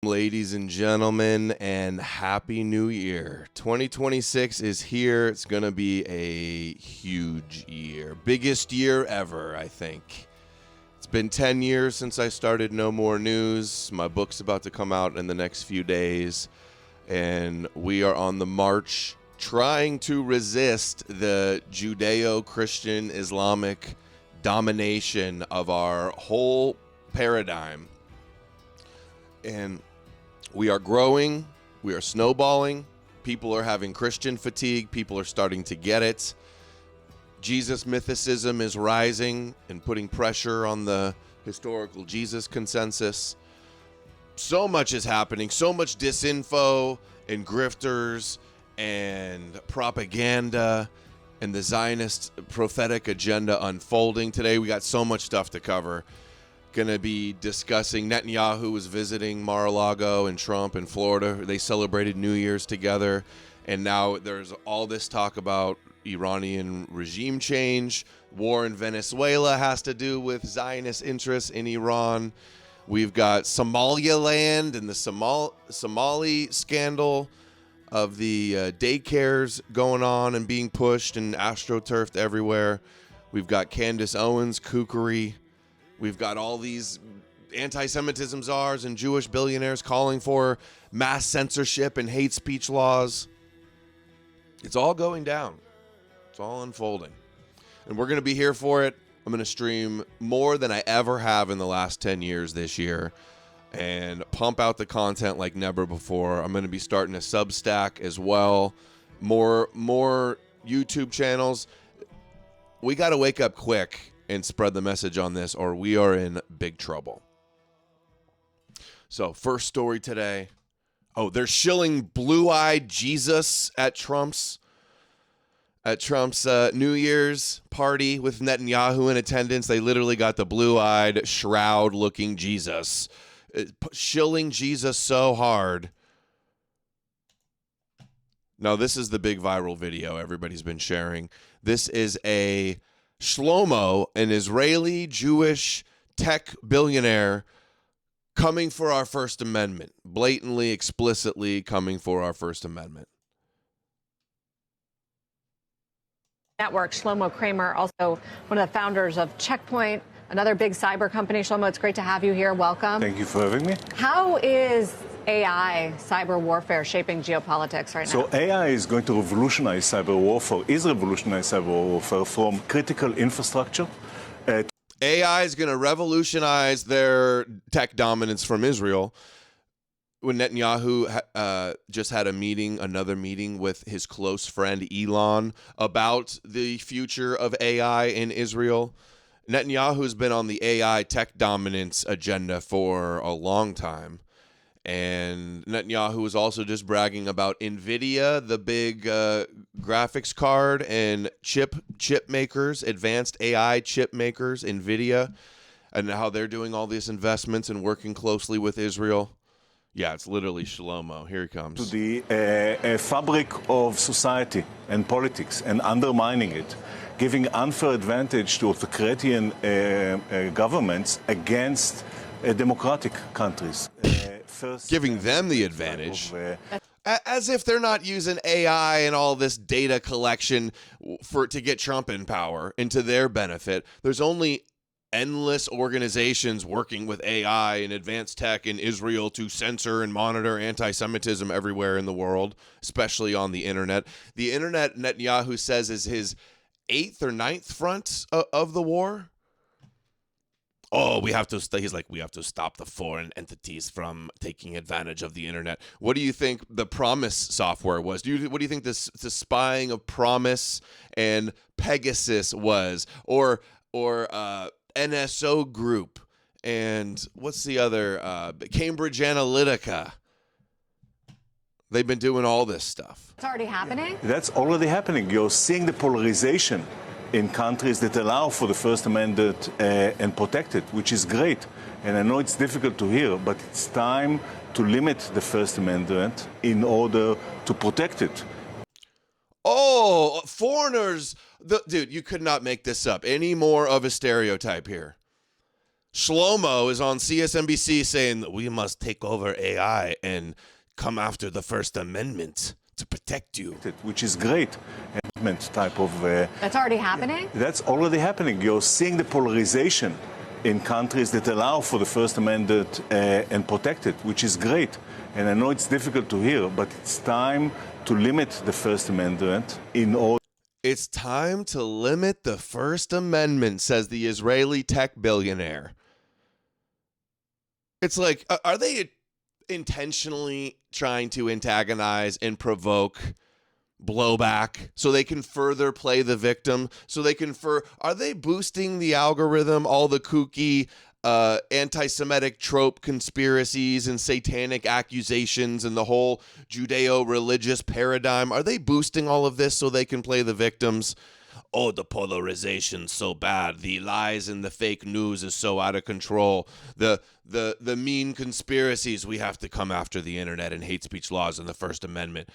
Ladies and gentlemen, and Happy New Year. 2026 is here. It's going to be a huge year. Biggest year ever, I think. It's been 10 years since I started No More News. My book's about to come out in the next few days. And we are on the march trying to resist the Judeo-Christian Islamic domination of our whole paradigm. And we are growing, we are snowballing, people are having Christian fatigue, people are starting to get it. Jesus mythicism is rising and putting pressure on the historical Jesus consensus. So much is happening, so much disinfo and grifters and propaganda and the Zionist prophetic agenda unfolding. Today we got so much stuff to cover. Going to be discussing Netanyahu was visiting Mar-a-Lago and Trump in Florida. They celebrated New Year's together. And now there's all this talk about Iranian regime change. War in Venezuela has to do with Zionist interests in Iran. We've got Somaliland and the Somali scandal of the daycares going on and being pushed and astroturfed everywhere. We've got Candace Owens' kookery. We've got all these anti-Semitism czars and Jewish billionaires calling for mass censorship and hate speech laws. It's all going down. It's all unfolding. And we're going to be here for it. I'm going to stream more than I ever have in the last 10 years this year and pump out the content like never before. I'm going to be starting a Substack as well. More YouTube channels. We got to wake up quick and spread the message on this, or we are in big trouble. So, first story today. Oh, they're shilling blue-eyed Jesus at Trump's New Year's party with Netanyahu in attendance. They literally got the blue-eyed, shroud-looking Jesus. Shilling Jesus so hard. Now, this is the big viral video everybody's been sharing. This is a Shlomo, an Israeli Jewish tech billionaire, coming for our First Amendment, blatantly, explicitly coming for our First Amendment. Network, Shlomo Kramer, also one of the founders of Checkpoint, another big cyber company. Shlomo, it's great to have you here. Welcome. Thank you for having me. How is AI, cyber warfare, shaping geopolitics right now? So AI is going to revolutionize cyber warfare, from critical infrastructure. AI is going to revolutionize their tech dominance from Israel. When Netanyahu just had another meeting with his close friend Elon about the future of AI in Israel. Netanyahu's been on the AI tech dominance agenda for a long time. And Netanyahu was also just bragging about NVIDIA, the big graphics card and chip makers, advanced AI chip makers, NVIDIA, and how they're doing all these investments and working closely with Israel. Yeah, it's literally Shlomo. Here he comes. To the fabric of society and politics and undermining it, giving unfair advantage to authoritarian governments against democratic countries. Giving them the advantage. As if they're not using AI and all this data collection to get Trump in power and to their benefit. There's only endless organizations working with AI and advanced tech in Israel to censor and monitor anti-Semitism everywhere in the world, especially on the internet. The internet, Netanyahu says, is his 8th or 9th front of the war. Oh, we have to stop the foreign entities from taking advantage of the internet. What do you think the Promise software was? What do you think the spying of Promise and Pegasus was? Or NSO Group and what's the other? Cambridge Analytica. They've been doing all this stuff. It's already happening? That's already happening. You're seeing the polarization in countries that allow for the First Amendment and protect it, which is great. And I know it's difficult to hear, but it's time to limit the First Amendment in order to protect it. Oh, foreigners. Dude, you could not make this up. Any more of a stereotype here. Shlomo is on CSNBC saying that we must take over AI and come after the First Amendment to protect you. Which is great. Type of. That's already happening? That's already happening. You're seeing the polarization in countries that allow for the First Amendment and protect it, which is great. And I know it's difficult to hear, but it's time to limit the First Amendment in order. It's time to limit the First Amendment, says the Israeli tech billionaire. It's like, are they intentionally trying to antagonize and provoke blowback so they can further play the victim? So they can are they boosting the algorithm, all the kooky anti-Semitic trope conspiracies and satanic accusations and the whole Judeo-religious paradigm? Are they boosting all of this so they can play the victims? Oh, the polarization's so bad. The lies and the fake news is so out of control. The mean conspiracies. We have to come after the internet and hate speech laws and the First Amendment.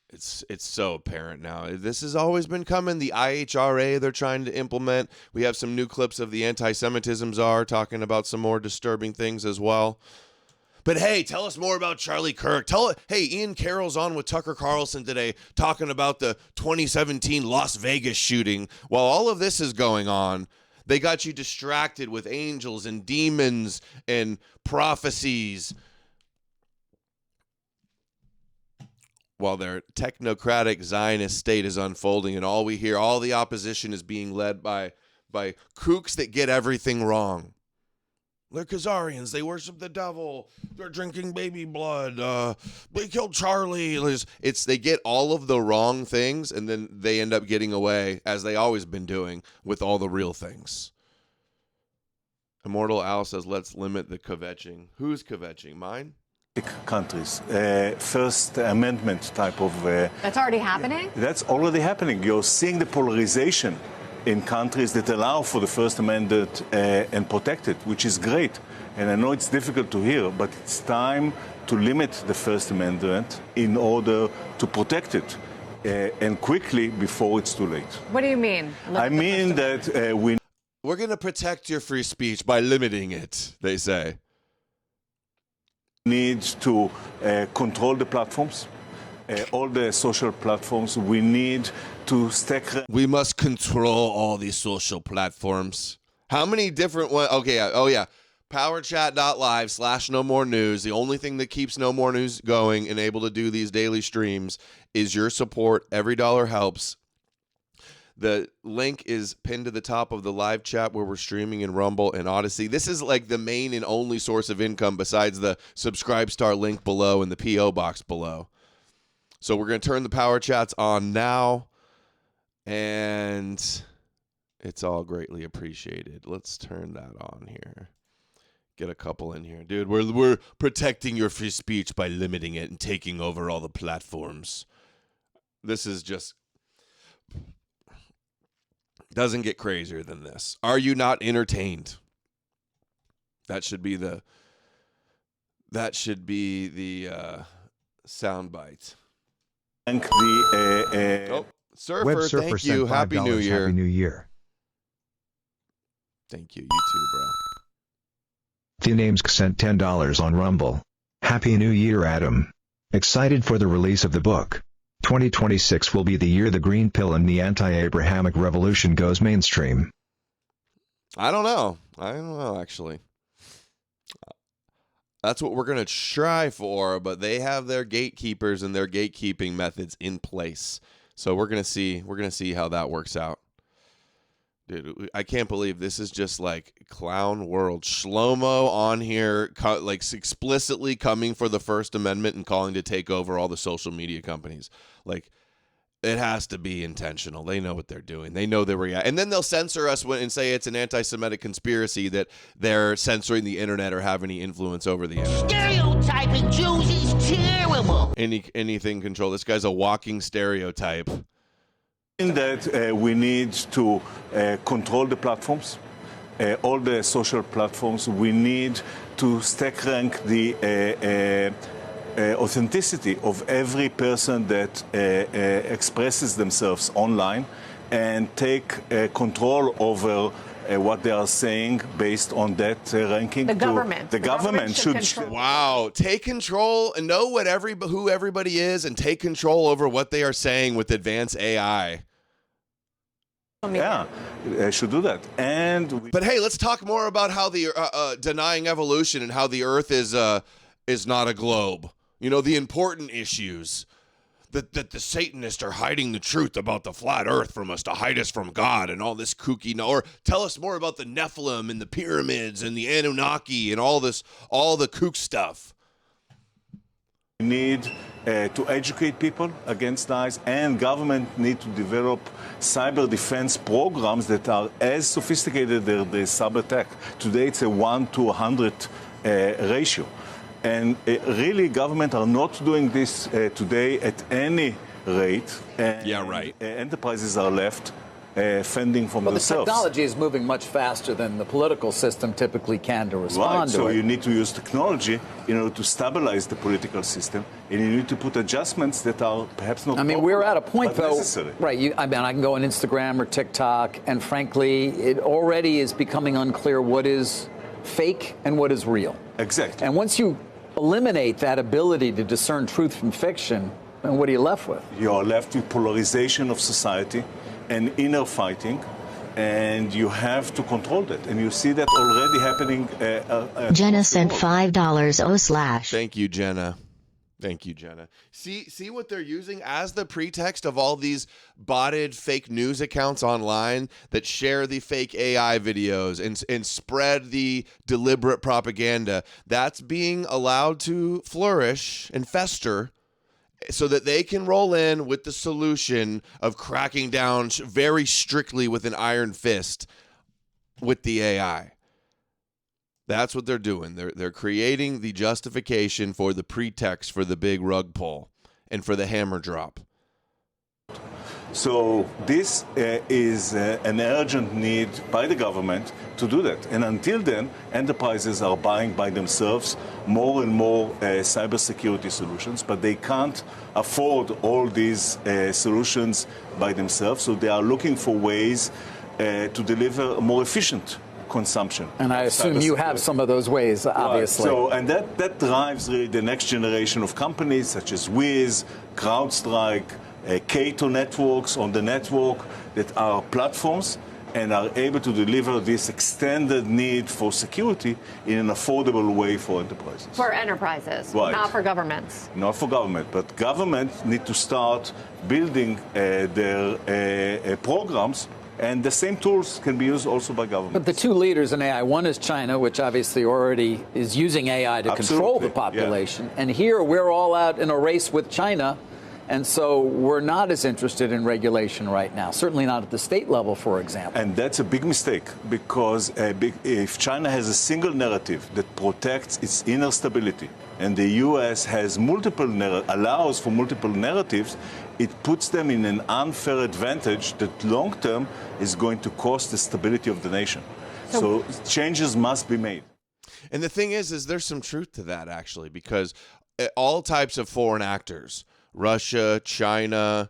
It's so apparent now. This has always been coming. The IHRA they're trying to implement. We have some new clips of the anti-Semitism czar talking about some more disturbing things as well. But hey, tell us more about Charlie Kirk. Hey, Ian Carroll's on with Tucker Carlson today talking about the 2017 Las Vegas shooting. While all of this is going on, they got you distracted with angels and demons and prophecies, while their technocratic Zionist state is unfolding, and all we hear, all the opposition is being led by kooks that get everything wrong. They're Khazarians. They worship the devil. They're drinking baby blood. They killed Charlie. They get all of the wrong things, and then they end up getting away, as they always been doing, with all the real things. Immortal Al says, let's limit the kvetching. Who's kvetching? Mine? Countries. First Amendment type of. That's already happening? That's already happening. You're seeing the polarization in countries that allow for the First Amendment and protect it, which is great. And I know it's difficult to hear, but it's time to limit the First Amendment in order to protect it, and quickly before it's too late. What do you mean? I mean that we're going to protect your free speech by limiting it, they say. Need to control the platforms, all the social platforms. We need to stack. We must control all these social platforms. How many different ones? Okay, oh yeah. Powerchat.live/no more news. The only thing that keeps No More News going and able to do these daily streams is your support. Every dollar helps. The link is pinned to the top of the live chat where we're streaming in Rumble and Odysee. This is like the main and only source of income besides the Subscribe Star link below and the P.O. box below. So we're going to turn the Power Chats on now, and it's all greatly appreciated. Let's turn that on here. Get a couple in here. Dude, we're protecting your free speech by limiting it and taking over all the platforms. This is just... doesn't get crazier than this. Are you not entertained? That should be the soundbite. Thank the Surfer, thank you. Happy New Year. Happy New Year. Thank you. You too, bro. The names sent $10 on Rumble. Happy New Year, Adam. Excited for the release of the book. 2026 will be the year the green pill and the anti-Abrahamic revolution goes mainstream. I don't know, actually. That's what we're going to try for, but they have their gatekeepers and their gatekeeping methods in place. So we're going to see how that works out. Dude, I can't believe this is just like clown world. Shlomo on here, like explicitly coming for the First Amendment and calling to take over all the social media companies. Like, it has to be intentional. They know what they're doing. They know they're and then they'll censor us and say it's an anti-Semitic conspiracy that they're censoring the internet or have any influence over the internet. Stereotyping Jews is terrible. Anything control. This guy's a walking stereotype. That we need to control the platforms, all the social platforms. We need to stack rank the authenticity of every person that expresses themselves online and take control over what they are saying based on that ranking. The government. The government should control. Wow, take control and know who everybody is and take control over what they are saying with advanced AI. Yeah, they should do that. But hey, let's talk more about how the denying evolution and how the Earth is not a globe. You know, the important issues. That the Satanists are hiding the truth about the flat Earth from us to hide us from God and all this kooky. Or tell us more about the Nephilim and the pyramids and the Anunnaki and all the kook stuff. We need to educate people against lies, and government need to develop cyber defense programs that are as sophisticated as the cyber attack. Today it's a 1 to 100 ratio. And really, government are not doing this today at any rate. And, yeah, right. Enterprises are left fending from well, themselves. The technology is moving much faster than the political system typically can to respond to so it. you need to use technology in order to stabilize the political system, and you need to put adjustments that are perhaps not. I mean, we're at a point, though, necessary. right? I mean, I can go on Instagram or TikTok, and frankly, it already is becoming unclear what is fake and what is real. Exactly. And once you eliminate that ability to discern truth from fiction, then what are you left with? You're left with polarization of society and inner fighting, and you have to control that. And you see that already happening. Jenna sent $5 / Thank you, Jenna. Thank you, Jenna. See what they're using as the pretext of all these botted fake news accounts online that share the fake AI videos and spread the deliberate propaganda. That's being allowed to flourish and fester so that they can roll in with the solution of cracking down very strictly with an iron fist with the AI. That's what they're doing. They're creating the justification for the pretext for the big rug pull and for the hammer drop. So this is an urgent need by the government to do that. And until then, enterprises are buying by themselves more and more cybersecurity solutions, but they can't afford all these solutions by themselves. So they are looking for ways to deliver a more efficient consumption. And I assume you have some of those ways, obviously. Right. So, and that drives really the next generation of companies such as Wiz, CrowdStrike, Cato networks on the network that are platforms and are able to deliver this extended need for security in an affordable way for enterprises. For enterprises, right. Not for governments. Not for government, but government need to start building their programs. And the same tools can be used also by government. But the two leaders in AI, one is China, which obviously already is using AI to control the population. Yeah. And here we're all out in a race with China. And so we're not as interested in regulation right now, certainly not at the state level, for example. And that's a big mistake, because if China has a single narrative that protects its inner stability, and the U.S. has allows for multiple narratives, it puts them in an unfair advantage that long-term is going to cost the stability of the nation. So changes must be made. And the thing is there's some truth to that, actually, because all types of foreign actors, Russia, China,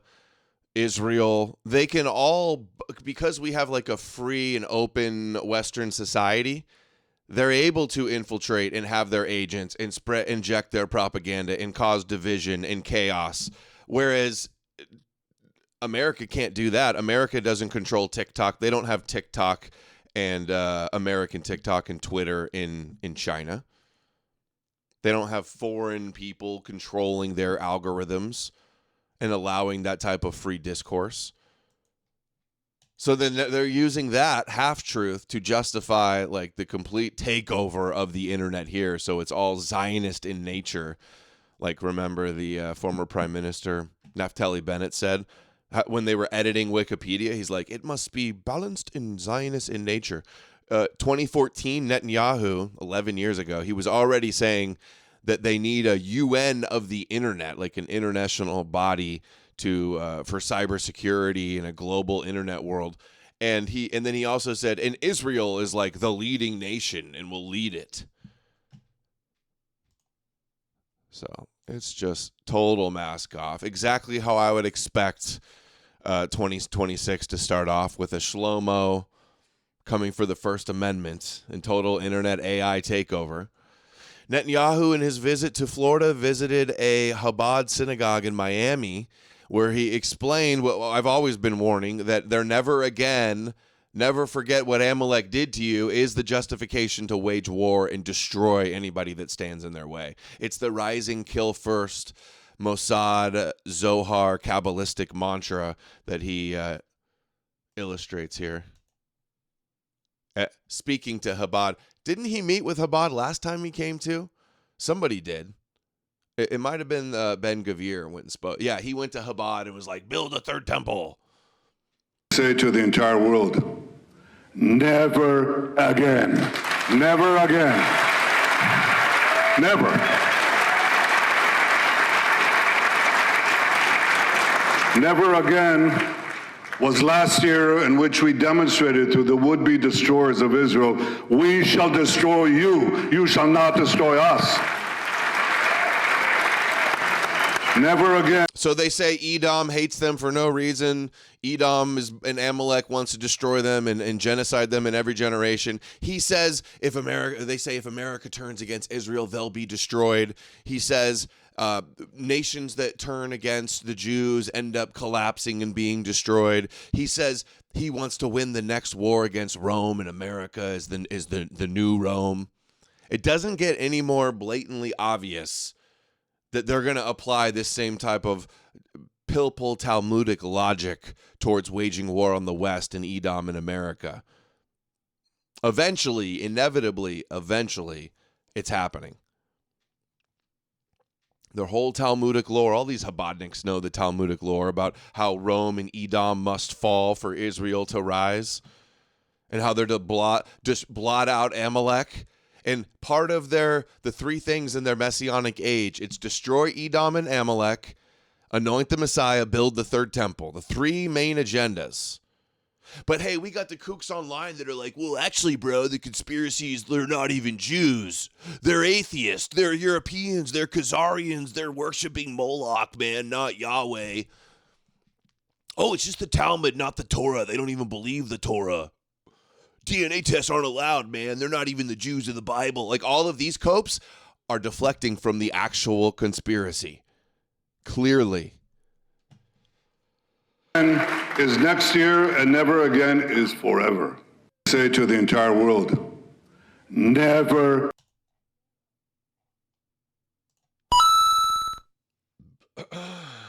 Israel, they can all, because we have like a free and open Western society, they're able to infiltrate and have their agents and inject their propaganda and cause division and chaos. Whereas America can't do that. America doesn't control TikTok. They don't have TikTok and American TikTok and Twitter in China. They don't have foreign people controlling their algorithms and allowing that type of free discourse. So then they're using that half-truth to justify like the complete takeover of the internet here. So it's all Zionist in nature. Like, remember the former Prime Minister Naftali Bennett said when they were editing Wikipedia, he's like, it must be balanced and Zionist in nature. 2014, Netanyahu, 11 years ago, he was already saying that they need a UN of the internet, like an international body to for cybersecurity in a global internet world. And then he also said, and Israel is like the leading nation and will lead it. So it's just total mask off. Exactly how I would expect 2026 to start off, with a Shlomo coming for the First Amendment and total internet AI takeover. Netanyahu, in his visit to Florida, visited a Chabad synagogue in Miami, where he explained what I've always been warning, that they're never again, never forget what Amalek did to you, is the justification to wage war and destroy anybody that stands in their way. It's the rising kill first Mossad Zohar Kabbalistic mantra that he illustrates here. Speaking to Chabad, didn't he meet with Chabad last time he came to? Somebody did. It might have been Ben Gavir went and spoke. Yeah, he went to Chabad and was like, build a third temple. Say to the entire world, never again. Never again. Never. Never again was last year, in which we demonstrated to the would-be destroyers of Israel, we shall destroy you. You shall not destroy us. Never again. So they say Edom hates them for no reason. Edom and Amalek wants to destroy them and genocide them in every generation. He says if America turns against Israel, they'll be destroyed. He says nations that turn against the Jews end up collapsing and being destroyed. He says he wants to win the next war against Rome, and America is the new Rome. It doesn't get any more blatantly obvious that they're going to apply this same type of pilpul Talmudic logic towards waging war on the West and Edom in America. Eventually, inevitably, it's happening. Their whole Talmudic lore, all these Chabadniks know the Talmudic lore about how Rome and Edom must fall for Israel to rise, and how they're to blot out Amalek. And part of the three things in their messianic age, it's destroy Edom and Amalek, anoint the Messiah, build the third temple. The three main agendas. But hey, we got the kooks online that are like, well, actually, bro, the conspiracies, they're not even Jews. They're atheists. They're Europeans. They're Khazarians. They're worshiping Moloch, man, not Yahweh. Oh, it's just the Talmud, not the Torah. They don't even believe the Torah. DNA tests aren't allowed, man. They're not even the Jews of the Bible. Like, all of these copes are deflecting from the actual conspiracy. Clearly. Is next year, and never again is forever. Say to the entire world, never.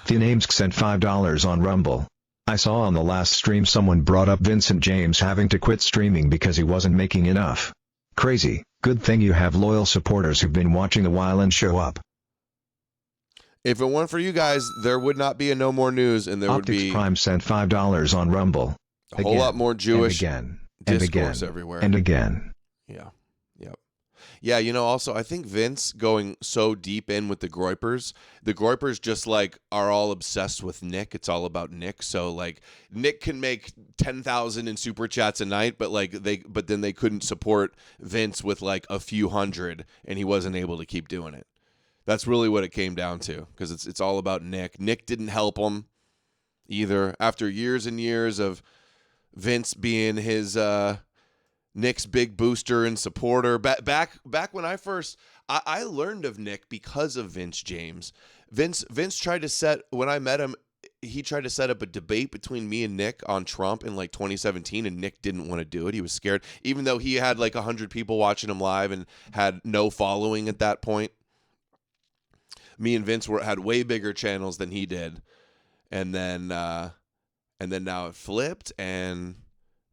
The names sent $5 on Rumble. I saw on the last stream someone brought up Vincent James having to quit streaming because he wasn't making enough. Crazy. Good thing you have loyal supporters who've been watching a while and show up. If it weren't for you guys, there would not be a No More News, and there Optics would be Prime sent $5 on Rumble. a whole lot more Jewish and discourse everywhere. And again. Yeah. Yep. Yeah, you know, also, I think Vince going so deep in with the Groypers just like are all obsessed with Nick. It's all about Nick. So like Nick can make 10,000 in super chats a night, but then they couldn't support Vince with like a few hundred, and he wasn't able to keep doing it. That's really what it came down to, because it's all about Nick. Nick didn't help him either. After years and years of Vince being his Nick's big booster and supporter. Back when I learned of Nick because of Vince James. Vince tried to when I met him, he tried to set up a debate between me and Nick on Trump in like 2017, and Nick didn't want to do it. He was scared, even though he had like 100 people watching him live and had no following at that point. Me and Vince had way bigger channels than he did, and then now it flipped, and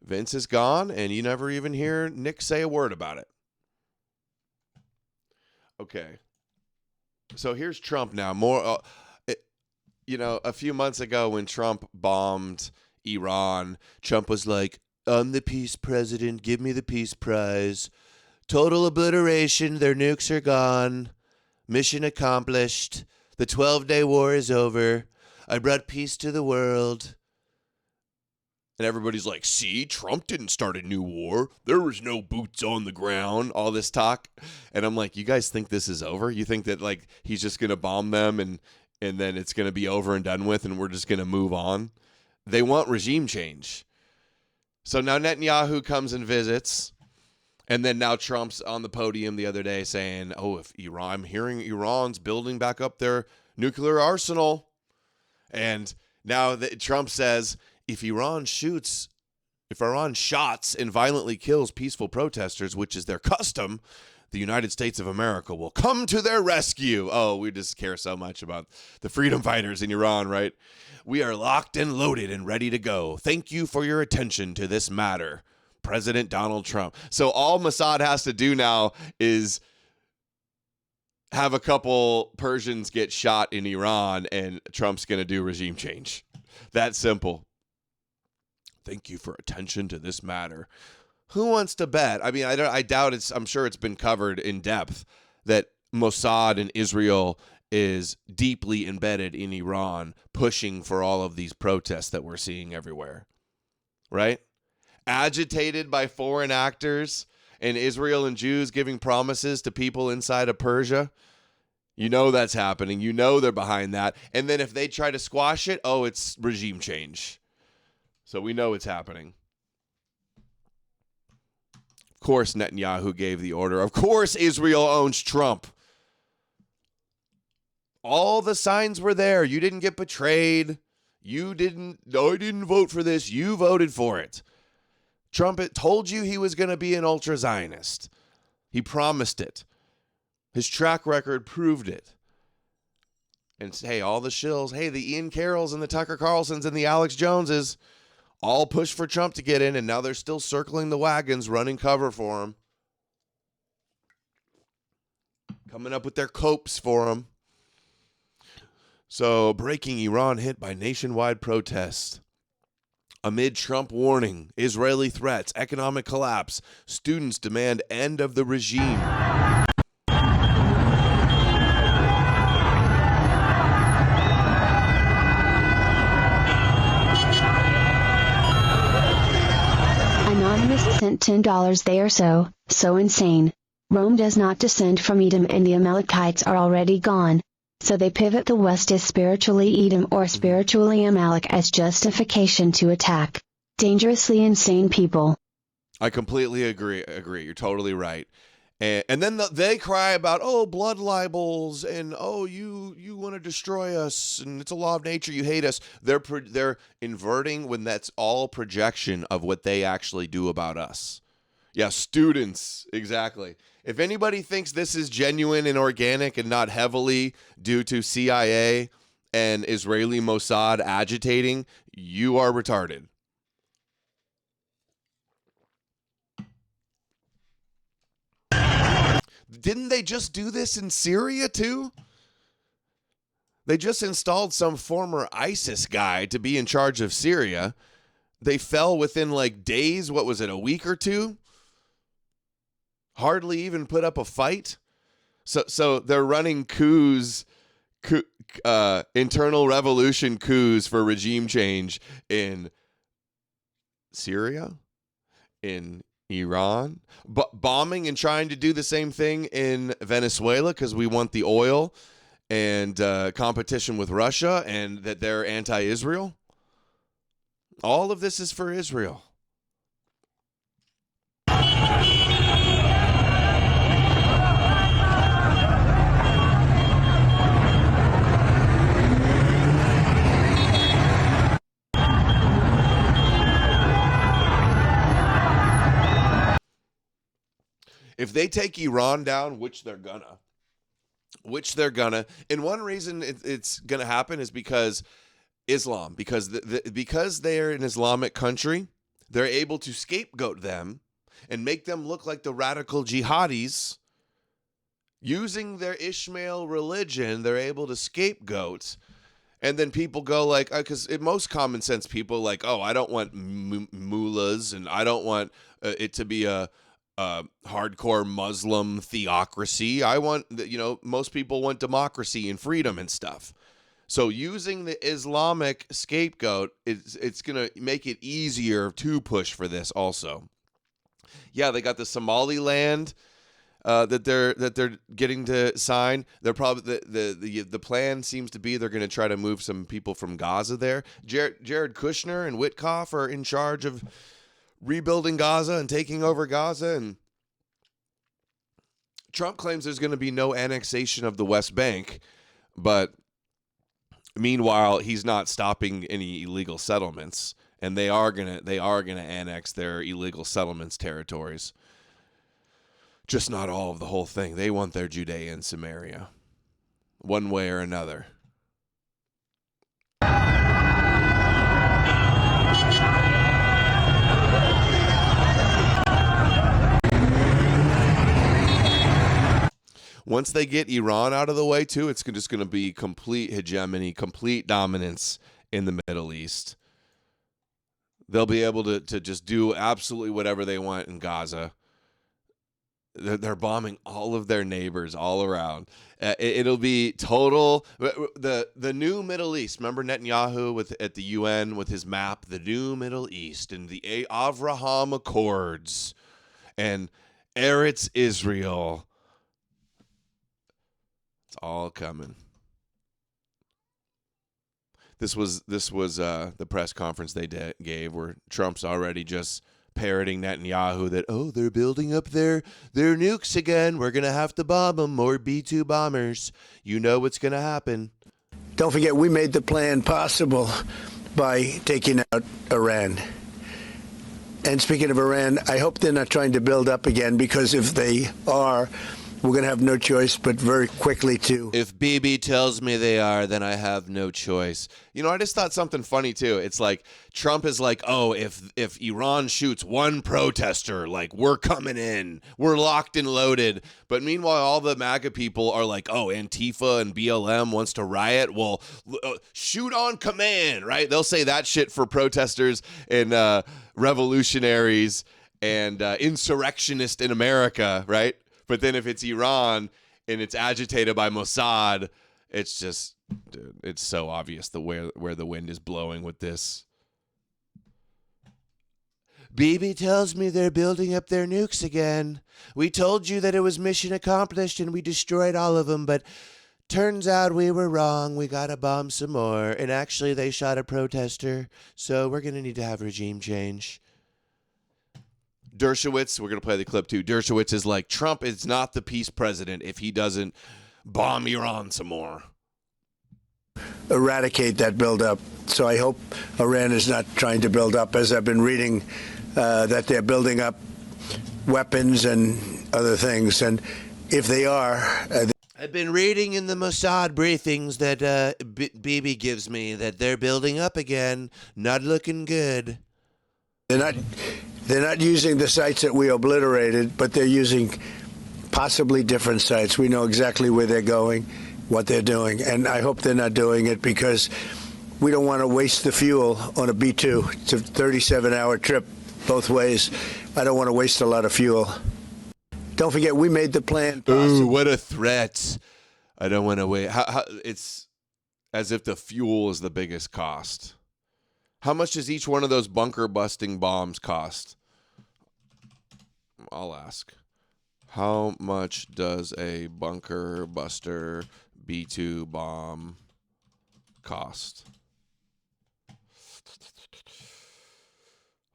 Vince is gone, and you never even hear Nick say a word about it. Okay, so here's Trump now. A few months ago when Trump bombed Iran, Trump was like, "I'm the peace president. Give me the peace prize. Total obliteration. Their nukes are gone. Mission accomplished. The 12-day war is over. I brought peace to the world." And everybody's like, see, Trump didn't start a new war. There was no boots on the ground, all this talk. And I'm like, you guys think this is over? You think that like he's just going to bomb them and then it's going to be over and done with and we're just going to move on? They want regime change. So now Netanyahu comes and visits, and then now Trump's on the podium the other day saying, oh, if Iran, I'm hearing Iran's building back up their nuclear arsenal. And now Trump says, if Iran shots and violently kills peaceful protesters, which is their custom, the United States of America will come to their rescue. Oh, we just care so much about the freedom fighters in Iran, right? We are locked and loaded and ready to go. Thank you for your attention to this matter, President Donald Trump. So all Mossad has to do now is have a couple Persians get shot in Iran, and Trump's going to do regime change. That simple. Thank you for attention to this matter. Who wants to bet? I mean, I doubt it's. I'm sure it's been covered in depth that Mossad and Israel is deeply embedded in Iran, pushing for all of these protests that we're seeing everywhere. Right? Agitated by foreign actors and Israel and Jews giving promises to people inside of Persia. You know that's happening. You know they're behind that. And then if they try to squash it, oh, it's regime change. So we know it's happening. Of course, Netanyahu gave the order. Of course, Israel owns Trump. All the signs were there. You didn't get betrayed. I didn't vote for this. You voted for it. Trump told you he was going to be an ultra-Zionist. He promised it. His track record proved it. And hey, all the shills, hey, the Ian Carrolls and the Tucker Carlsons and the Alex Joneses all pushed for Trump to get in, and now they're still circling the wagons, running cover for him. Coming up with their copes for him. So, breaking Iran hit by nationwide protests. Amid Trump warning, Israeli threats, economic collapse, students demand end of the regime. Anonymous sent $10. They are so insane. Rome does not descend from Edom, and the Amalekites are already gone. So they pivot the West as spiritually Edom or spiritually Amalek as justification to attack. Dangerously insane people. I completely agree. You're totally right. And then they cry about, oh, blood libels, and oh, you want to destroy us, and it's a law of nature, you hate us. They're inverting when that's all projection of what they actually do about us. Yeah, students, exactly. If anybody thinks this is genuine and organic and not heavily due to CIA and Israeli Mossad agitating, you are retarded. Didn't they just do this in Syria too? They just installed some former ISIS guy to be in charge of Syria. They fell within like days. What was it, a week or two? Hardly even put up a fight. So they're running coups, internal revolution coups for regime change in Syria, in Iran, bombing and trying to do the same thing in Venezuela because we want the oil and competition with Russia, and that they're anti-Israel. All of this is for Israel. If they take Iran down, which they're gonna, and one reason it's gonna happen is because Islam, because because they're an Islamic country, they're able to scapegoat them and make them look like the radical jihadis. Using their Ishmael religion, they're able to scapegoat, and then people go like, because most common sense people like, oh, I don't want mullahs, and I don't want it to be a hardcore Muslim theocracy. I want, most people want democracy and freedom and stuff. So using the Islamic scapegoat, it's going to make it easier to push for this also. Yeah, they got the Somaliland that they're getting to sign. They're probably the plan seems to be they're going to try to move some people from Gaza there. Jared Kushner and Witkoff are in charge of rebuilding Gaza and taking over Gaza. And Trump claims there's going to be no annexation of the West Bank, but meanwhile, he's not stopping any illegal settlements, and they are gonna annex their illegal settlements territories. Just not all of the whole thing. They want their Judea and Samaria, one way or another. Once they get Iran out of the way, too, it's just going to be complete hegemony, complete dominance in the Middle East. They'll be able to just do absolutely whatever they want in Gaza. They're bombing all of their neighbors all around. It'll be total. The new Middle East. Remember Netanyahu at the UN with his map, the new Middle East and the Avraham Accords and Eretz Israel. It's all coming. This was the press conference they gave where Trump's already just parroting Netanyahu that, oh, they're building up their nukes again. We're going to have to bomb them, more B-2 bombers. You know what's going to happen. Don't forget, we made the plan possible by taking out Iran. And speaking of Iran, I hope they're not trying to build up again, because if they are, we're going to have no choice but very quickly to. If Bibi tells me they are, then I have no choice. You know, I just thought something funny, too. It's like Trump is like, oh, if Iran shoots one protester, like, we're coming in. We're locked and loaded. But meanwhile, all the MAGA people are like, oh, Antifa and BLM wants to riot. Well, shoot on command, right? They'll say that shit for protesters and revolutionaries and insurrectionists in America, right? But then if it's Iran and it's agitated by Mossad, it's just, dude, it's so obvious where the wind is blowing with this. Bibi tells me they're building up their nukes again. We told you that it was mission accomplished and we destroyed all of them, but turns out we were wrong. We got to bomb some more. And actually they shot a protester, so we're going to need to have regime change. Dershowitz, we're going to play the clip too. Dershowitz is like, Trump is not the peace president if he doesn't bomb Iran some more. Eradicate that buildup. So I hope Iran is not trying to build up, as I've been reading, that they're building up weapons and other things. And if they are... I've been reading in the Mossad briefings that Bibi gives me that they're building up again. Not looking good. They're not using the sites that we obliterated, but they're using possibly different sites. We know exactly where they're going, what they're doing, and I hope they're not doing it because we don't want to waste the fuel on a B-2. It's a 37-hour trip both ways. I don't want to waste a lot of fuel. Don't forget, we made the plan possible. Ooh, what a threat. I don't want to wait. It's as if the fuel is the biggest cost. How much does each one of those bunker-busting bombs cost? I'll ask. How much does a bunker-buster B-2 bomb cost?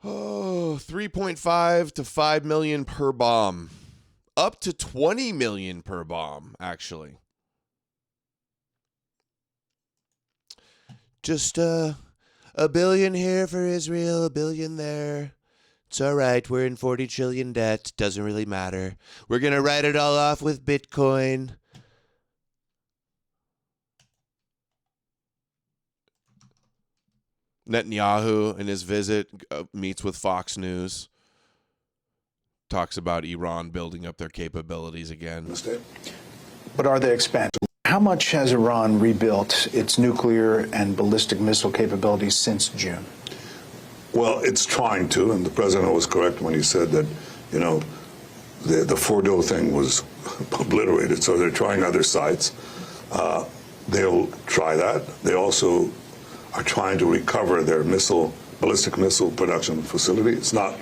Oh, $3.5 to $5 million per bomb. Up to $20 million per bomb, actually. Just $1 billion here for Israel, $1 billion there. It's all right. We're in 40 trillion debt. Doesn't really matter. We're going to write it all off with Bitcoin. Netanyahu, in his visit, meets with Fox News. Talks about Iran building up their capabilities again. But are they expanding? How much has Iran rebuilt its nuclear and ballistic missile capabilities since June? Well, it's trying to, and the president was correct when he said that, you know, the Fordo thing was obliterated, so they're trying other sites. They'll try that. They also are trying to recover their ballistic missile production facility. It's not,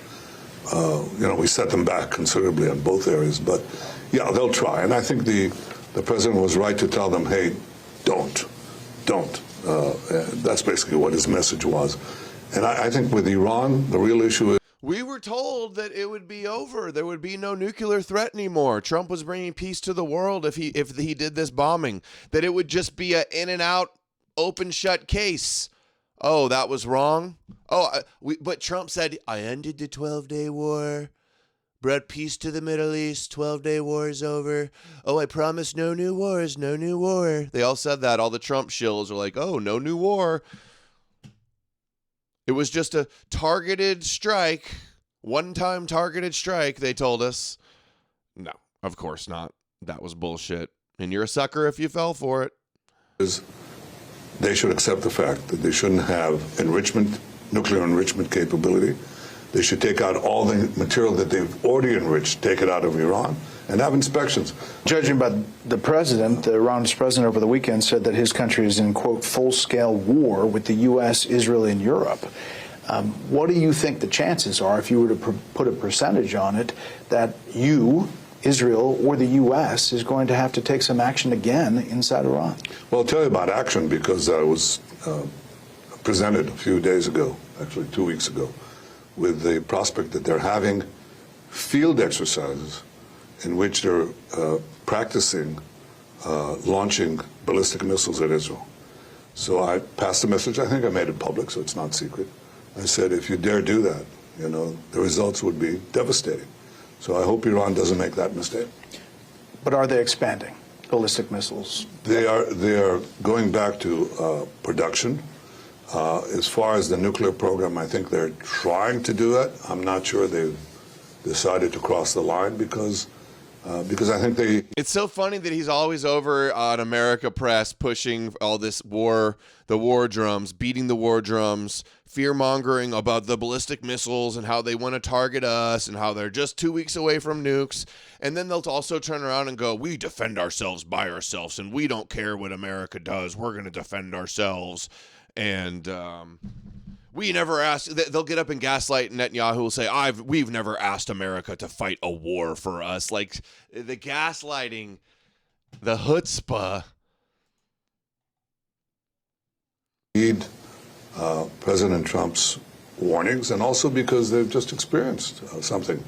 we set them back considerably on both areas, but yeah, they'll try. And I think the president was right to tell them, hey, don't. That's basically what his message was. And I think with Iran, the real issue is... We were told that it would be over. There would be no nuclear threat anymore. Trump was bringing peace to the world if he did this bombing. That it would just be a in and out, open shut case. Oh, that was wrong. But Trump said, I ended the 12-day war, brought peace to the Middle East. 12-day war is over. Oh, I promise no new wars, no new war. They all said that. All the Trump shills are like, oh, no new war. It was just a targeted strike, one-time targeted strike, they told us. No, of course not. That was bullshit. And you're a sucker if you fell for it. They should accept the fact that they shouldn't have nuclear enrichment capability. They should take out all the material that they've already enriched, take it out of Iran, and have inspections. Judging by the president, Iran's president over the weekend said that his country is in, quote, full-scale war with the U.S., Israel, and Europe. What do you think the chances are, if you were to put a percentage on it, that Israel, or the U.S. is going to have to take some action again inside Iran? Well, I'll tell you about action because I was presented a few days ago, actually 2 weeks ago, with the prospect that they're having field exercises in which they're practicing launching ballistic missiles at Israel. So I passed the message. I think I made it public, so it's not secret. I said, if you dare do that, the results would be devastating. So I hope Iran doesn't make that mistake. But are they expanding ballistic missiles? They are going back to production. As far as the nuclear program, I think they're trying to do that. I'm not sure they've decided to cross the line because I think they... It's so funny that he's always over on America Press pushing all this the war drums, beating the war drums, fear-mongering about the ballistic missiles and how they want to target us and how they're just 2 weeks away from nukes. And then they'll also turn around and go, we defend ourselves by ourselves and we don't care what America does. We're going to defend ourselves. And we never asked. They'll get up and gaslight Netanyahu. Will say, we've never asked America to fight a war for us. Like the gaslighting, the chutzpah. Need President Trump's warnings, and also because they've just experienced something.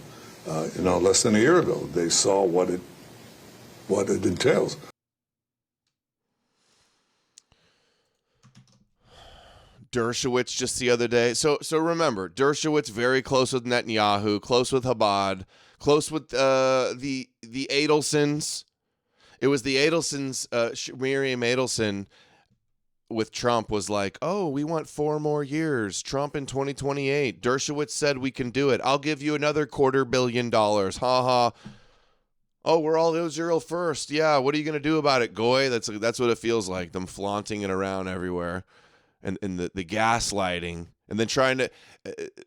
Less than a year ago, they saw what it entails. Dershowitz just the other day. So remember, Dershowitz very close with Netanyahu, close with Chabad, close with the Adelsons. It was the Adelsons, Miriam Adelson with Trump was like, oh, we want 4 more years. Trump in 2028. Dershowitz said we can do it. I'll give you another $250 million. Ha ha. Oh, we're all Israel first. Yeah, what are you going to do about it, Goy? That's what it feels like, them flaunting it around everywhere. And the gaslighting, and then trying to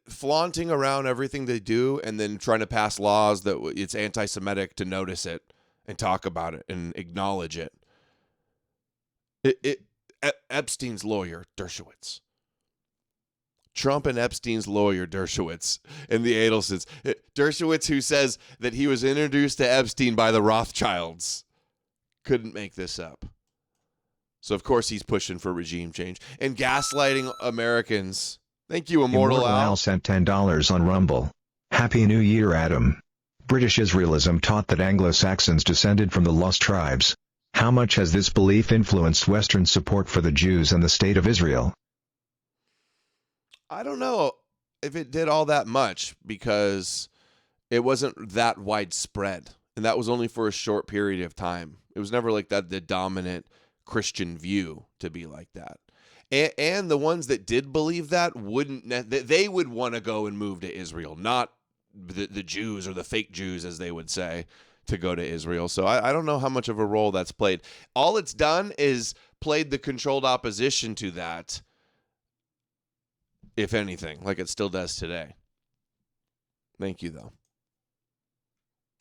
flaunting around everything they do, and then trying to pass laws that it's anti-Semitic to notice it and talk about it and acknowledge it. Epstein's lawyer, Dershowitz. Trump and Epstein's lawyer, Dershowitz, and the Adelsons. Dershowitz, who says that he was introduced to Epstein by the Rothschilds. Couldn't make this up. So, of course, he's pushing for regime change and gaslighting Americans. Thank you, Immortal Al. Sent $10 on Rumble. Happy New Year, Adam. British Israelism taught that Anglo-Saxons descended from the lost tribes. How much has this belief influenced Western support for the Jews and the State of Israel? I don't know if it did all that much because it wasn't that widespread. And that was only for a short period of time. It was never like that, the dominant Christian view to be like that. And the ones that did believe that they would want to go and move to Israel, not the Jews or the fake Jews, as they would say, to go to Israel. So I don't know how much of a role that's played. All it's done is played the controlled opposition to that, if anything, like it still does today. Thank you, though.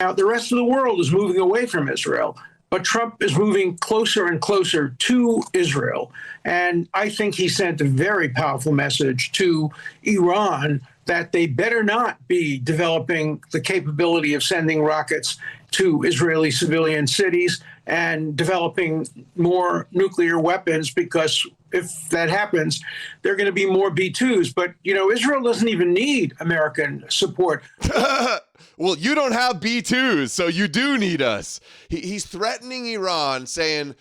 Now, the rest of the world is moving away from Israel. But Trump is moving closer and closer to Israel. And I think he sent a very powerful message to Iran that they better not be developing the capability of sending rockets to Israeli civilian cities, and developing more nuclear weapons, because if that happens, there are going to be more B-2s. But, Israel doesn't even need American support. Well, you don't have B-2s, so you do need us. He's threatening Iran, saying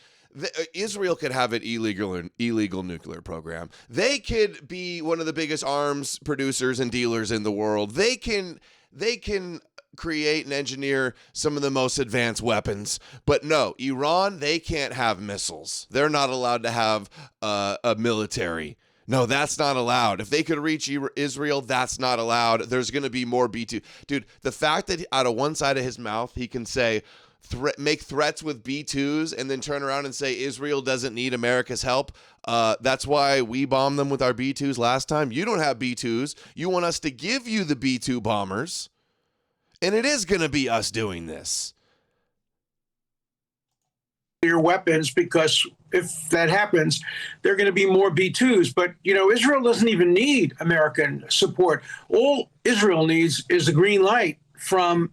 Israel could have an illegal nuclear program. They could be one of the biggest arms producers and dealers in the world. They can create and engineer some of the most advanced weapons. But no, Iran, they can't have missiles. They're not allowed to have a military. No, that's not allowed. If they could reach Israel, that's not allowed. There's going to be more B-2. Dude, the fact that out of one side of his mouth, he can say, make threats with B-2s and then turn around and say Israel doesn't need America's help. That's why we bombed them with our B-2s last time. You don't have B-2s. You want us to give you the B-2 bombers. And it is going to be us doing this. Your weapons, because if that happens, there are going to be more B-2s. But, Israel doesn't even need American support. All Israel needs is the green light from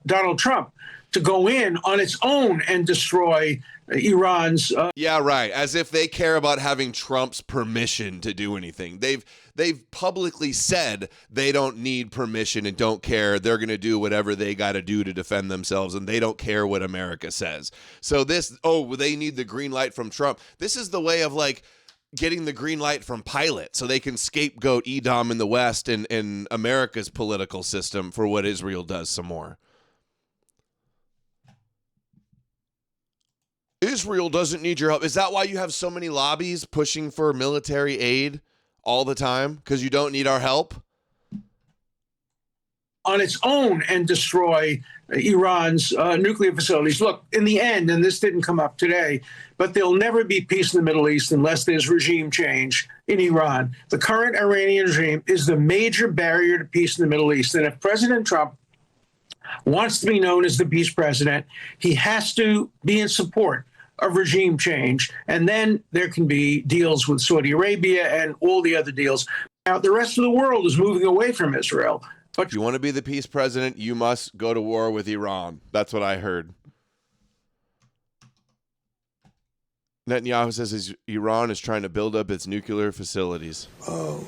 Donald Trump to go in on its own and destroy Iran's. Yeah, right. As if they care about having Trump's permission to do anything. They've publicly said they don't need permission and don't care. They're going to do whatever they got to do to defend themselves, and they don't care what America says. So they need the green light from Trump. This is the way of getting the green light from Pilate so they can scapegoat Edom in the West and America's political system for what Israel does some more. Israel doesn't need your help. Is that why you have so many lobbies pushing for military aid all the time? Because you don't need our help? On its own and destroy Iran's nuclear facilities. Look, in the end, and this didn't come up today, but there'll never be peace in the Middle East unless there's regime change in Iran. The current Iranian regime is the major barrier to peace in the Middle East. And if President Trump wants to be known as the peace president, he has to be in support of regime change. And then there can be deals with Saudi Arabia and all the other deals. Now, the rest of the world is moving away from Israel. But if you want to be the peace president, you must go to war with Iran. That's what I heard. Netanyahu says Iran is trying to build up its nuclear facilities.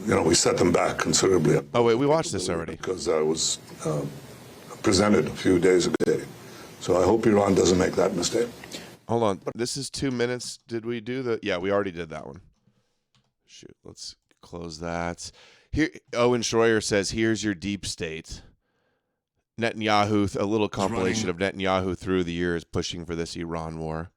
We set them back considerably. Oh, wait, we watched this already. Because I was presented a few days ago. So I hope Iran doesn't make that mistake. Hold on. This is 2 minutes. Did we do the... Yeah, we already did that one. Shoot, let's close that. Here, Owen Schroyer says, here's your deep state. Netanyahu, a little compilation of Netanyahu through the years pushing for this Iran war.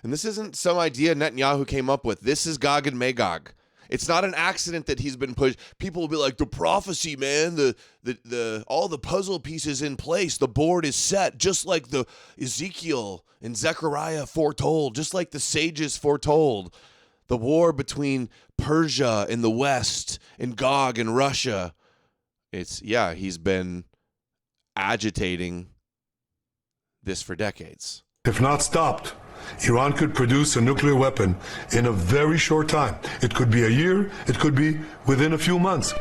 And this isn't some idea Netanyahu came up with. This is Gog and Magog. It's not an accident that he's been pushed. People will be like, the prophecy, man, the all the puzzle pieces in place. The board is set, just like the Ezekiel and Zechariah foretold, just like the sages foretold. The war between Persia and the West and Gog and Russia. He's been agitating this for decades. If not stopped, Iran could produce a nuclear weapon in a very short time. It could be a year, it could be within a few months.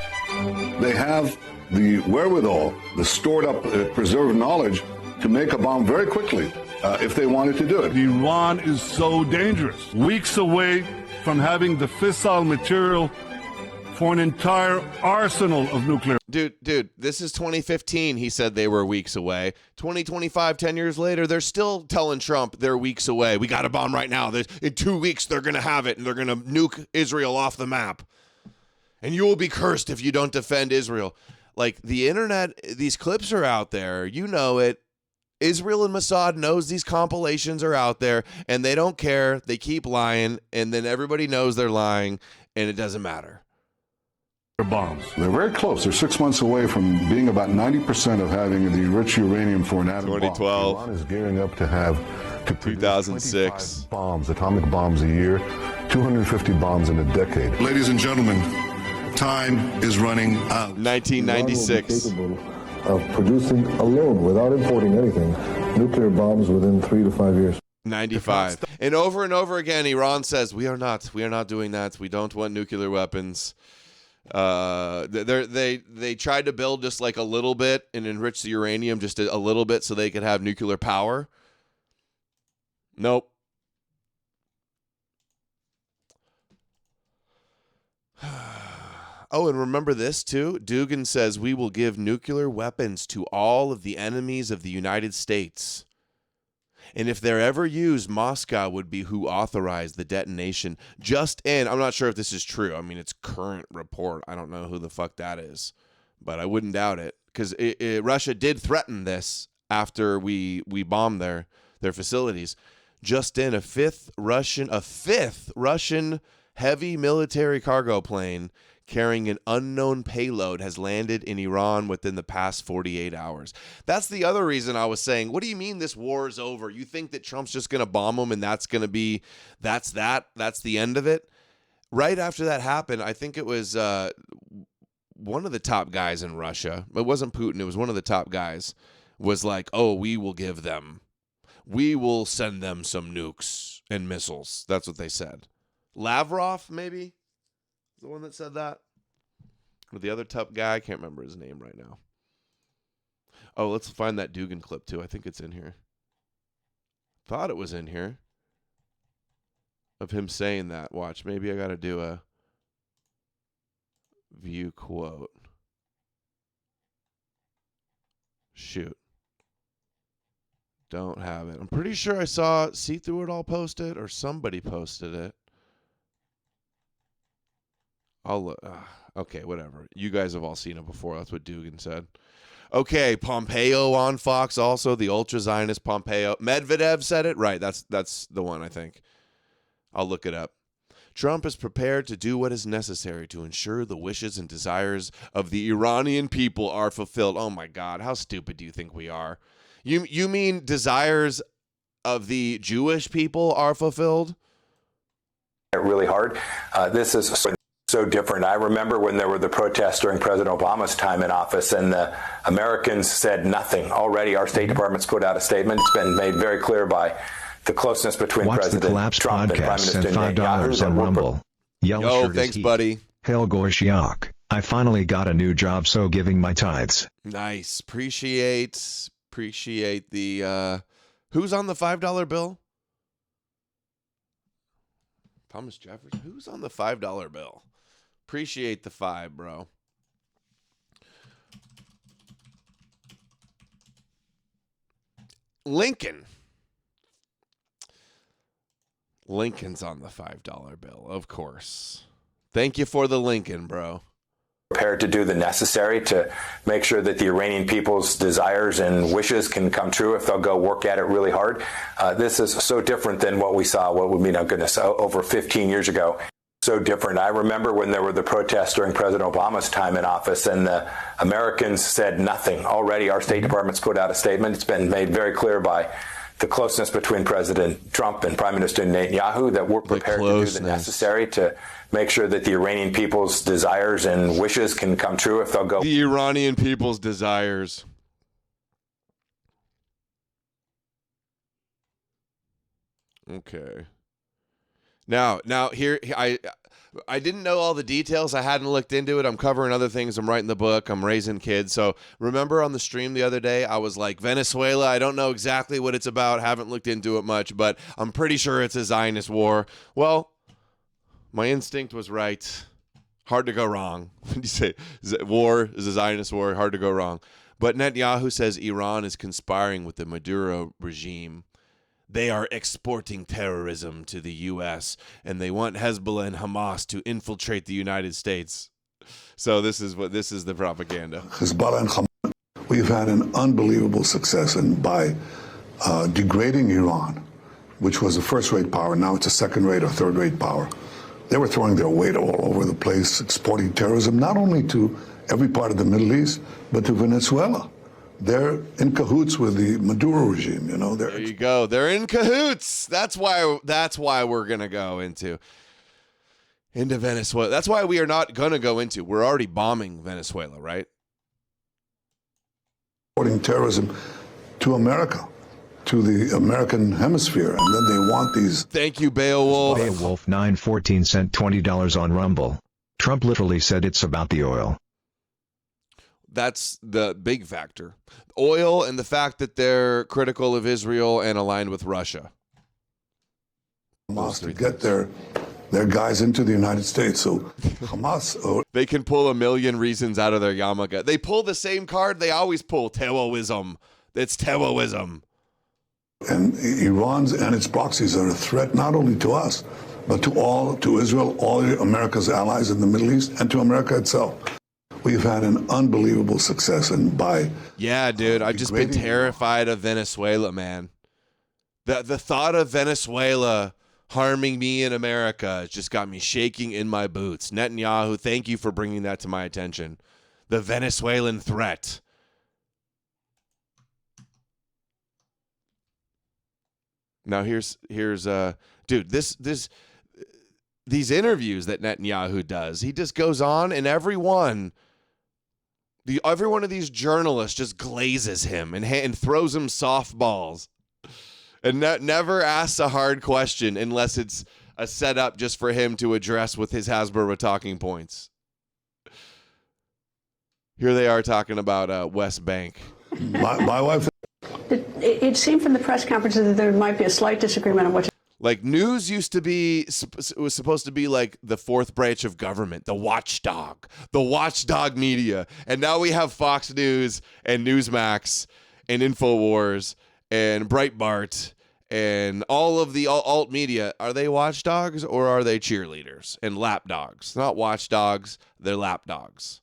They have the wherewithal, the stored up, preserved knowledge to make a bomb very quickly if they wanted to do it. Iran is so dangerous. Weeks away from having the fissile material for an entire arsenal of nuclear. Dude, this is 2015. He said they were weeks away. 2025, 10 years later, they're still telling Trump they're weeks away. We got a bomb right now. In 2 weeks, they're going to have it, and they're going to nuke Israel off the map. And you will be cursed if you don't defend Israel. Like, the internet, these clips are out there. You know it. Israel and Mossad knows these compilations are out there, and they don't care. They keep lying, and then everybody knows they're lying, and it doesn't matter. Bombs. They're very close. They're 6 months away from being about 90% of having the enriched uranium for an atom bomb. 2012. Iran is gearing up to have 2006 bombs, atomic bombs a year, 250 bombs in a decade. Ladies and gentlemen, time is running out. 1996. Of producing alone, without importing anything, nuclear bombs within 3 to 5 years. 95. And over again, Iran says, we are not doing that. We don't want nuclear weapons. They tried to build just like a little bit and enrich the uranium just a little bit so they could have nuclear power. Nope. Oh, and remember this too? Dugan says we will give nuclear weapons to all of the enemies of the United States. And if they're ever used, Moscow would be who authorized the detonation. Just in, I'm not sure if this is true. I mean, it's current report. I don't know who the fuck that is, but I wouldn't doubt it because Russia did threaten this after we bombed their facilities. Just in, a fifth Russian heavy military cargo plane carrying an unknown payload has landed in Iran within the past 48 hours. That's the other reason I was saying, what do you mean this war is over? You think that Trump's just going to bomb them and that's going to be, that's the end of it? Right after that happened, I think it was one of the top guys in Russia. It wasn't Putin. It was one of the top guys was like, oh, we will send them some nukes and missiles. That's what they said. Lavrov, maybe? The one that said that? Or the other top guy? I can't remember his name right now. Oh, let's find that Dugan clip too. I think it's in here. Thought it was in here. Of him saying that. Watch, maybe I got to do a view quote. Shoot. Don't have it. I'm pretty sure I saw See Through It All posted or somebody posted it. I'll look. Okay, whatever. You guys have all seen it before. That's what Dugan said. Okay, Pompeo on Fox also, the ultra-Zionist Pompeo. Medvedev said it? Right, that's the one, I think. I'll look it up. Trump is prepared to do what is necessary to ensure the wishes and desires of the Iranian people are fulfilled. Oh, my God. How stupid do you think we are? You mean desires of the Jewish people are fulfilled? Really hard. This is so different. I remember when there were the protests during President Obama's time in office and the Americans said nothing. Already our State Department's put out a statement. It's been made very clear by the closeness between President Trump and Prime Minister $5 on Rumble. Yo, thanks, buddy. Hell Gorshiak. I finally got a new job, so giving my tithes. Nice. Appreciate the who's on the $5 bill? Thomas Jefferson. Who's on the $5 bill? Appreciate the 5, bro. Lincoln. Lincoln's on the $5 bill, of course. Thank you for the Lincoln, bro. Prepared to do the necessary to make sure that the Iranian people's desires and wishes can come true if they'll go work at it really hard. This is so different than what we saw, over 15 years ago. So different. I remember when there were the protests during President Obama's time in office and the Americans said nothing. Already our State Department's put out a statement. It's been made very clear by the closeness between President Trump and Prime Minister Netanyahu that we're prepared to do the necessary to make sure that the Iranian people's desires and wishes can come true if they'll go. The Iranian people's desires. Okay. Now here I didn't know all the details. I hadn't looked into it. I'm covering other things. I'm writing the book. I'm raising kids. So remember on the stream the other day, I was like, Venezuela, I don't know exactly what it's about. Haven't looked into it much, but I'm pretty sure it's a Zionist war. Well, my instinct was right. Hard to go wrong. When you say war is a Zionist war, hard to go wrong. But Netanyahu says Iran is conspiring with the Maduro regime. They are exporting terrorism to the U.S., and they want Hezbollah and Hamas to infiltrate the United States. So this is the propaganda. Hezbollah and Hamas, we've had an unbelievable success, and by degrading Iran, which was a first-rate power, now it's a second-rate or third-rate power. They were throwing their weight all over the place, exporting terrorism, not only to every part of the Middle East, but to Venezuela. They're in cahoots with the Maduro regime, There you go. They're in cahoots. That's why we're gonna go into Venezuela. That's why we are not gonna go into. We're already bombing Venezuela, right? Exporting terrorism to America, to the American hemisphere, and then they want these. Thank you, Beowulf. Beowulf 914 sent $20 on Rumble. Trump literally said it's about the oil. That's the big factor. Oil and the fact that they're critical of Israel and aligned with Russia. Hamas to get their guys into the United States. So Hamas... They can pull a million reasons out of their yarmulke. They pull the same card they always pull, terrorism. It's terrorism. And Iran's and its proxies are a threat not only to us, but to Israel, all America's allies in the Middle East, and to America itself. We've had an unbelievable success, and yeah, dude, I've just been terrified of Venezuela, man. The thought of Venezuela harming me in America has just got me shaking in my boots. Netanyahu, thank you for bringing that to my attention. The Venezuelan threat. Now here's dude, these interviews that Netanyahu does, he just goes on, and every one of these journalists just glazes him and throws him softballs, and never asks a hard question unless it's a setup just for him to address with his Hasbro talking points. Here they are talking about West Bank. My wife. It seemed from the press conferences that there might be a slight disagreement on what to... Like, news used to be, it was supposed to be like the fourth branch of government, the watchdog media. And now we have Fox News and Newsmax and InfoWars and Breitbart and all of the alt media. Are they watchdogs or are they cheerleaders and lapdogs? Not watchdogs, they're lapdogs.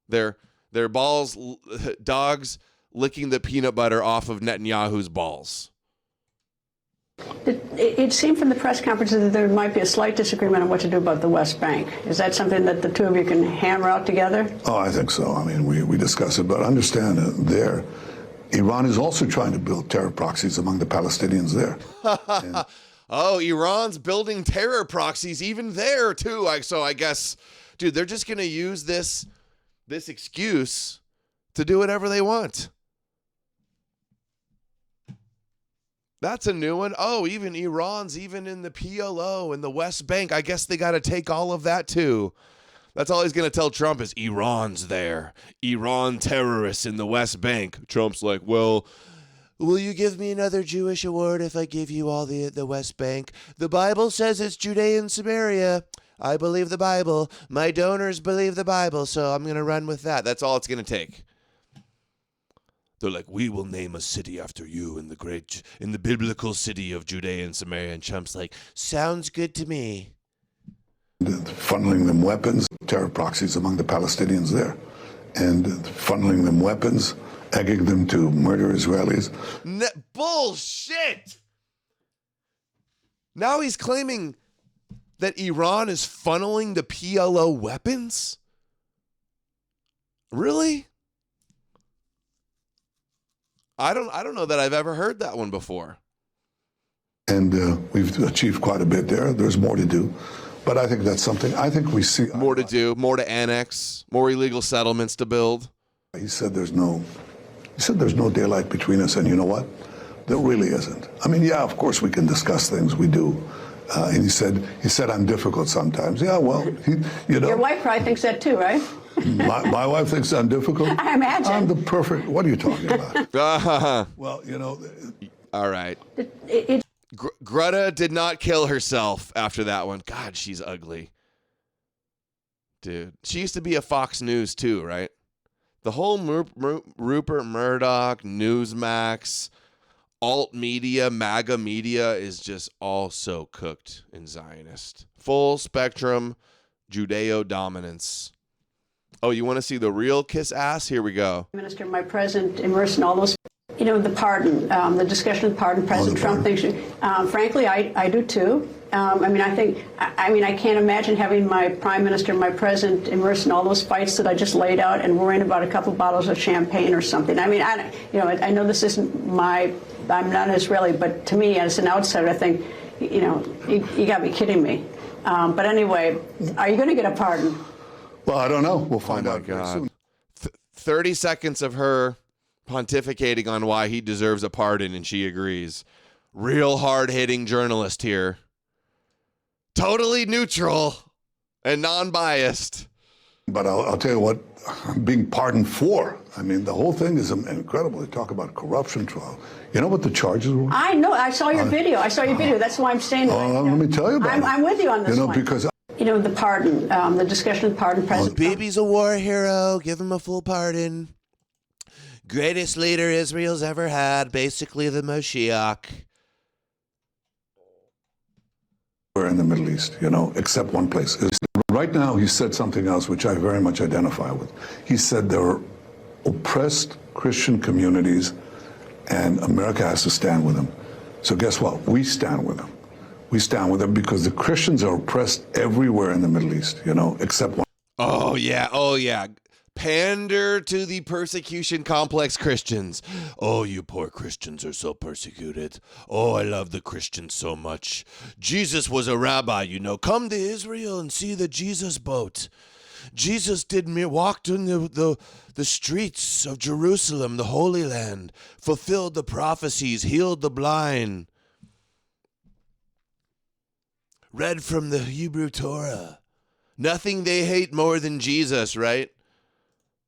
They're dogs licking the peanut butter off of Netanyahu's balls. It seemed from the press conferences that there might be a slight disagreement on what to do about the West Bank. Is that something that the two of you can hammer out together? Oh, I think so. I mean, we discuss it, but understand Iran is also trying to build terror proxies among the Palestinians there. Oh, Iran's building terror proxies even there, too. So I guess, dude, they're just going to use this excuse to do whatever they want. That's a new one. Oh, even Iran's even in the PLO and the West Bank. I guess they got to take all of that too. That's all he's going to tell Trump is Iran's there. Iran terrorists in the West Bank. Trump's like, well, will you give me another Jewish award if I give you all the West Bank? The Bible says it's Judea and Samaria. I believe the Bible. My donors believe the Bible, so I'm going to run with that. That's all it's going to take. They're like, we will name a city after you in the biblical city of Judea and Samaria. And Trump's like, sounds good to me. Funneling them weapons, terror proxies among the Palestinians there, and funneling them weapons, egging them to murder Israelis. Bullshit! Now he's claiming that Iran is funneling the PLO weapons? Really? I don't know that I've ever heard that one before. And we've achieved quite a bit there. There's more to do. But I think that's something, I think we see... More to do, more to annex, more illegal settlements to build. He said there's no daylight between us, and you know what? There really isn't. I mean, yeah, of course we can discuss things, we do. And he said I'm difficult sometimes. Yeah, well, you know... Your wife probably thinks that too, right? My wife thinks I'm difficult. I imagine. I'm the perfect... What are you talking about? Well, you know... All right. Greta did not kill herself after that one. God, she's ugly. Dude. She used to be a Fox News too, right? The whole Rupert Murdoch, Newsmax, alt media, MAGA media is just all so cooked in Zionist. Full spectrum Judeo-dominance. Oh, you want to see the real kiss ass? Here we go. Minister, my president immersed in all those, the pardon, the discussion of pardon. President Trump thinks, frankly, I do too. I can't imagine having my prime minister, my president immersed in all those fights that I just laid out and worrying about a couple bottles of champagne or something. I mean, I know this isn't I'm not Israeli, but to me, as an outsider, I think, you got to be kidding me. But anyway, are you going to get a pardon? Well, I don't know. We'll find out very soon. 30 seconds of her pontificating on why he deserves a pardon, and she agrees. Real hard-hitting journalist here. Totally neutral and non-biased. But I'll tell you what, I'm being pardoned for. I mean, the whole thing is incredible. They talk about corruption trial. You know what the charges were? I know. I saw your video. I saw your video. That's why I'm saying that. Let me tell you about it. I'm with you on this one. Because the pardon, the discussion of pardon, President Trump. Bibi's a war hero. Give him a full pardon. Greatest leader Israel's ever had. Basically the Moshiach. we're in the Middle East, except one place. Right now, he said something else, which I very much identify with. He said there are oppressed Christian communities, and America has to stand with them. So guess what? We stand with them. We stand with them because the Christians are oppressed everywhere in the Middle East, except one. Oh, yeah. Oh, yeah. Pander to the persecution complex Christians. Oh, you poor Christians are so persecuted. Oh, I love the Christians so much. Jesus was a rabbi, Come to Israel and see the Jesus boat. Jesus walked in the streets of Jerusalem, the Holy Land, fulfilled the prophecies, healed the blind, read from the Hebrew Torah. Nothing they hate more than Jesus, right?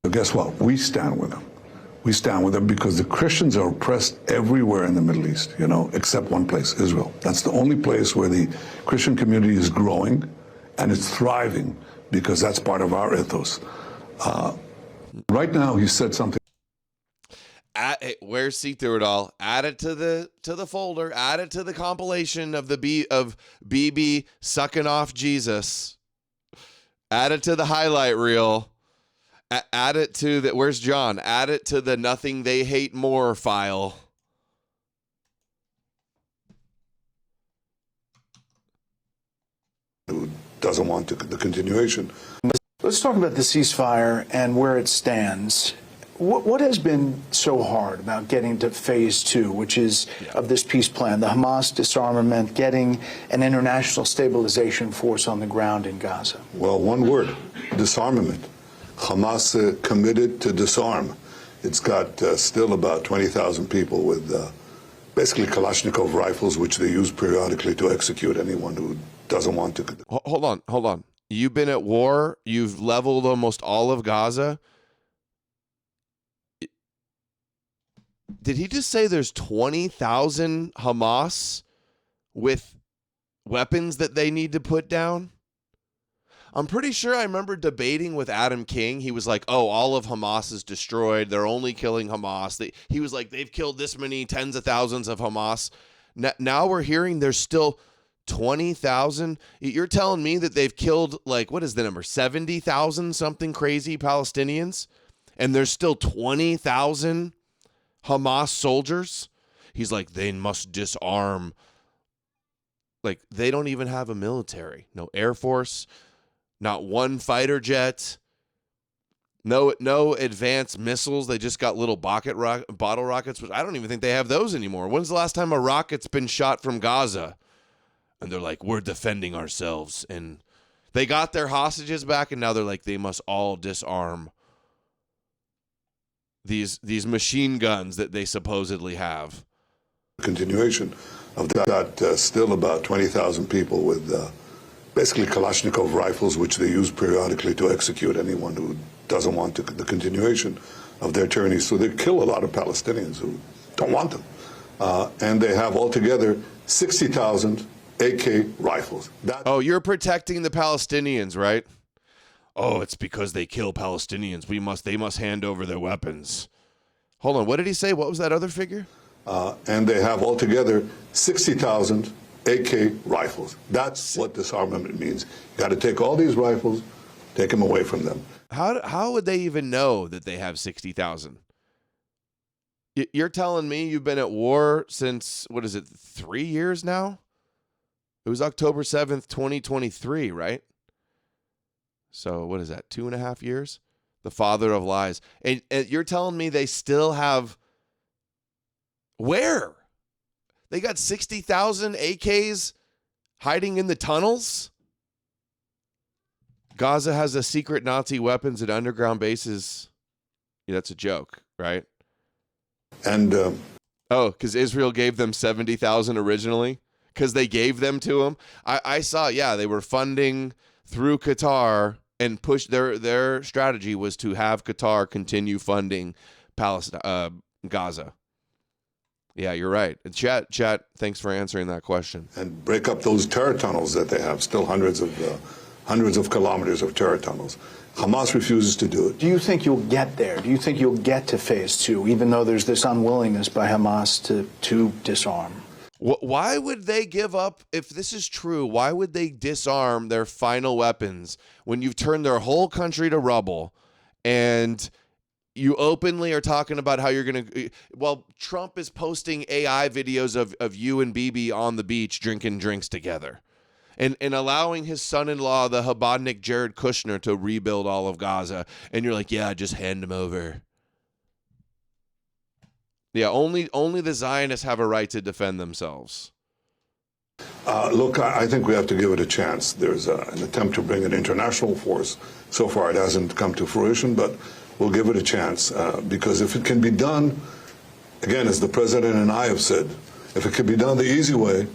So guess what? We stand with them. We stand with them because the Christians are oppressed everywhere in the Middle East, except one place, Israel. That's the only place where the Christian community is growing and it's thriving because that's part of our ethos. Right now, he said something. Where's See Through It All? Add it to the folder. Add it to the compilation of BB sucking off Jesus. Add it to the highlight reel. Add it to the, where's John? Add it to the Nothing They Hate More file. Who doesn't want the continuation. Let's talk about the ceasefire and where it stands. What has been so hard about getting to phase 2, which is of this peace plan, the Hamas disarmament, getting an international stabilization force on the ground in Gaza? Well, one word, disarmament. Hamas committed to disarm. It's got still about 20,000 people with basically Kalashnikov rifles, which they use periodically to execute anyone who doesn't want to. Hold on. You've been at war. You've leveled almost all of Gaza. Did he just say there's 20,000 Hamas with weapons that they need to put down? I'm pretty sure I remember debating with Adam King. He was like, oh, all of Hamas is destroyed. They're only killing Hamas. He was like, they've killed this many tens of thousands of Hamas. Now we're hearing there's still 20,000. You're telling me that they've killed, what is the number? 70,000 something crazy Palestinians? And there's still 20,000 Hamas soldiers? He's like, they must disarm. They don't even have a military. No Air Force. Not one fighter jet. No advanced missiles. They just got little bottle rockets, which I don't even think they have those anymore. When's the last time a rocket's been shot from Gaza? And they're like, we're defending ourselves. And they got their hostages back, and now they're like, they must all disarm these machine guns that they supposedly have. Continuation of that, still about 20,000 people with basically Kalashnikov rifles, which they use periodically to execute anyone who doesn't want the continuation of their tyranny. So they kill a lot of Palestinians who don't want them. And they have altogether 60,000 AK rifles. You're protecting the Palestinians, right? Oh, it's because they kill Palestinians. They must hand over their weapons. Hold on, what did he say? What was that other figure? And they have altogether 60,000 AK rifles. That's what disarmament means. You got to take all these rifles, take them away from them. How would they even know that they have 60,000? You're telling me you've been at war since, 3 years now? It was October 7th, 2023, right? So what is that, 2.5 years? The father of lies. And you're telling me they still have... Where? They got 60,000 AKs hiding in the tunnels? Gaza has a secret Nazi weapons at underground bases. Yeah, that's a joke, right? And because Israel gave them 70,000 originally? Because they gave them to them? I saw, they were funding through Qatar and push their strategy was to have Qatar continue funding Gaza. Yeah, you're right. Chat, thanks for answering that question. And break up those terror tunnels that they have, still hundreds of kilometers of terror tunnels. Hamas refuses to do it. Do you think you'll get there? Do you think you'll get to phase 2, even though there's this unwillingness by Hamas to disarm? Why would they give up, if this is true, why would they disarm their final weapons when you've turned their whole country to rubble and you openly are talking about how you're going to, well, Trump is posting AI videos of you and Bibi on the beach drinking drinks together and allowing his son-in-law, the Habadnik Jared Kushner, to rebuild all of Gaza. And you're like, yeah, just hand him over. Yeah, only the Zionists have a right to defend themselves. Look, I think we have to give it a chance. There's an attempt to bring an international force. So far, it hasn't come to fruition, but we'll give it a chance because if it can be done, again, as the president and I have said, if it can be done the easy way,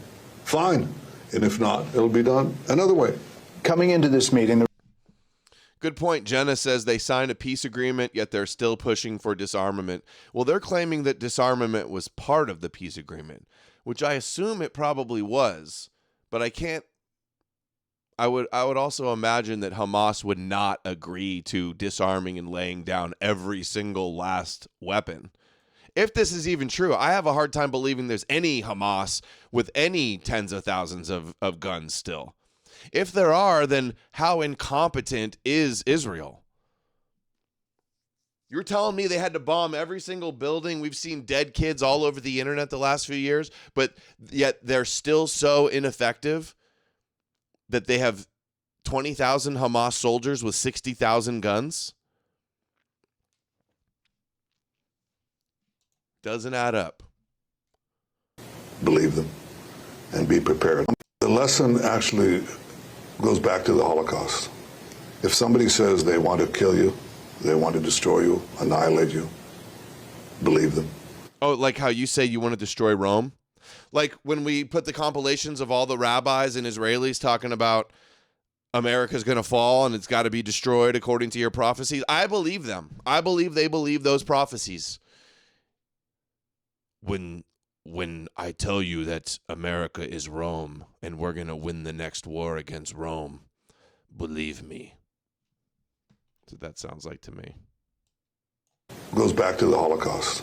fine. And if not, it'll be done another way. Coming into this meeting, good point. Jenna says they signed a peace agreement, yet they're still pushing for disarmament. Well, they're claiming that disarmament was part of the peace agreement, which I assume it probably was, but I can't. I would also imagine that Hamas would not agree to disarming and laying down every single last weapon. If this is even true, I have a hard time believing there's any Hamas with any tens of thousands of guns still. If there are, then how incompetent is Israel? You're telling me they had to bomb every single building? We've seen dead kids all over the internet the last few years, but yet they're still so ineffective that they have 20,000 Hamas soldiers with 60,000 guns? Doesn't add up. Believe them and be prepared. The lesson actually goes back to the Holocaust. If somebody says they want to kill you, they want to destroy you, annihilate you, believe them. Oh, like how you say you want to destroy Rome? Like when we put the compilations of all the rabbis and Israelis talking about America's going to fall and it's got to be destroyed according to your prophecies. I believe them. I believe they believe those prophecies. When I tell you that America is Rome and we're going to win the next war against Rome, believe me. That's what that sounds like to me. Goes back to the Holocaust.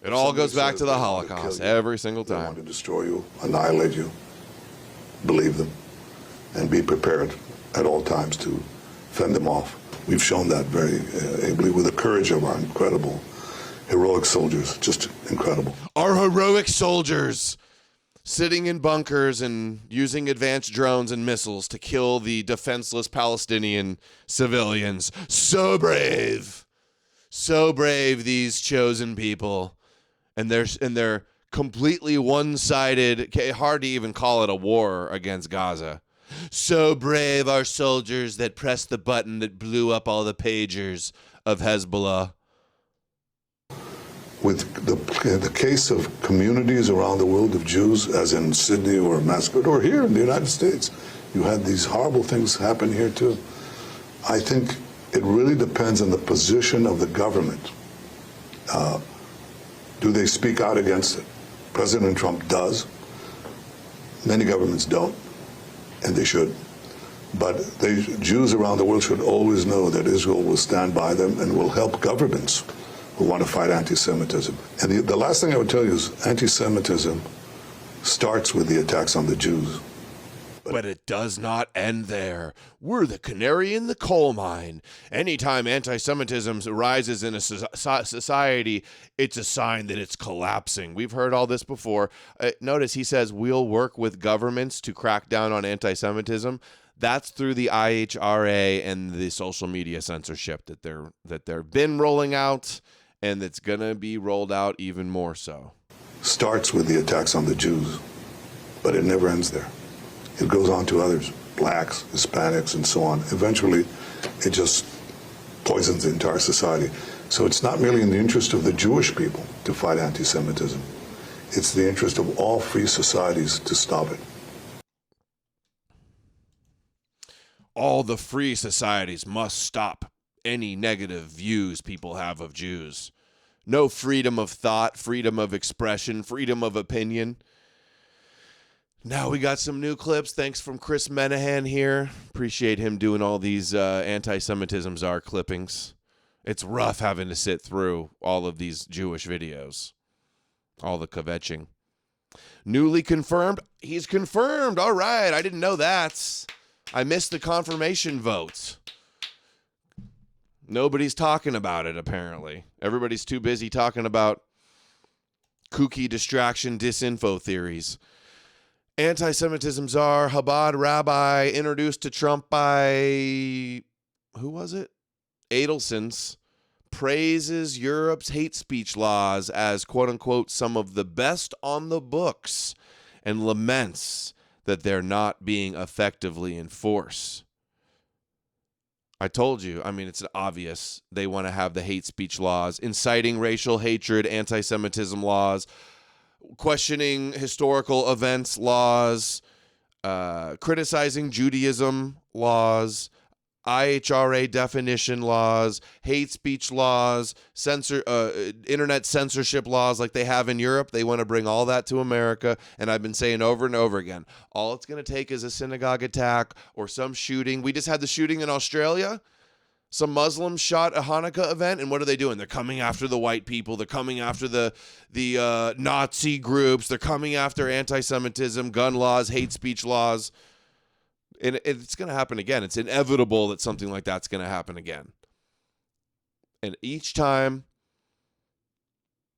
It all goes back to the Holocaust every single time. They want to destroy you, annihilate you, believe them, and be prepared at all times to fend them off. We've shown that very ably with the courage of our incredible heroic soldiers, just incredible. Our heroic soldiers sitting in bunkers and using advanced drones and missiles to kill the defenseless Palestinian civilians. So brave, these chosen people. And they're completely one-sided, hard to even call it a war against Gaza. So brave our soldiers that pressed the button that blew up all the pagers of Hezbollah. With the case of communities around the world of Jews, as in Sydney or Mascot or here in the United States, you had these horrible things happen here too. I think it really depends on the position of the government. Do they speak out against it? President Trump does. Many governments don't, and they should. But Jews around the world should always know that Israel will stand by them and will help governments who want to fight anti-Semitism. And the last thing I would tell you is anti-Semitism starts with the attacks on the Jews. But it does not end there. We're the canary in the coal mine. Anytime anti-Semitism rises in a society, it's a sign that it's collapsing. We've heard all this before. Notice he says we'll work with governments to crack down on anti-Semitism. That's through the IHRA and the social media censorship that they've been rolling out, and it's going to be rolled out even more so. Starts with the attacks on the Jews, but it never ends there. It goes on to others, blacks, Hispanics, and so on. Eventually, it just poisons the entire society. So it's not merely in the interest of the Jewish people to fight anti-Semitism. It's the interest of all free societies to stop it. all the free societies must stop any negative views people have of Jews. No freedom of thought, freedom of expression, freedom of opinion. Now we got some new clips. Thanks from Chris Menahan here. Appreciate him doing all these anti-Semitism czar clippings. It's rough having to sit through all of these Jewish videos. All the kvetching. Newly confirmed? He's confirmed. All right. I didn't know that. I missed the confirmation votes. Nobody's talking about it, apparently. Everybody's too busy talking about kooky distraction disinfo theories. Anti-Semitism czar, Chabad rabbi, introduced to Trump by, who was it? Adelson's, praises Europe's hate speech laws as, quote-unquote, some of the best on the books, and laments that they're not being effectively enforced. I told you, I mean, it's obvious they want to have the hate speech laws, inciting racial hatred, anti-Semitism laws, questioning historical events laws, criticizing Judaism laws, IHRA definition laws, hate speech laws, internet censorship laws like they have in Europe. They want to bring all that to America. And I've been saying over and over again, all it's going to take is a synagogue attack or some shooting. We just had the shooting in Australia. Some Muslims shot a Hanukkah event, and what are they doing? They're coming after the white people. They're coming after the Nazi groups. They're coming after anti-Semitism, gun laws, hate speech laws. And it's going to happen again. It's inevitable that something like that's going to happen again. And each time,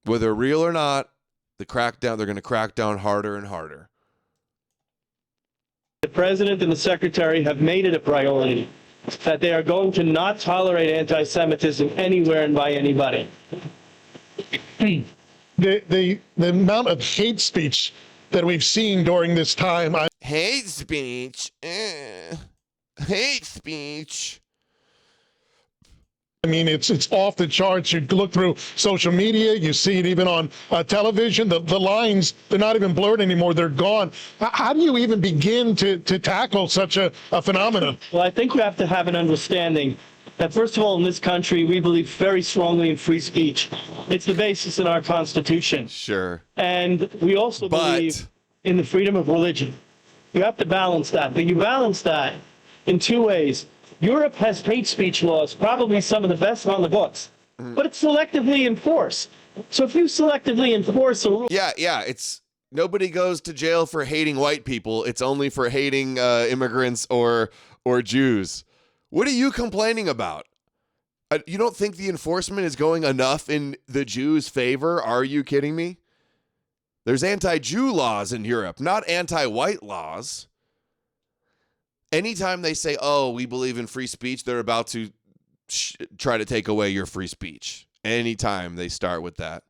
whether real or not, they're going to crack down harder and harder. The president and the secretary have made it a priority that they are going to not tolerate anti-Semitism anywhere and by anybody. The amount of hate speech that we've seen during this time. Hate speech. Hate speech. I mean, it's off the charts. You look through social media, you see it even on television. The lines, they're not even blurred anymore. They're gone. How do you even begin to tackle such a phenomenon? Well, I think you have to have an understanding that, first of all, in this country, we believe very strongly in free speech. It's the basis in our Constitution. Sure. And we also believe in the freedom of religion. You have to balance that. But you balance that in two ways. Europe has hate speech laws, probably some of the best on the books, but it's selectively enforced. So if you selectively enforce a rule... Yeah, it's nobody goes to jail for hating white people. It's only for hating immigrants or Jews. What are you complaining about? You don't think the enforcement is going enough in the Jews' favor? Are you kidding me? There's anti-Jew laws in Europe, not anti-white laws. Anytime they say, oh, we believe in free speech, they're about to try to take away your free speech. Anytime they start with that.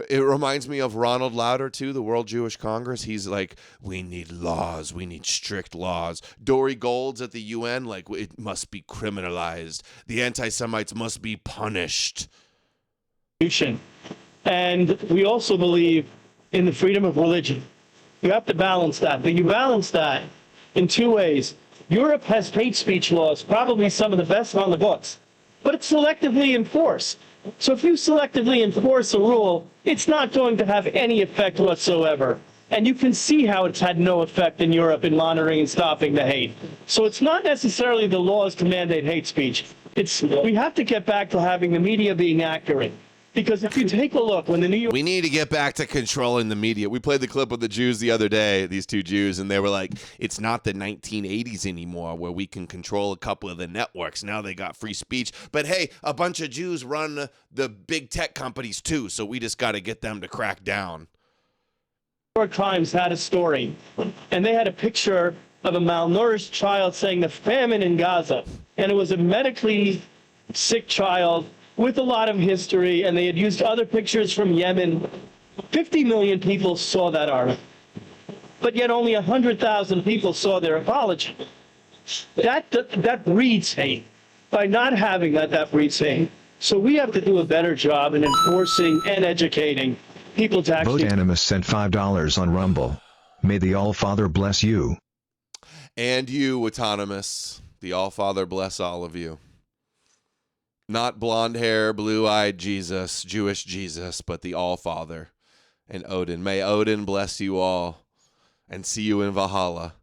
It reminds me of Ronald Lauder, too, the World Jewish Congress. He's like, we need laws. We need strict laws. Dory Gold's at the UN, like, it must be criminalized. The anti-Semites must be punished. And we also believe in the freedom of religion. You have to balance that. But you balance that in two ways. Europe has hate speech laws, probably some of the best on the books, but it's selectively enforced. So if you selectively enforce a rule, it's not going to have any effect whatsoever. And you can see how it's had no effect in Europe in monitoring and stopping the hate. So it's not necessarily the laws to mandate hate speech. We have to get back to having the media being accurate. Because if you take a look, when the New York... We need to get back to controlling the media. We played the clip with the Jews the other day, these two Jews, and they were like, it's not the 1980s anymore where we can control a couple of the networks. Now they got free speech. But hey, a bunch of Jews run the big tech companies too, so we just got to get them to crack down. New York Times had a story, and they had a picture of a malnourished child saying the famine in Gaza. And it was a medically sick child with a lot of history, and they had used other pictures from Yemen. 50 million people saw that article, but yet only 100,000 people saw their apology. That breeds hate. By not having that breeds hate. So we have to do a better job in enforcing and educating people to actually... Vote Animus sent $5 on Rumble. May the All-Father bless you. And you, Autonomous. The All-Father bless all of you. Not blonde hair, blue-eyed Jesus, Jewish Jesus, but the All-Father and Odin. May Odin bless you all and see you in Valhalla.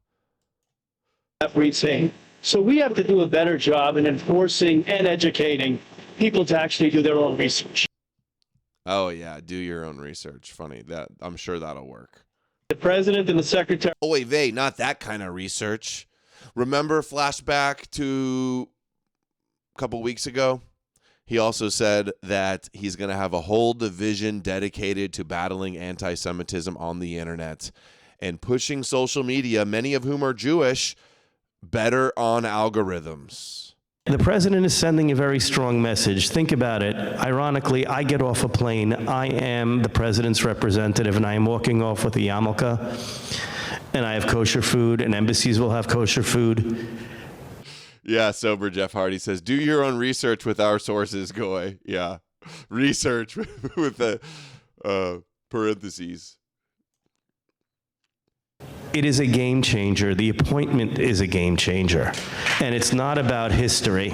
Everything. So we have to do a better job in enforcing and educating people to actually do their own research. Oh, yeah, do your own research. Funny. That I'm sure that'll work. The president and the secretary. Oy vey, not that kind of research. Remember, flashback to a couple weeks ago? He also said that he's going to have a whole division dedicated to battling anti-Semitism on the internet and pushing social media, many of whom are Jewish, better on algorithms. The president is sending a very strong message. Think about it. Ironically, I get off a plane. I am the president's representative, and I am walking off with a yarmulke, and I have kosher food, and embassies will have kosher food. Yeah, sober Jeff Hardy says, do your own research with our sources, Goy. Yeah, research with the parentheses. It is a game changer. The appointment is a game changer. And it's not about history.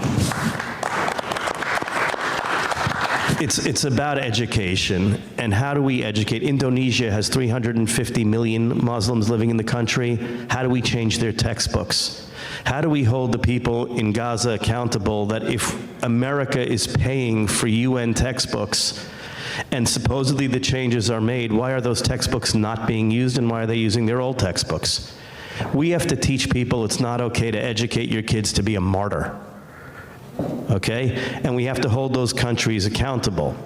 It's about education. And how do we educate? Indonesia has 350 million Muslims living in the country. How do we change their textbooks? How do we hold the people in Gaza accountable that if America is paying for UN textbooks and supposedly the changes are made, why are those textbooks not being used, and why are they using their old textbooks? We have to teach people it's not okay to educate your kids to be a martyr, okay? And we have to hold those countries accountable.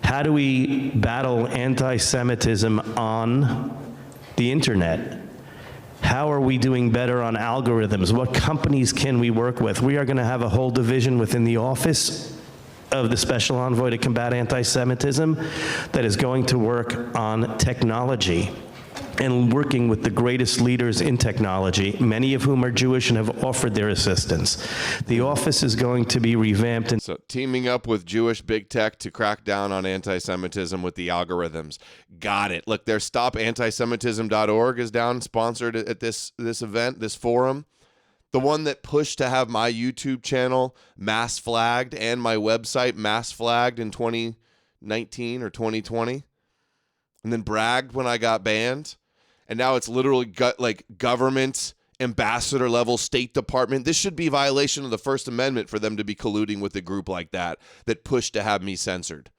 How do we battle anti-Semitism on the internet? How are we doing better on algorithms? What companies can we work with? We are going to have a whole division within the office of the Special Envoy to combat anti-Semitism that is going to work on technology and working with the greatest leaders in technology, many of whom are Jewish and have offered their assistance. The office is going to be revamped. And so teaming up with Jewish big tech to crack down on anti-Semitism with the algorithms. Got it. Look, their stopantisemitism.org is down, sponsored at this event, this forum. The one that pushed to have my YouTube channel mass flagged and my website mass flagged in 2019 or 2020, and then bragged when I got banned. And now it's literally like government ambassador level, State Department. This should be violation of the First Amendment for them to be colluding with a group like that pushed to have me censored.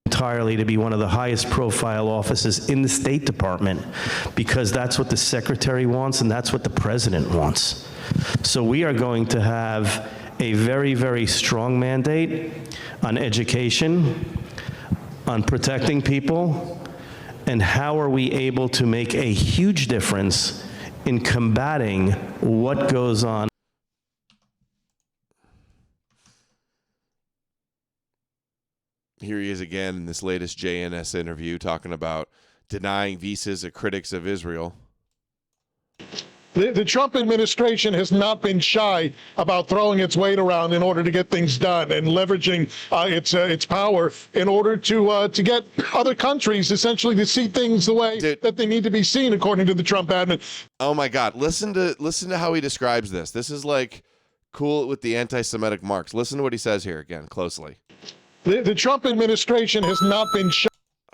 Entirely to be one of the highest profile offices in the State Department, because that's what the secretary wants and that's what the president wants. So we are going to have a very, very strong mandate on education, on protecting people, and how are we able to make a huge difference in combating what goes on. Here he is again in this latest JNS interview talking about denying visas to critics of Israel. The Trump administration has not been shy about throwing its weight around in order to get things done and leveraging its power in order to get other countries essentially to see things the way that they need to be seen, according to the Trump admin. Oh my God! Listen to how he describes this. This is like cool with the anti-Semitic marks. Listen to what he says here again closely. The Trump administration has not been shy.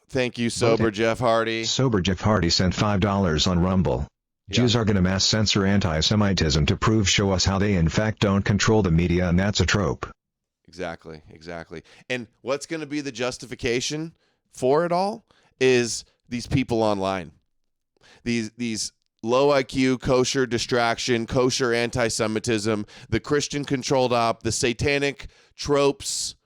Thank you, sober Jeff Hardy. Sober Jeff Hardy sent $5 on Rumble. Yeah. Jews are going to mass censor anti-Semitism to show us how they in fact don't control the media, and that's a trope. Exactly. And what's going to be the justification for it all is these people online. These low IQ, kosher distraction, kosher anti-Semitism, the Christian-controlled op, the satanic tropes,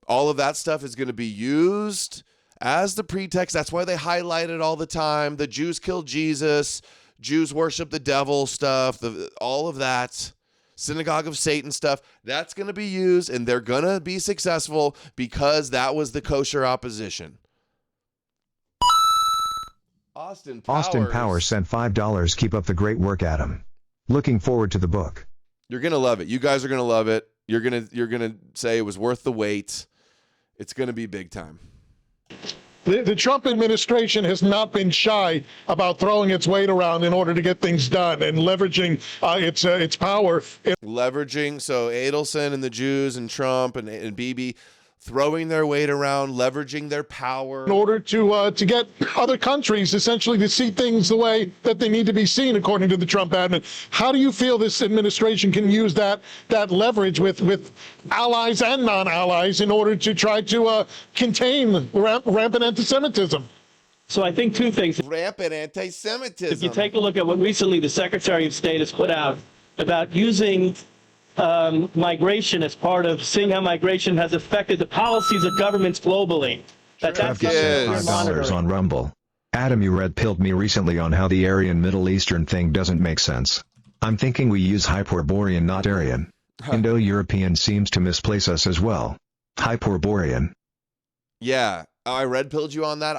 all of that stuff is going to be used as the pretext. That's why they highlight it all the time. The Jews killed Jesus, Jews worship the devil stuff, all of that, synagogue of Satan stuff. That's going to be used, and they're going to be successful because that was the kosher opposition. Austin Powers sent $5. Keep up the great work, Adam. Looking forward to the book. You're going to love it. You guys are going to love it. You're going to say it was worth the wait. It's going to be big time. the Trump administration has not been shy about throwing its weight around in order to get things done and leveraging its power. Leveraging, so Adelson and the Jews and Trump and Bibi throwing their weight around, leveraging their power In order to get other countries essentially to see things the way that they need to be seen, according to the Trump admin. How do you feel this administration can use that leverage with allies and non-allies in order to try to contain rampant anti-Semitism? So I think two things. Rampant anti-Semitism. If you take a look at what recently the Secretary of State has put out about using migration as part of seeing how migration has affected the policies of governments globally. That's $5 on Rumble. Adam, you red-pilled me recently on how the Aryan Middle Eastern thing doesn't make sense. I'm thinking we use Hyperborean, not Aryan. Indo-European seems to misplace us as well. Hyperborean. Yeah, I red-pilled you on that.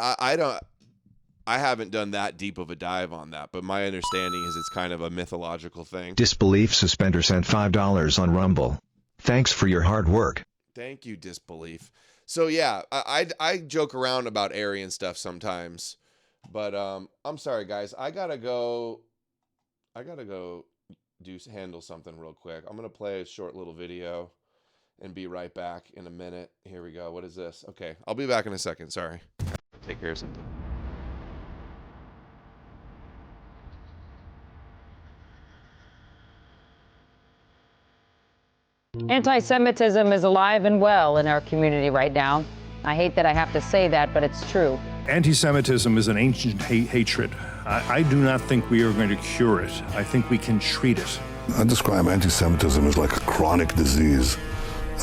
I haven't done that deep of a dive on that, but my understanding is it's kind of a mythological thing. Disbelief Suspender sent $5 on Rumble. Thanks for your hard work. Thank you, Disbelief. So yeah, I joke around about Aryan stuff sometimes, but I'm sorry guys, I gotta go handle something real quick. I'm gonna play a short little video and be right back in a minute. Here we go. What is this? Okay, I'll be back in a second. Sorry. Take care of something. Anti-Semitism is alive and well in our community right now. I hate that I have to say that, but it's true. Anti-Semitism is an ancient hatred. I do not think we are going to cure it. I think we can treat it. I describe anti-Semitism as like a chronic disease.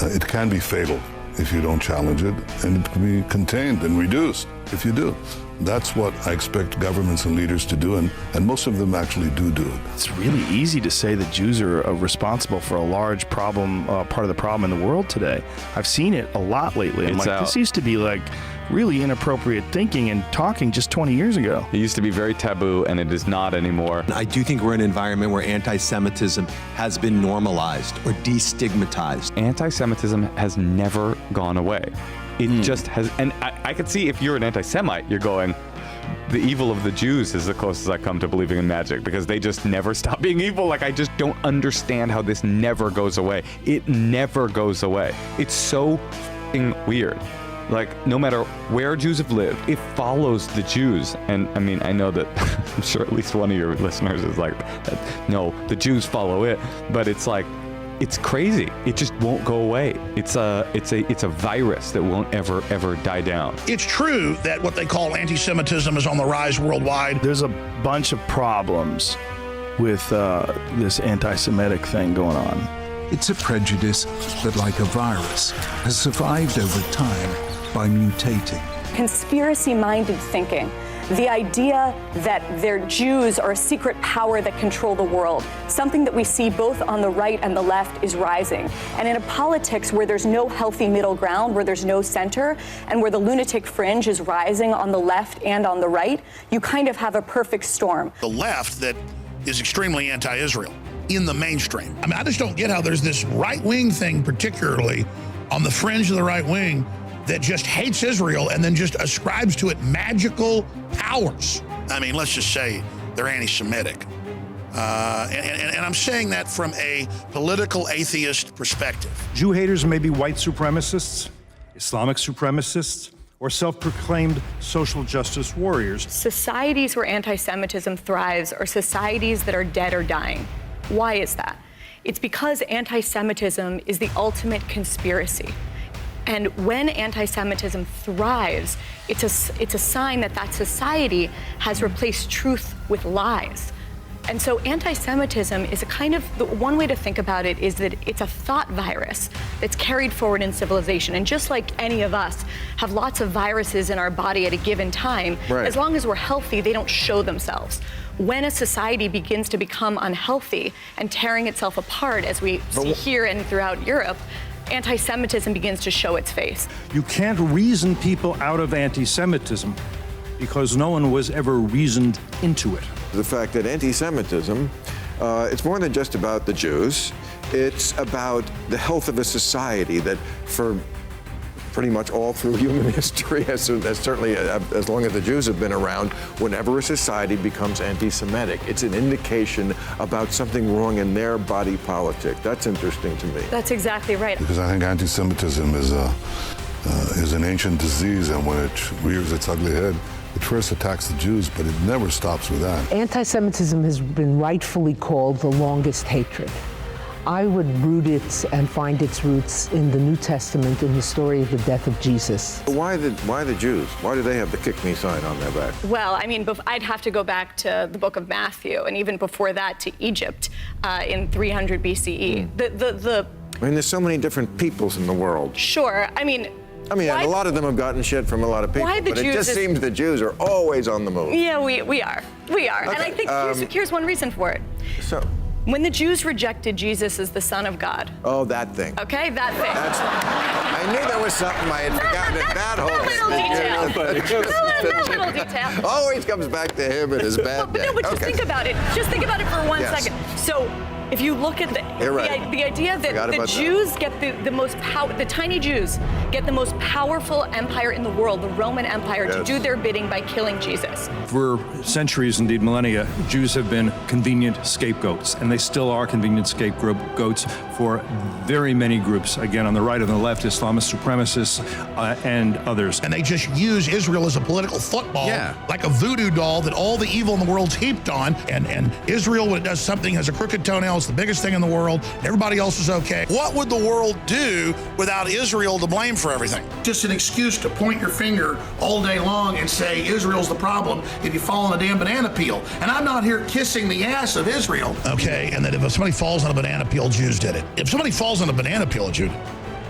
It can be fatal if you don't challenge it, and it can be contained and reduced if you do. That's what I expect governments and leaders to do, and most of them actually do it. It's really easy to say that Jews are responsible for a large problem, part of the problem in the world today. I've seen it a lot lately. I'm like, this used to be like really inappropriate thinking and talking just 20 years ago. It used to be very taboo, and it is not anymore. I do think we're in an environment where anti-Semitism has been normalized or destigmatized. Anti-Semitism has never gone away. It just has, and I could see if you're an anti-Semite, you're going, the evil of the Jews is the closest I come to believing in magic, because they just never stop being evil. Like, I just don't understand how this never goes away. It never goes away. It's so f***ing weird. Like, no matter where Jews have lived, it follows the Jews. And I mean, I know that I'm sure at least one of your listeners is like, no, the Jews follow it. But it's like, it's crazy. It just won't go away. It's a virus that won't ever die down. It's true that what they call anti-Semitism is on the rise worldwide. There's a bunch of problems with this anti-Semitic thing going on. It's a prejudice that, like a virus, has survived over time by mutating. Conspiracy-minded thinking. The idea that they're Jews are a secret power that control the world, something that we see both on the right and the left, is rising. And in a politics where there's no healthy middle ground, where there's no center, and where the lunatic fringe is rising on the left and on the right, you kind of have a perfect storm. The left that is extremely anti-Israel in the mainstream. I mean, I just don't get how there's this right-wing thing, particularly on the fringe of the right wing, that just hates Israel and then just ascribes to it magical powers. I mean, let's just say they're anti-Semitic. And I'm saying that from a political atheist perspective. Jew haters may be white supremacists, Islamic supremacists, or self-proclaimed social justice warriors. Societies where anti-Semitism thrives are societies that are dead or dying. Why is that? It's because anti-Semitism is the ultimate conspiracy. And when anti-Semitism thrives, it's a sign that that society has replaced truth with lies. And so anti-Semitism is a kind of, the one way to think about it is that it's a thought virus that's carried forward in civilization. And just like any of us have lots of viruses in our body at a given time, as long as we're healthy, they don't show themselves. When a society begins to become unhealthy and tearing itself apart, as we see here and throughout Europe, anti-Semitism begins to show its face. You can't reason people out of anti-Semitism because no one was ever reasoned into it. The fact that anti-Semitism, it's more than just about the Jews. It's about the health of a society that for pretty much all through human history, as certainly as long as the Jews have been around, whenever a society becomes anti-Semitic, it's an indication about something wrong in their body politic. That's interesting to me. That's exactly right. Because I think anti-Semitism is an ancient disease, and when it rears its ugly head, it first attacks the Jews, but it never stops with that. Anti-Semitism has been rightfully called the longest hatred. I would root it and find its roots in the New Testament, in the story of the death of Jesus. Why the Jews? Why do they have the kick me sign on their back? Well, I mean, I'd have to go back to the book of Matthew, and even before that to Egypt in 300 BCE. I mean, there's so many different peoples in the world. Sure, I mean, a lot of them have gotten shit from a lot of people, but it just seems the Jews are always on the move. Yeah, we are. Okay, and I think here's one reason for it. So, when the Jews rejected Jesus as the Son of God. Oh, that thing. Okay, that thing. I knew there was something I had forgotten. That whole little detail. Always comes back to him and his bad day. No, but just think about it. Just think about it for one second. So, if you look at the idea that the Jews get the tiny Jews get the most powerful empire in the world, the Roman Empire, to do their bidding by killing Jesus. For centuries, indeed millennia, Jews have been convenient scapegoats, and they still are convenient scapegoats for very many groups. Again, on the right and the left, Islamist supremacists and others. And they just use Israel as a political football, like a voodoo doll that all the evil in the world's heaped on. And Israel, when it does something, has a crooked toenail. It's the biggest thing in the world. Everybody else is okay. What would the world do without Israel to blame for everything? Just an excuse to point your finger all day long and say Israel's the problem if you fall on a damn banana peel. And I'm not here kissing the ass of Israel. Okay, and that if somebody falls on a banana peel, Jews did it. If somebody falls on a banana peel, Jew,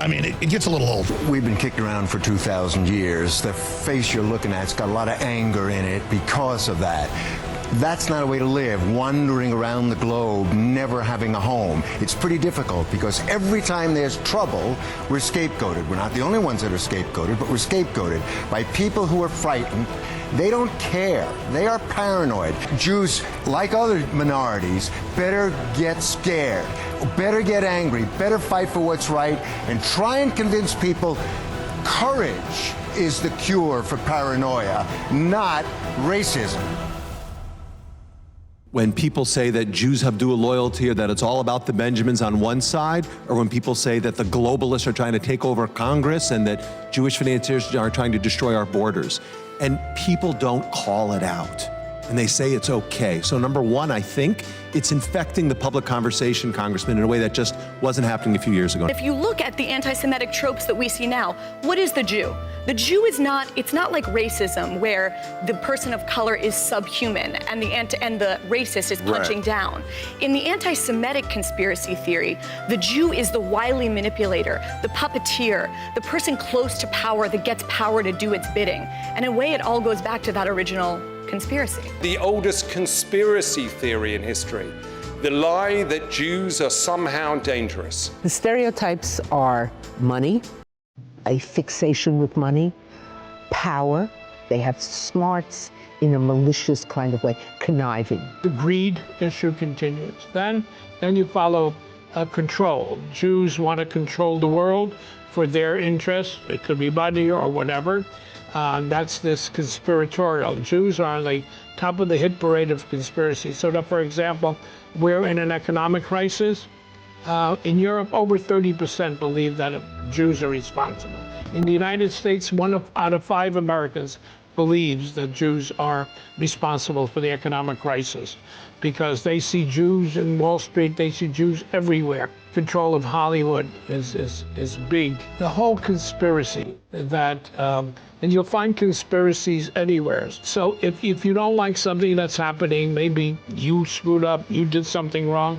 I mean, it gets a little old. We've been kicked around for 2,000 years. The face you're looking at's got a lot of anger in it because of that. That's not a way to live, wandering around the globe, never having a home. It's pretty difficult because every time there's trouble, we're scapegoated. We're not the only ones that are scapegoated, but we're scapegoated by people who are frightened. They don't care. They are paranoid. Jews, like other minorities, better get scared, better get angry, better fight for what's right, and try and convince people courage is the cure for paranoia, not racism. When people say that Jews have dual loyalty or that it's all about the Benjamins on one side, or when people say that the globalists are trying to take over Congress and that Jewish financiers are trying to destroy our borders, and people don't call it out, and they say it's okay. So number one, I think it's infecting the public conversation, Congressman, in a way that just wasn't happening a few years ago. If you look at the anti-Semitic tropes that we see now, what is the Jew? The Jew is it's not like racism where the person of color is subhuman and the racist is punching down. In the anti-Semitic conspiracy theory, the Jew is the wily manipulator, the puppeteer, the person close to power that gets power to do its bidding. And in a way, it all goes back to that original conspiracy. The oldest conspiracy theory in history, the lie that Jews are somehow dangerous. The stereotypes are money, a fixation with money, power. They have smarts in a malicious kind of way, conniving. The greed issue continues. Then you follow control. Jews want to control the world for their interests. It could be money or whatever. That's this conspiratorial. Jews are on the top of the hit parade of conspiracy. So that, for example, we're in an economic crisis. In Europe, over 30% believe that Jews are responsible. In the United States, 1 out of 5 Americans believes that Jews are responsible for the economic crisis because they see Jews in Wall Street, they see Jews everywhere. Control of Hollywood is big. The whole conspiracy that, and you'll find conspiracies anywhere. So if you don't like something that's happening, maybe you screwed up, you did something wrong,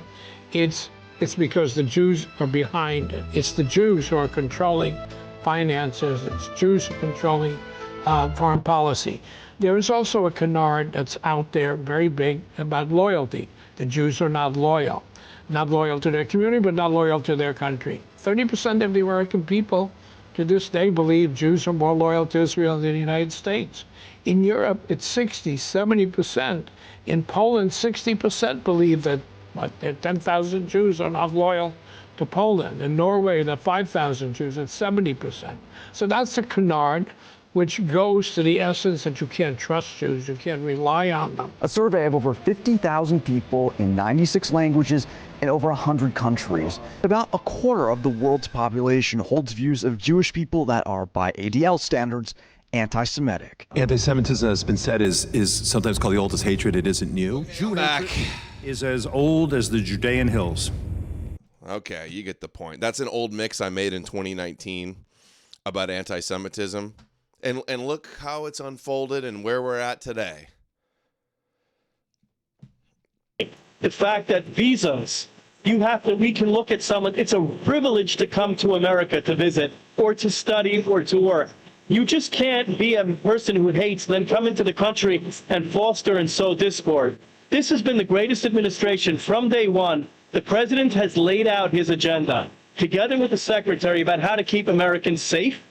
it's because the Jews are behind it. It's the Jews who are controlling finances. It's Jews controlling foreign policy. There is also a canard that's out there, very big, about loyalty. The Jews are not loyal to their community, but not loyal to their country. 30% of the American people to this day believe Jews are more loyal to Israel than the United States. In Europe, it's 60, 70%. In Poland, 60% believe that 10,000 Jews are not loyal to Poland. In Norway, the 5,000 Jews, it's 70%. So that's a canard which goes to the essence that you can't trust Jews, you can't rely on them. A survey of over 50,000 people in 96 languages in over 100 countries. About a quarter of the world's population holds views of Jewish people that are, by ADL standards, anti-Semitic. Anti-Semitism, has been said, is sometimes called the oldest hatred. It isn't new. Jew hatred is as old as the Judean hills. Okay, you get the point. That's an old mix I made in 2019 about anti-Semitism. And look how it's unfolded and where we're at today. The fact that visas, we can look at someone, it's a privilege to come to America to visit or to study or to work. You just can't be a person who hates, then come into the country and foster and sow discord. This has been the greatest administration from day one. The president has laid out his agenda, together with the secretary, about how to keep Americans safe.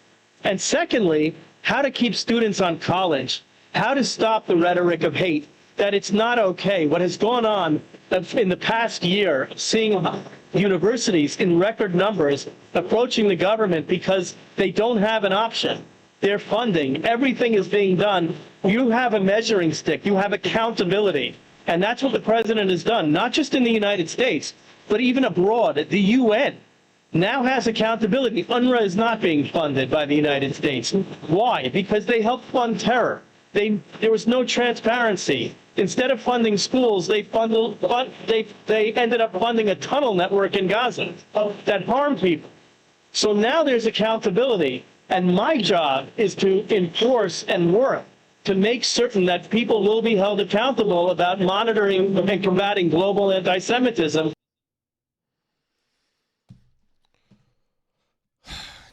And secondly, how to keep students on college, how to stop the rhetoric of hate, that it's not okay. What has gone on in the past year, seeing universities in record numbers approaching the government because they don't have an option. They're funding. Everything is being done. You have a measuring stick. You have accountability. And that's what the president has done, not just in the United States, but even abroad. The UN now has accountability. UNRWA is not being funded by the United States. Why? Because they helped fund terror. There was no transparency. Instead of funding schools, they ended up funding a tunnel network in Gaza that harmed people. So now there's accountability. And my job is to enforce and work to make certain that people will be held accountable about monitoring and combating global anti-Semitism.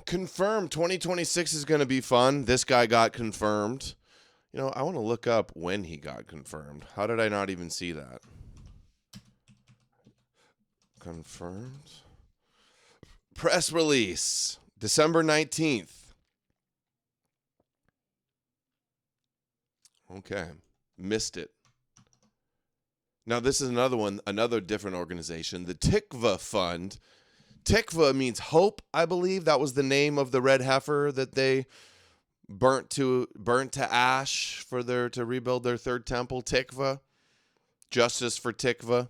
Confirmed. 2026 is going to be fun. This guy got confirmed. You know, I want to look up when he got confirmed. How did I not even see that? Confirmed. Press release. December 19th. Okay. Missed it. Now, this is another one, another different organization. The Tikva Fund. Tikva means hope, I believe. That was the name of the red heifer that they burnt to ash for to rebuild their third temple. Tikva. Justice for Tikva.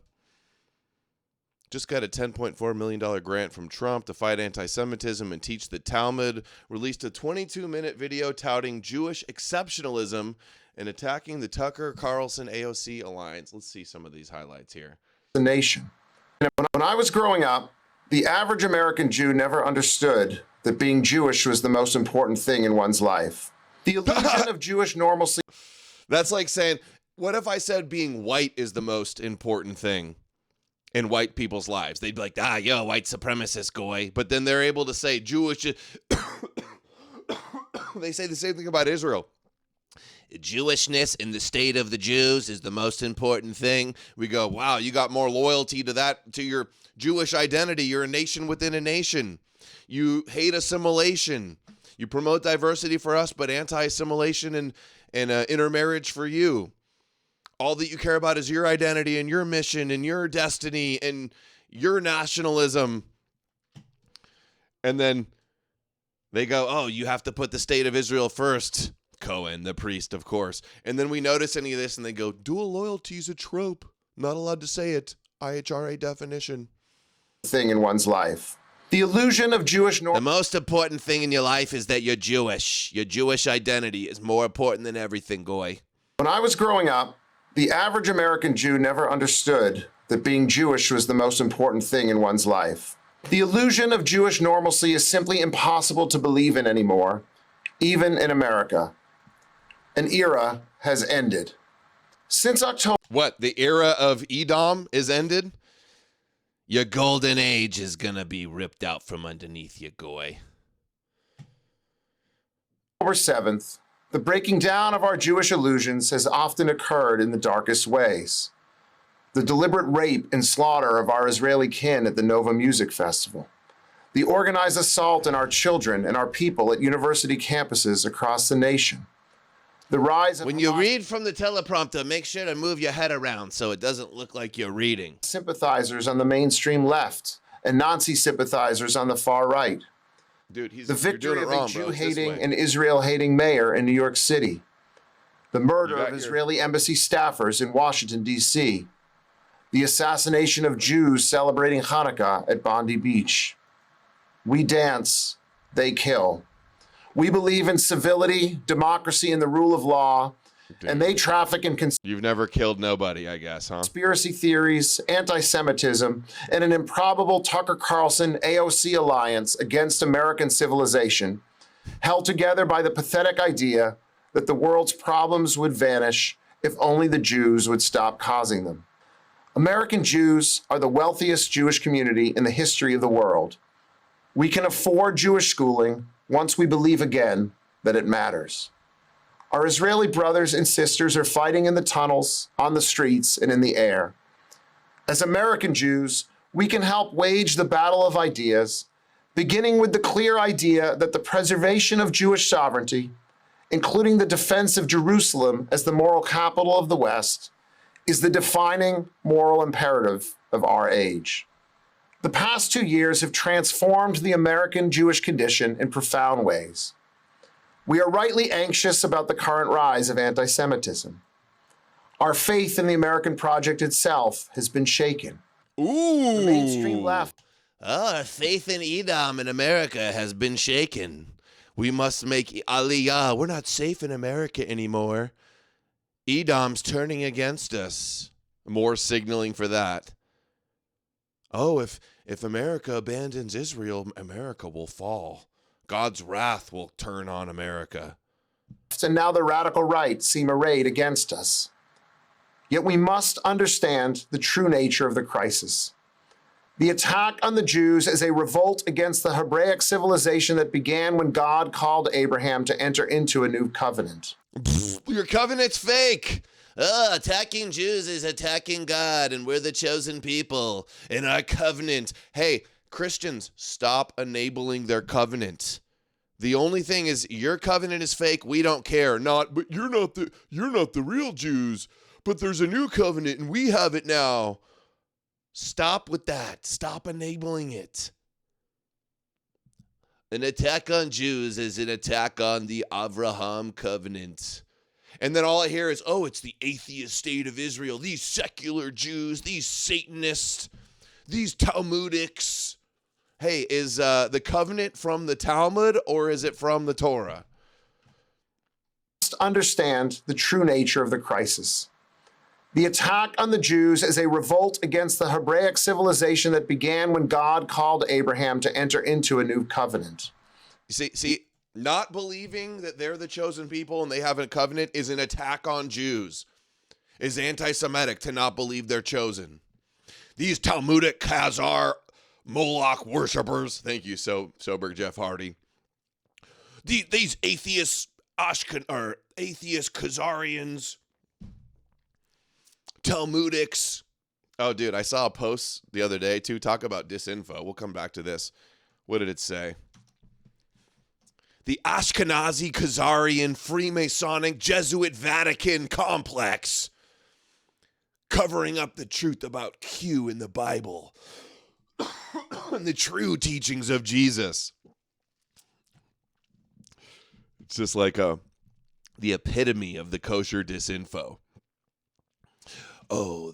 Just got a $10.4 million grant from Trump to fight anti-Semitism and teach the Talmud. Released a 22-minute video touting Jewish exceptionalism and attacking the Tucker Carlson AOC alliance. Let's see some of these highlights here. The nation. When I was growing up, the average American Jew never understood that being Jewish was the most important thing in one's life. The illusion of Jewish normalcy. That's like saying, what if I said being white is the most important thing in white people's lives? They'd be like, yo, white supremacist goy. But then they're able to say Jewish. They say the same thing about Israel. Jewishness in the state of the Jews is the most important thing. We go, wow, you got more loyalty to that, to your Jewish identity. You're a nation within a nation. You hate assimilation. You promote diversity for us, but anti-assimilation and intermarriage for you. All that you care about is your identity and your mission and your destiny and your nationalism. And then they go, oh, you have to put the state of Israel first. Cohen, the priest, of course. And then we notice any of this and they go, dual loyalty is a trope. Not allowed to say it. IHRA definition. Thing in one's life. The illusion of Jewish The most important thing in your life is that you're Jewish. Your Jewish identity is more important than everything, goy. When I was growing up, the average American Jew never understood that being Jewish was the most important thing in one's life. The illusion of Jewish normalcy is simply impossible to believe in anymore, even in America. An era has ended. Since October... What, the era of Edom is ended? Your golden age is gonna be ripped out from underneath you, goy. October 7th, the breaking down of our Jewish illusions has often occurred in the darkest ways. The deliberate rape and slaughter of our Israeli kin at the Nova Music Festival. The organized assault on our children and our people at university campuses across the nation. The rise of... When you read from the teleprompter, make sure to move your head around so it doesn't look like you're reading. Sympathizers on the mainstream left and Nazi sympathizers on the far right. Dude, The victory of a Jew-hating and Israel-hating mayor in New York City. The murder of Israeli embassy staffers in Washington, D.C. The assassination of Jews celebrating Hanukkah at Bondi Beach. We dance, they kill. We believe in civility, democracy, and the rule of law, and they traffic in You've never killed nobody, I guess, huh? conspiracy theories, anti-Semitism, and an improbable Tucker Carlson AOC alliance against American civilization, held together by the pathetic idea that the world's problems would vanish if only the Jews would stop causing them. American Jews are the wealthiest Jewish community in the history of the world. We can afford Jewish schooling once we believe again that it matters. Our Israeli brothers and sisters are fighting in the tunnels, on the streets, and in the air. As American Jews, we can help wage the battle of ideas, beginning with the clear idea that the preservation of Jewish sovereignty, including the defense of Jerusalem as the moral capital of the West, is the defining moral imperative of our age. The past 2 years have transformed the American Jewish condition in profound ways. We are rightly anxious about the current rise of anti-Semitism. Our faith in the American project itself has been shaken. Ooh. The mainstream left. Our faith in Edom in America has been shaken. We must make Aliyah. We're not safe in America anymore. Edom's turning against us. More signaling for that. Oh, if America abandons Israel, America will fall. God's wrath will turn on America. And now the radical right seem arrayed against us. Yet we must understand the true nature of the crisis. The attack on the Jews is a revolt against the Hebraic civilization that began when God called Abraham to enter into a new covenant. Your covenant's fake. Attacking Jews is attacking God, and we're the chosen people in our covenant. Hey, Christians, stop enabling their covenant. The only thing is your covenant is fake. We don't care. But you're not the real Jews. But there's a new covenant and we have it now. Stop with that. Stop enabling it. An attack on Jews is an attack on the Abraham covenant. And then all I hear is, oh, it's the atheist state of Israel. These secular Jews, these Satanists, these Talmudics. Hey, is the covenant from the Talmud or is it from the Torah? Must understand the true nature of the crisis. The attack on the Jews is a revolt against the Hebraic civilization that began when God called Abraham to enter into a new covenant. You see, not believing that they're the chosen people and they have a covenant is an attack on Jews. Is anti-Semitic to not believe they're chosen. These Talmudic Khazar Moloch worshippers. Thank you, sober Jeff Hardy. These atheist atheist Khazarians, Talmudics. Oh, dude, I saw a post the other day too. Talk about disinfo. We'll come back to this. What did it say? The Ashkenazi Khazarian Freemasonic Jesuit Vatican complex covering up the truth about Q in the Bible and the true teachings of Jesus. It's just like the epitome of the kosher disinfo. Oh,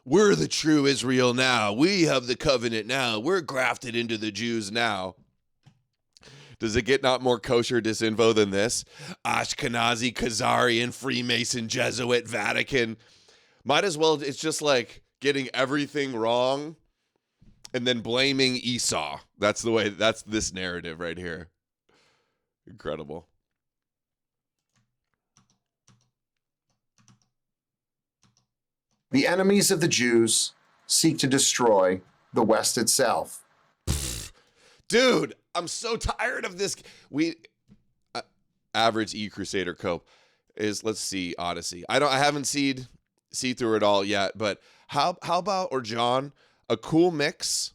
we're the true Israel now. We have the covenant now. We're grafted into the Jews now. Does it get not more kosher disinfo than this? Ashkenazi, Khazarian, Freemason, Jesuit, Vatican. Might as well, it's just like getting everything wrong and then blaming Esau. That's this narrative right here. Incredible. The enemies of the Jews seek to destroy the West itself. Dude, I'm so tired of this. Average E-Crusader Cope is, let's see, Odysee. I haven't see through it all yet, but how about, or John, a cool mix?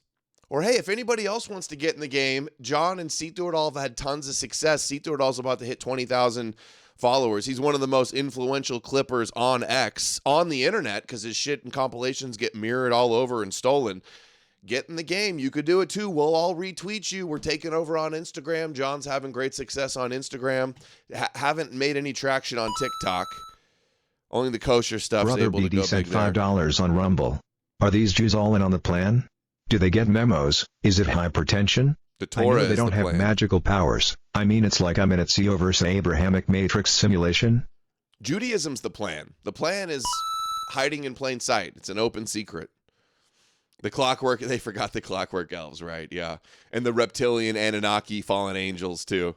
Or hey, if anybody else wants to get in the game, John and See Through It All have had tons of success. See Through It All's about to hit 20,000 followers. He's one of the most influential clippers on X, on the internet, because his shit and compilations get mirrored all over and stolen. get in the game. You could do it too. We'll all retweet you. We're taking over on Instagram. John's having great success on Instagram. Haven't made any traction on TikTok. Only the kosher stuff's Brother able to BD go sent big there. $5 on Rumble. Are these Jews all in on the plan? Do they get memos? Is it hypertension? The I know Torah they is don't the have plan. magical powers. I mean, it's like I'm in a CO versus Abrahamic Matrix simulation. Judaism's the plan. The plan is hiding in plain sight. It's an open secret. The clockwork, they forgot the clockwork elves, right? Yeah. And the reptilian Anunnaki fallen angels too.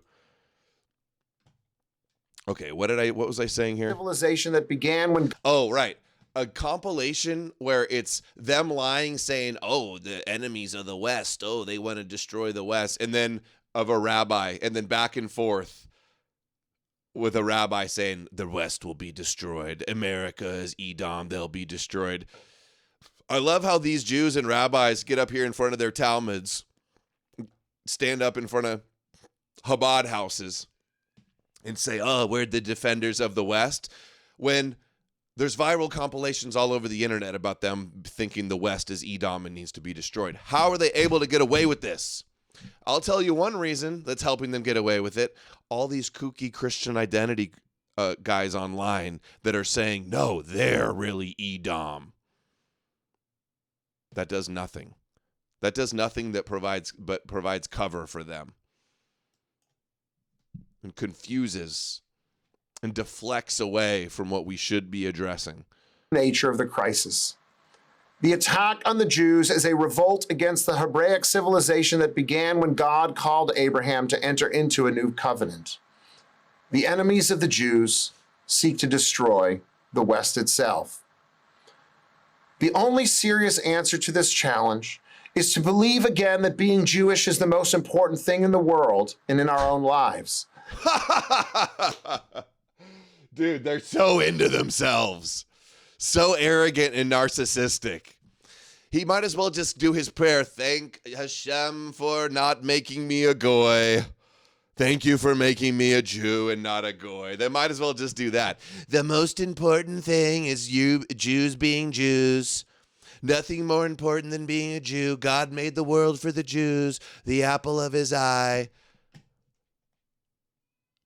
Okay, what was I saying here? Civilization that began when... Oh, right. A compilation where it's them lying saying, oh, the enemies of the West, oh, they want to destroy the West, and then of a rabbi, and then back and forth with a rabbi saying the West will be destroyed. America is Edom, they'll be destroyed. I love how these Jews and rabbis get up here in front of their Talmuds, stand up in front of Chabad houses, and say, oh, we're the defenders of the West, when there's viral compilations all over the internet about them thinking the West is Edom and needs to be destroyed. How are they able to get away with this? I'll tell you one reason that's helping them get away with it. All these kooky Christian identity guys online that are saying, no, they're really Edom. That does nothing. That does nothing that provides cover for them. And confuses and deflects away from what we should be addressing. Nature of the crisis. The attack on the Jews is a revolt against the Hebraic civilization that began when God called Abraham to enter into a new covenant. The enemies of the Jews seek to destroy the West itself. The only serious answer to this challenge is to believe again that being Jewish is the most important thing in the world and in our own lives. Dude, they're so into themselves. So arrogant and narcissistic. He might as well just do his prayer. Thank Hashem for not making me a goy. Thank you for making me a Jew and not a goy. They might as well just do that. The most important thing is you Jews being Jews. Nothing more important than being a Jew. God made the world for the Jews, the apple of his eye.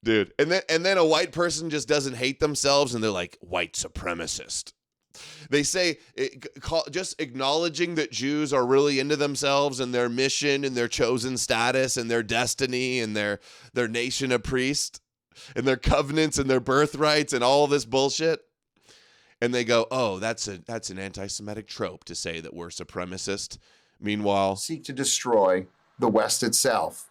Dude, and then a white person just doesn't hate themselves and they're like, white supremacist. They say, just acknowledging that Jews are really into themselves and their mission and their chosen status and their destiny and their nation of priests and their covenants and their birthrights and all this bullshit. And they go, oh, that's an anti-Semitic trope to say that we're supremacist. Meanwhile, seek to destroy the West itself.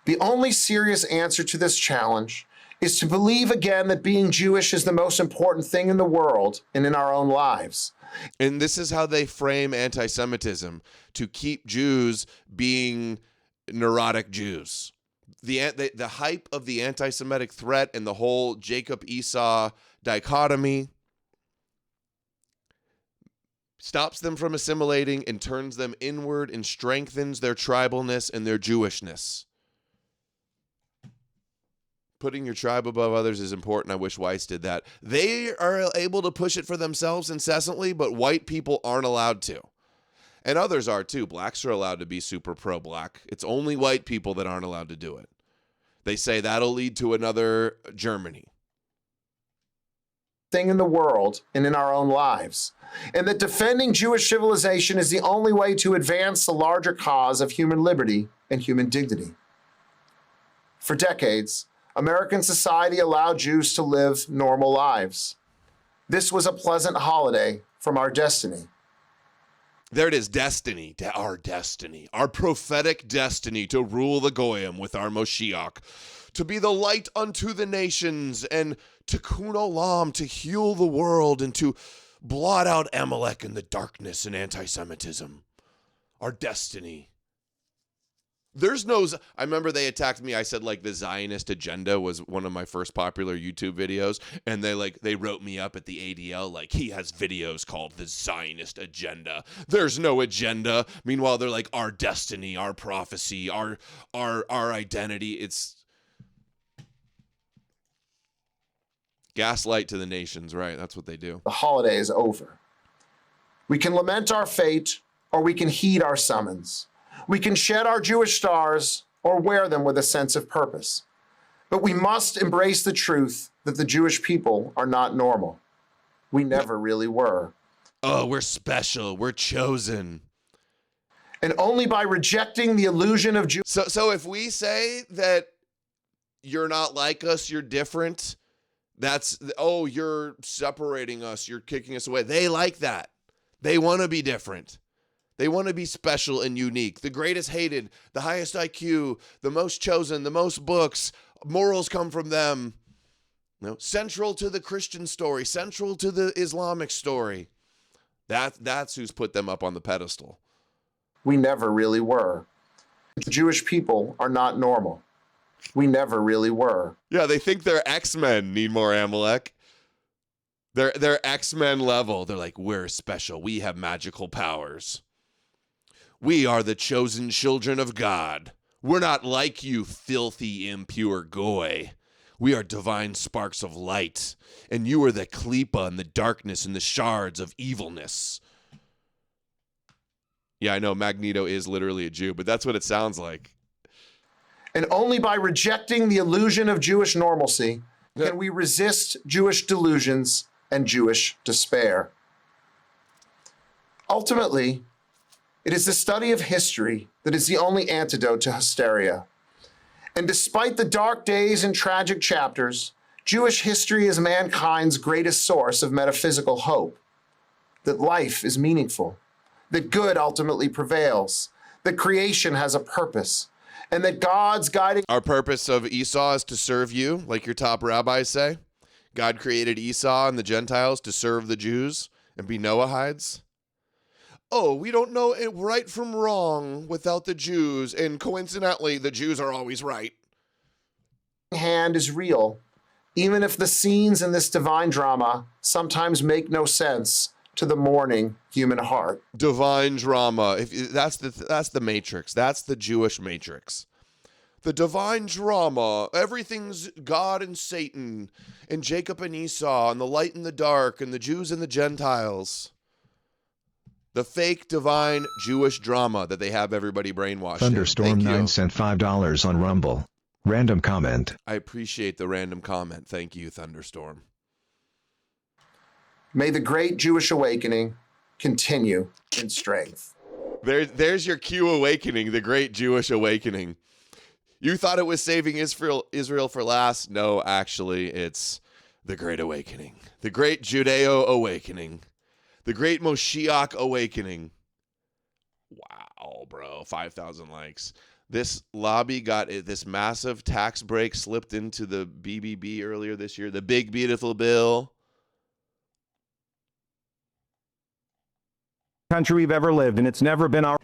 The only serious answer to this challenge is to believe again that being Jewish is the most important thing in the world and in our own lives. And this is how they frame anti-Semitism, to keep Jews being neurotic Jews. The hype of the anti-Semitic threat and the whole Jacob-Esau dichotomy stops them from assimilating and turns them inward and strengthens their tribalness and their Jewishness. Putting your tribe above others is important. I wish whites did that. They are able to push it for themselves incessantly, but white people aren't allowed to. And others are too. Blacks are allowed to be super pro-black. It's only white people that aren't allowed to do it. They say that'll lead to another Germany. Thing in the world and in our own lives. And that defending Jewish civilization is the only way to advance the larger cause of human liberty and human dignity. For decades, American society allowed Jews to live normal lives. This was a pleasant holiday from our destiny. There it is, destiny, our destiny, our prophetic destiny to rule the Goyim with our Moshiach, to be the light unto the nations, and tikkun olam, to heal the world, and to blot out Amalek and the darkness and anti-Semitism. Our destiny. There's no, I remember they attacked me. I said like the Zionist agenda was one of my first popular YouTube videos. And they wrote me up at the ADL, like he has videos called the Zionist agenda. There's no agenda. Meanwhile, they're like our destiny, our prophecy, our identity. It's gaslight to the nations, right? That's what they do. The holiday is over. We can lament our fate or we can heed our summons. We can shed our Jewish stars or wear them with a sense of purpose. But we must embrace the truth that the Jewish people are not normal. We never really were. Oh, we're special. We're chosen. And only by rejecting the illusion of Jew. So if we say that you're not like us, you're different, that's, oh, you're separating us, you're kicking us away. They like that. They want to be different. They want to be special and unique. The greatest hated, the highest IQ, the most chosen, the most books, morals come from them. You know, central to the Christian story, central to the Islamic story. That's who's put them up on the pedestal. We never really were. The Jewish people are not normal. We never really were. Yeah, they think their X-Men need more Amalek. They're X-Men level. They're like, we're special. We have magical powers. We are the chosen children of God. We're not like you, filthy, impure goy. We are divine sparks of light, and you are the klipa and the darkness and the shards of evilness. Yeah, I know Magneto is literally a Jew, but that's what it sounds like. And only by rejecting the illusion of Jewish normalcy can we resist Jewish delusions and Jewish despair. Ultimately, it is the study of history that is the only antidote to hysteria. And despite the dark days and tragic chapters, Jewish history is mankind's greatest source of metaphysical hope. That life is meaningful, that good ultimately prevails, that creation has a purpose, and that God's guiding... Our purpose of Esau is to serve you, like your top rabbis say. God created Esau and the Gentiles to serve the Jews and be Noahides. Oh, we don't know right from wrong without the Jews, and coincidentally, the Jews are always right. Hand is real, even if the scenes in this divine drama sometimes make no sense to the mourning human heart. Divine drama. That's the Matrix. That's the Jewish Matrix. The divine drama. Everything's God and Satan, and Jacob and Esau, and the light and the dark, and the Jews and the Gentiles. The fake divine Jewish drama that they have everybody brainwashed. Thunderstorm 9 sent $5 on Rumble. Random comment. I appreciate the random comment. Thank you, Thunderstorm. May the great Jewish awakening continue in strength. There's your Q awakening, the great Jewish awakening. You thought it was saving Israel for last? No, actually, it's the great awakening. The great Judeo awakening. The great Moshiach awakening. Wow, bro. 5,000 likes. This lobby got this massive tax break slipped into the BBB earlier this year. The big, beautiful bill. Country we've ever lived, and it's never been our...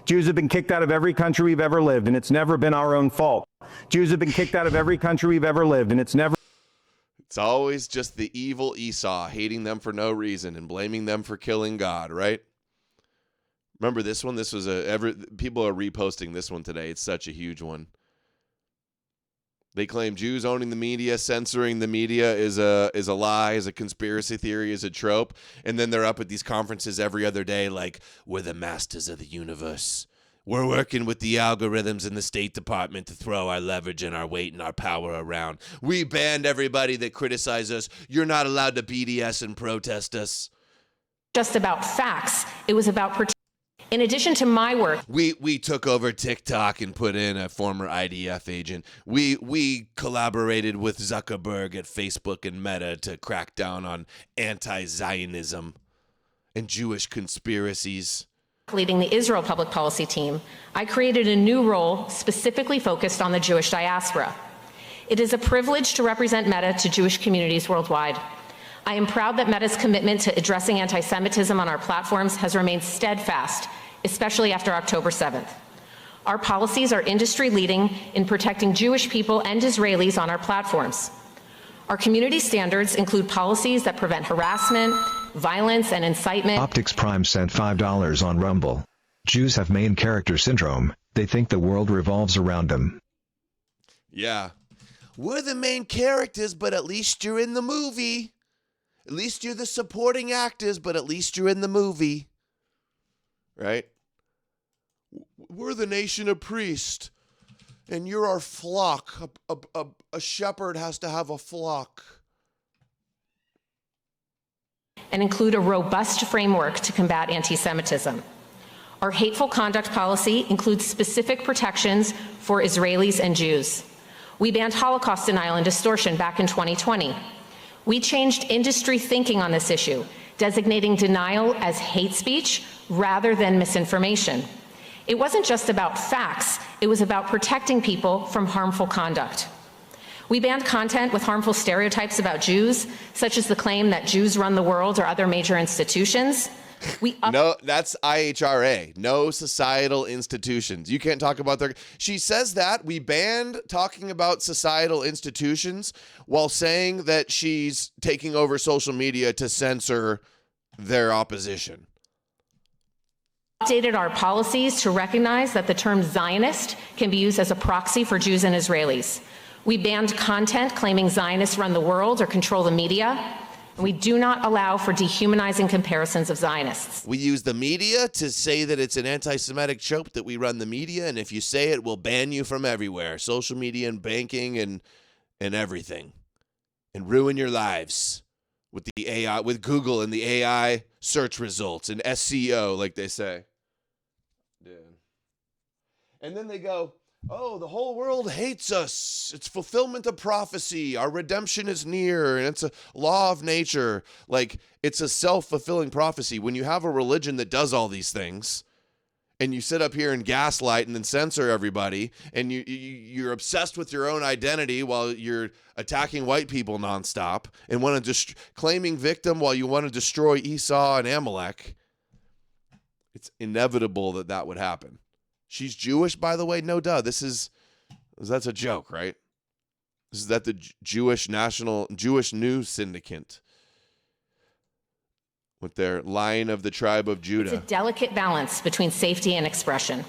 Jews have been kicked out of every country we've ever lived, and it's never been our own fault. Jews have been kicked out of every country we've ever lived, and it's never... It's always just the evil Esau hating them for no reason and blaming them for killing God, right? Remember this one? This was people are reposting this one today. It's such a huge one. They claim Jews owning the media, censoring the media is a lie, is a conspiracy theory, is a trope. And then they're up at these conferences every other day like, we're the masters of the universe. We're working with the algorithms in the State Department to throw our leverage and our weight and our power around. We banned everybody that criticized us. You're not allowed to BDS and protest us. Just about facts. It was about in addition to my work. We took over TikTok and put in a former IDF agent. We collaborated with Zuckerberg at Facebook and Meta to crack down on anti-Zionism and Jewish conspiracies. Leading the Israel public policy team, I created a new role specifically focused on the Jewish diaspora. It is a privilege to represent Meta to Jewish communities worldwide. I am proud that Meta's commitment to addressing anti-Semitism on our platforms has remained steadfast, especially after October 7th. Our policies are industry-leading in protecting Jewish people and Israelis on our platforms. Our community standards include policies that prevent harassment, violence, and incitement. Optics Prime sent $5 on Rumble. Jews have main character syndrome. They think the world revolves around them. Yeah. We're the main characters, but at least you're in the movie. At least you're the supporting actors, but at least you're in the movie. right? We're the nation of priests, and you're our flock. A shepherd has to have a flock. And include a robust framework to combat anti-Semitism. Our hateful conduct policy includes specific protections for Israelis and Jews. We banned Holocaust denial and distortion back in 2020. We changed industry thinking on this issue, designating denial as hate speech rather than misinformation. It wasn't just about facts, it was about protecting people from harmful conduct. We banned content with harmful stereotypes about Jews, such as the claim that Jews run the world or other major institutions. No, that's IHRA. No societal institutions. You can't talk about their... She says that. We banned talking about societal institutions while saying that she's taking over social media to censor their opposition. Updated our policies to recognize that the term Zionist can be used as a proxy for Jews and Israelis. We banned content claiming Zionists run the world or control the media. And we do not allow for dehumanizing comparisons of Zionists. We use the media to say that it's an anti-Semitic trope that we run the media, and if you say it, we'll ban you from everywhere. Social media and banking and everything. And ruin your lives with the AI, with Google and the AI search results and SEO, like they say. Yeah. And then they go, oh, the whole world hates us. It's fulfillment of prophecy. Our redemption is near, and it's a law of nature. Like, it's a self-fulfilling prophecy. When you have a religion that does all these things, and you sit up here and gaslight and then censor everybody, and you're obsessed with your own identity while you're attacking white people nonstop, and want to claiming victim while you want to destroy Esau and Amalek, it's inevitable that that would happen. She's Jewish, by the way. No, duh. That's a joke, right? Is that the Jewish News Syndicate with their Lion of the Tribe of Judah? It's a delicate balance between safety and expression.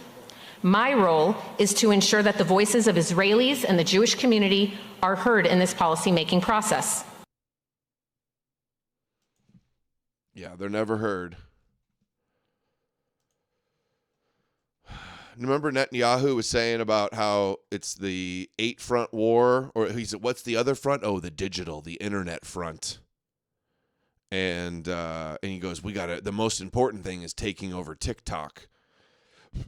My role is to ensure that the voices of Israelis and the Jewish community are heard in this policymaking process. Yeah, they're never heard. Remember Netanyahu was saying about how it's the 8-front war, or he said, what's the other front? Oh, the digital, the internet front. And he goes, the most important thing is taking over TikTok.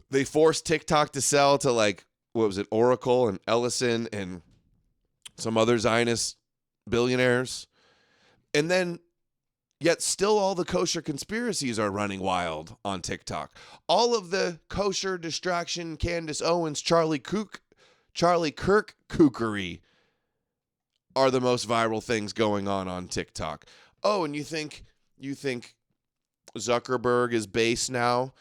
They forced TikTok to sell to, like, what was it, Oracle and Ellison and some other Zionist billionaires. And then yet still all the kosher conspiracies are running wild on TikTok. All of the kosher distraction, Candace Owens, Charlie Kirk kookery are the most viral things going on TikTok. Oh, and you think Zuckerberg is base now?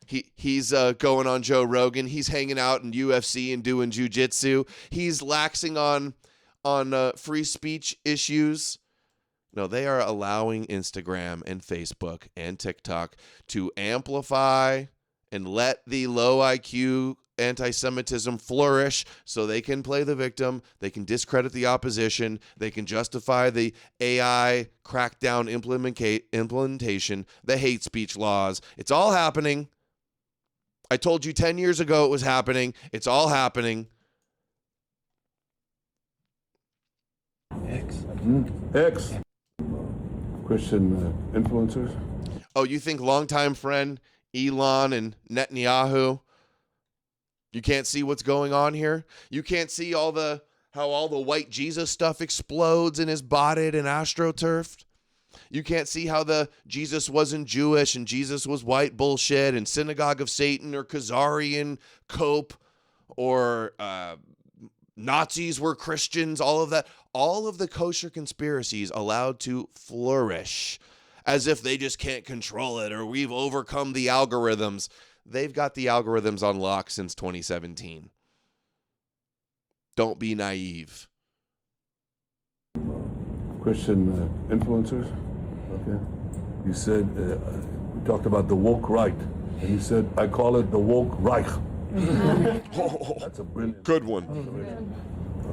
He's going on Joe Rogan. He's hanging out in UFC and doing jiu-jitsu. He's laxing on free speech issues. No, they are allowing Instagram and Facebook and TikTok to amplify and let the low IQ anti-Semitism flourish so they can play the victim, they can discredit the opposition, they can justify the AI crackdown implementation, the hate speech laws. It's all happening. I told you 10 years ago it was happening. It's all happening. X. Christian influencers. Oh, you think longtime friend Elon and Netanyahu, you can't see what's going on here? You can't see how all the white Jesus stuff explodes and is botted and astroturfed? You can't see how the Jesus wasn't Jewish and Jesus was white bullshit and Synagogue of Satan or Khazarian Cope or Nazis were Christians, all of that. All of the kosher conspiracies allowed to flourish as if they just can't control it or we've overcome the algorithms. They've got the algorithms on lock since 2017. Don't be naive. Christian influencers. Okay. You said, we talked about the woke right, and you said, I call it the woke Reich. That's a brilliant. Good one.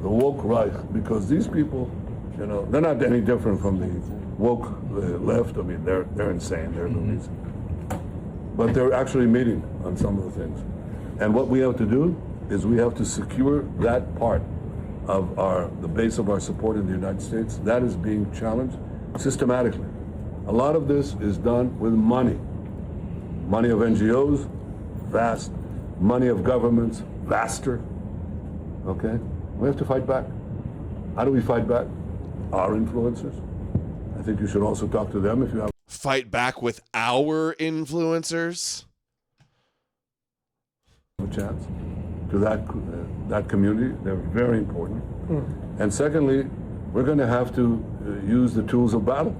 The woke Reich, because these people, they're not any different from the woke left. I mean, they're insane. They're loonies. but they're actually meeting on some of the things. And what we have to do is we have to secure that part of the base of our support in the United States. That is being challenged systematically. A lot of this is done with money. Money of NGOs, vast. Money of governments, vaster. Okay? We have to fight back. How do we fight back? Our influencers. I think you should also talk to them if you have. Fight back with our influencers? A chance to that community. They're very important. And secondly, we're going to have to use the tools of battle.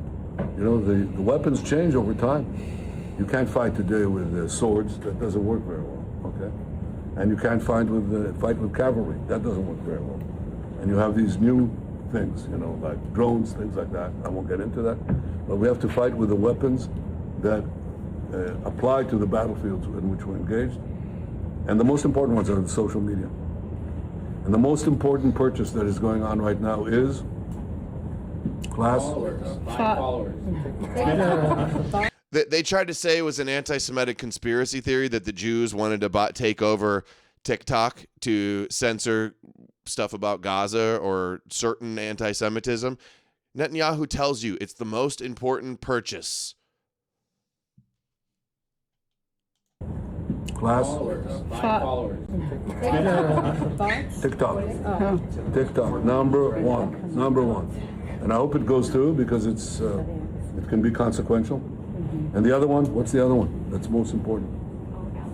You know, the weapons change over time. You can't fight today with swords. That doesn't work very well. Okay, and you can't fight with cavalry. That doesn't work very well. And you have these new things, you know, like drones, things like that. I won't get into that. But we have to fight with the weapons that apply to the battlefields in which we're engaged. And the most important ones are the social media. And the most important purchase that is going on right now is class. They tried to say it was an anti-Semitic conspiracy theory that the Jews wanted to take over TikTok to censor stuff about Gaza or certain anti-Semitism. Netanyahu tells you it's the most important purchase. Class. TikTok. Number one. And I hope it goes through because it can be consequential. And the other one, what's the other one that's most important?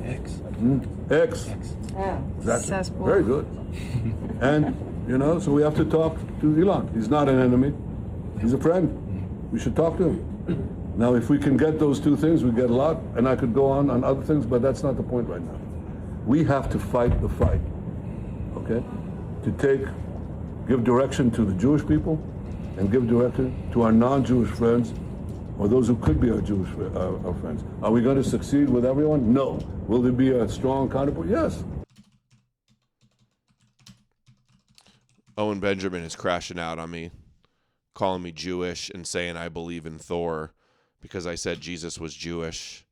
X. That's very good. And, you know, so we have to talk to Elon. He's not an enemy. He's a friend. We should talk to him. Now, if we can get those two things, we get a lot. And I could go on other things, but that's not the point right now. We have to fight the fight, okay? To give direction to the Jewish people and give direction to our non-Jewish friends or those who could be our Jewish our friends. Are we going to succeed with everyone? No. Will there be a strong counterpoint? Yes. Owen Benjamin is crashing out on me, calling me Jewish and saying I believe in Thor because I said Jesus was Jewish.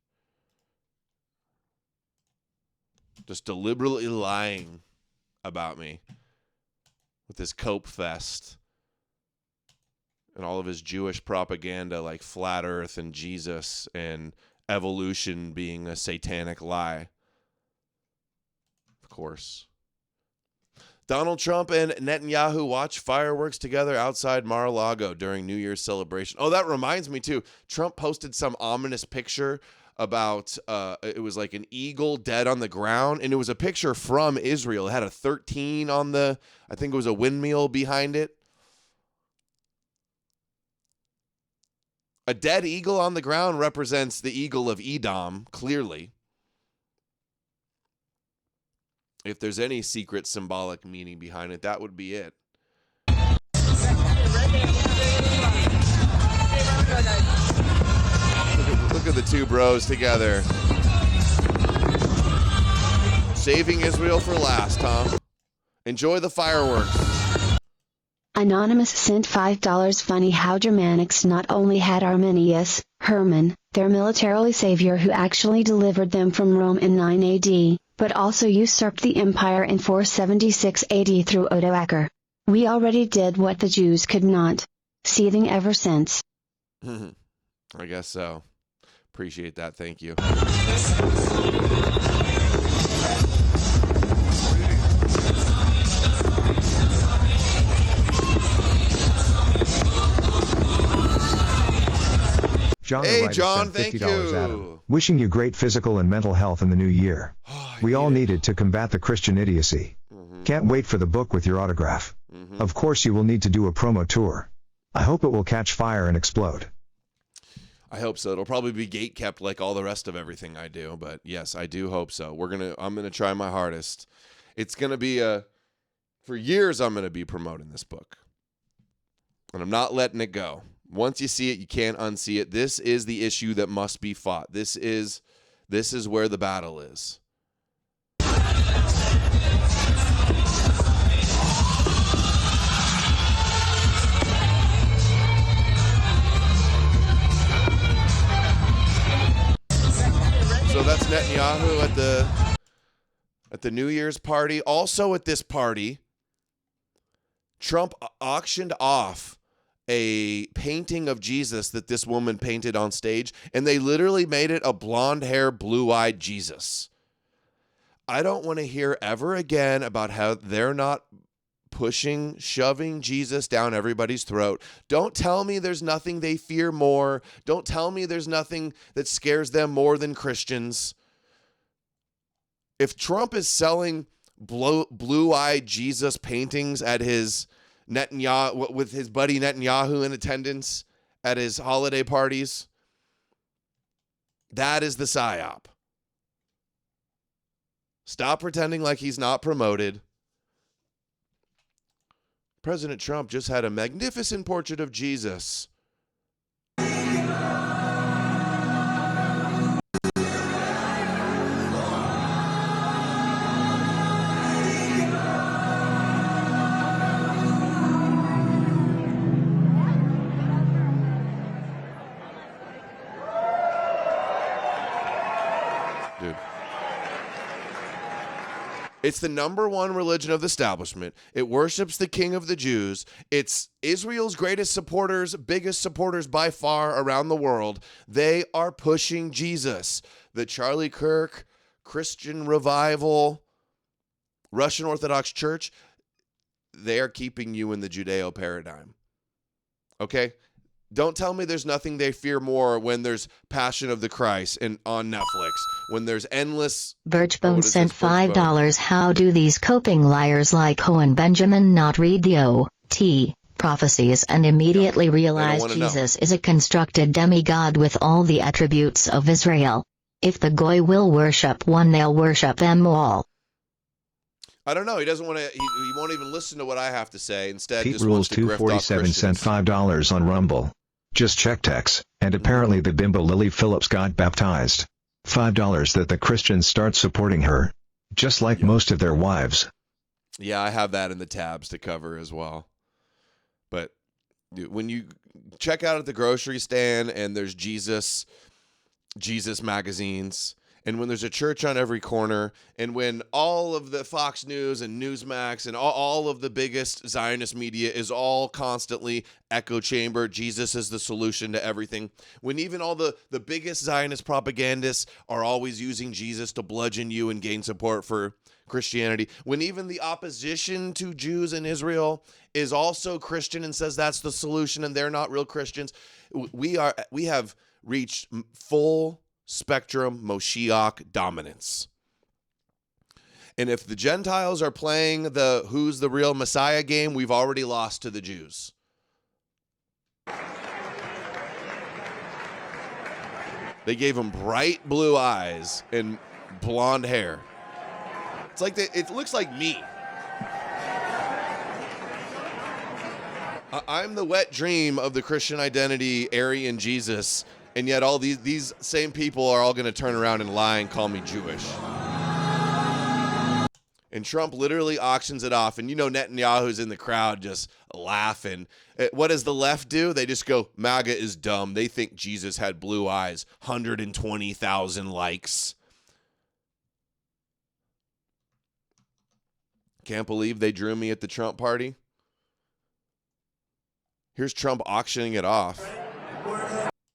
Just deliberately lying about me with his cope fest. And all of his Jewish propaganda like flat earth and Jesus and evolution being a satanic lie. Of course. Donald Trump and Netanyahu watch fireworks together outside Mar-a-Lago during New Year's celebration. Oh, that reminds me too. Trump posted some ominous picture about, it was like an eagle dead on the ground. And it was a picture from Israel. It had a 13 on I think it was a windmill behind it. A dead eagle on the ground represents the eagle of Edom, clearly. If there's any secret symbolic meaning behind it, that would be it. Look at the two bros together. Saving Israel for last, huh? Enjoy the fireworks. Anonymous sent $5. Funny how Germanics not only had Arminius, Herman, their militarily savior who actually delivered them from Rome in 9 AD, but also usurped the empire in 476 AD through Odoacer. We already did what the Jews could not. Seething ever since. I guess so. Appreciate that. Thank you. John hey, Wright John, sent thank $50 you. Adam. Wishing you great physical and mental health in the new year. We all needed to combat the Christian idiocy. Can't wait for the book with your autograph. Of course you will need to do a promo tour. I hope it will catch fire and explode. I hope so. It'll probably be gatekept like all the rest of everything I do, but yes, I do hope so. I'm gonna try my hardest. It's gonna be for years I'm gonna be promoting this book. And I'm not letting it go. Once you see it, you can't unsee it. This is the issue that must be fought. This is where the battle is. So that's Netanyahu at the New Year's party. Also at this party, Trump auctioned off a painting of Jesus that this woman painted on stage, and they literally made it a blonde hair, blue-eyed Jesus. I don't want to hear ever again about how they're not shoving Jesus down everybody's throat. Don't tell me there's nothing they fear more. Don't tell me there's nothing that scares them more than Christians. If Trump is selling blue-eyed Jesus paintings at his Netanyahu, with his buddy Netanyahu in attendance at his holiday parties, that is the psyop. Stop pretending like he's not promoted. President Trump just had a magnificent portrait of Jesus. Dude. It's the number one religion of the establishment. It worships the king of the Jews. It's Israel's greatest supporters, biggest supporters by far around the world. They are pushing Jesus. The Charlie Kirk, Christian Revival, Russian Orthodox Church, they are keeping you in the Judeo paradigm. Okay? Don't tell me there's nothing they fear more when there's Passion of the Christ on Netflix, when there's endless... Birchbone sent $5. How do these coping liars like Cohen Benjamin not read the O.T. prophecies and immediately realize Jesus is a constructed demigod with all the attributes of Israel? If the Goy will worship one, they'll worship them all. I don't know. He doesn't want to. He won't even listen to what I have to say. Instead, Pete just Rules wants to grift off 247 Christians. sent $5 on Rumble. Just checked X, and apparently the bimbo Lily Phillips got baptized. $5 that the Christians start supporting her. Just like most of their wives. Yeah, I have that in the tabs to cover as well. But when you check out at the grocery stand and there's Jesus magazines, and when there's a church on every corner, and when all of the Fox News and Newsmax and all of the biggest Zionist media is all constantly echo chamber, Jesus is the solution to everything, when even all the biggest Zionist propagandists are always using Jesus to bludgeon you and gain support for Christianity, when even the opposition to Jews in Israel is also Christian and says that's the solution and they're not real Christians, we have reached full spectrum Moshiach dominance. And if the Gentiles are playing the who's the real Messiah game, we've already lost to the Jews. They gave them bright blue eyes and blonde hair. It's like it looks like me. I'm the wet dream of the Christian identity, Aryan Jesus. And yet all these same people are all going to turn around and lie and call me Jewish. And Trump literally auctions it off. And you know Netanyahu's in the crowd just laughing. What does the left do? They just go, MAGA is dumb. They think Jesus had blue eyes. 120,000 likes. Can't believe they drew me at the Trump party. Here's Trump auctioning it off.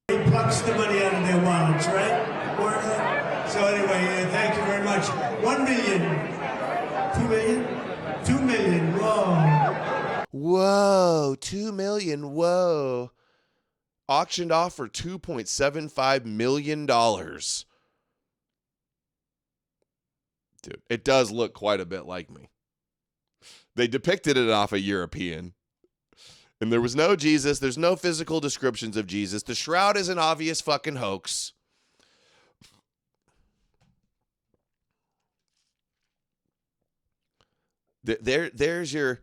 He plucks the money out of their wallets, right? So anyway, thank you very much. 1 million, 2 million, 2 million. Whoa, 2 million. Whoa. Auctioned off for $2.75 million. Dude, it does look quite a bit like me. They depicted it off a European. And there was no Jesus. There's no physical descriptions of Jesus. The shroud is an obvious fucking hoax. There's your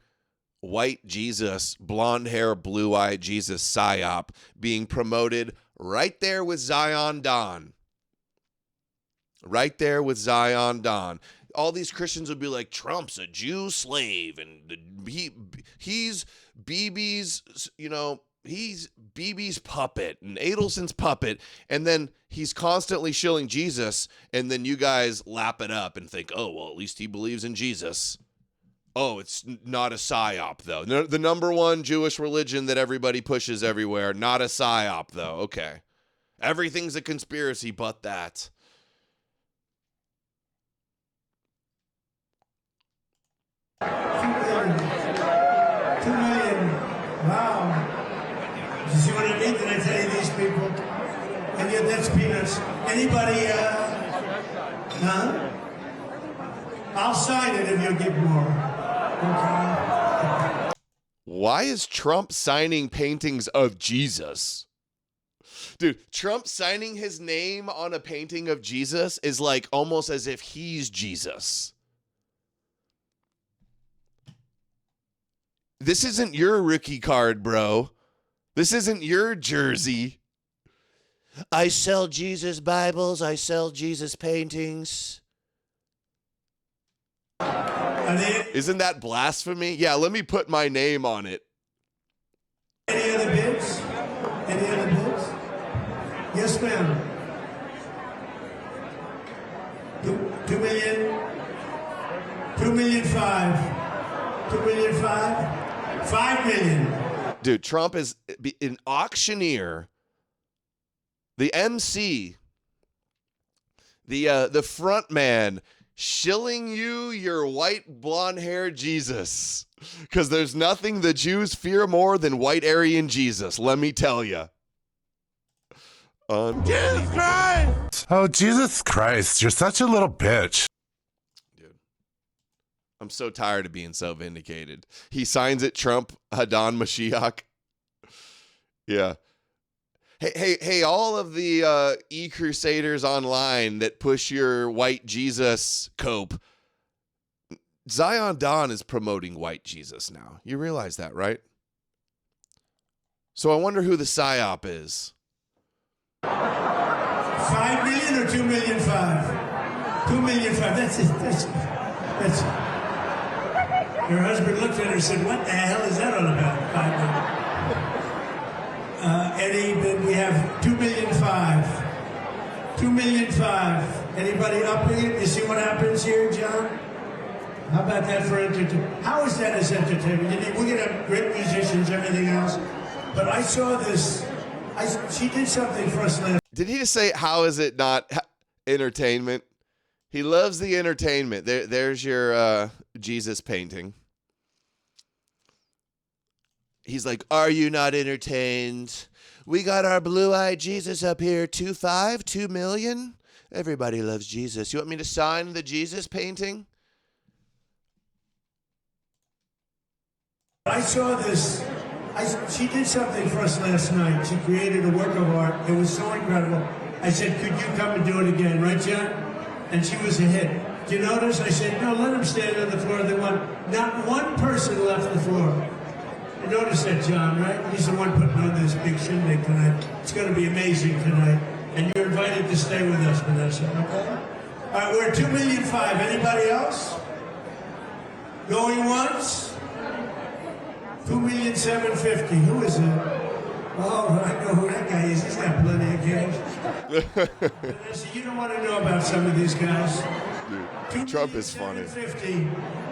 white Jesus, blonde hair, blue-eyed Jesus psyop being promoted right there with Zion Don. Right there with Zion Don. All these Christians would be like, Trump's a Jew slave, and he's Bibi's, he's Bibi's puppet and Adelson's puppet, and then he's constantly shilling Jesus, and then you guys lap it up and think, oh, well, at least he believes in Jesus. Oh, it's not a psyop, though. The number one Jewish religion that everybody pushes everywhere, not a psyop, though. Okay. Everything's a conspiracy but that. $2 million. Wow. You see what I mean? Did I tell you these people? And yet that's peanuts. Anybody, huh? I'll sign it if you'll give more. Okay. Why is Trump signing paintings of Jesus? Dude, Trump signing his name on a painting of Jesus is like almost as if he's Jesus. This isn't your rookie card, bro. This isn't your jersey. I sell Jesus Bibles. I sell Jesus paintings. Isn't that blasphemy? Yeah, let me put my name on it. Any other bids? Any other bids? Yes, ma'am. 2 million. 2 million 5. 2 million 5. 5 million. Dude, Trump is an auctioneer. The MC, the front man, shilling you your white blonde-haired Jesus. Because there's nothing the Jews fear more than white Aryan Jesus, let me tell you. Jesus Christ! Oh, Jesus Christ, you're such a little bitch. Dude, I'm so tired of being so vindicated. He signs it, Trump, Hadon Mashiach. Yeah. Hey, all of the e-crusaders online that push your white Jesus cope, Zion Don is promoting white Jesus now. You realize that, right? So I wonder who the psyop is. 5 million or 2 million 5? 2 million 5. That's it. That's Her husband looked at her and said, "What the hell is that all about?" 5 million. Eddie, then we have 2 million 5. 2 million 5. Anybody upping it? You see what happens here, John? How about that for entertainment? How is that as entertainment? We're going to have great musicians, everything else. But I saw this. She did something for us last. Did he just say, how is it not entertainment? He loves the entertainment. There's your Jesus painting. He's like, are you not entertained? We got our blue-eyed Jesus up here, 2.5, 2 million. Everybody loves Jesus. You want me to sign the Jesus painting? I saw this. She did something for us last night. She created a work of art. It was so incredible. I said, could you come and do it again, right, John? And she was a hit. Do you notice? I said, no, let them stand on the floor. Not one person left the floor. You notice that, John, right? He's the one putting on this big shindig tonight. It's going to be amazing tonight. And you're invited to stay with us, Vanessa, okay? All right, we're at 2 million 5. Anybody else? Going once? 2 million 750. Who is it? Oh, I know who that guy is. He's got plenty of cash. Vanessa, you don't want to know about some of these guys. Dude, Trump is funny. 50.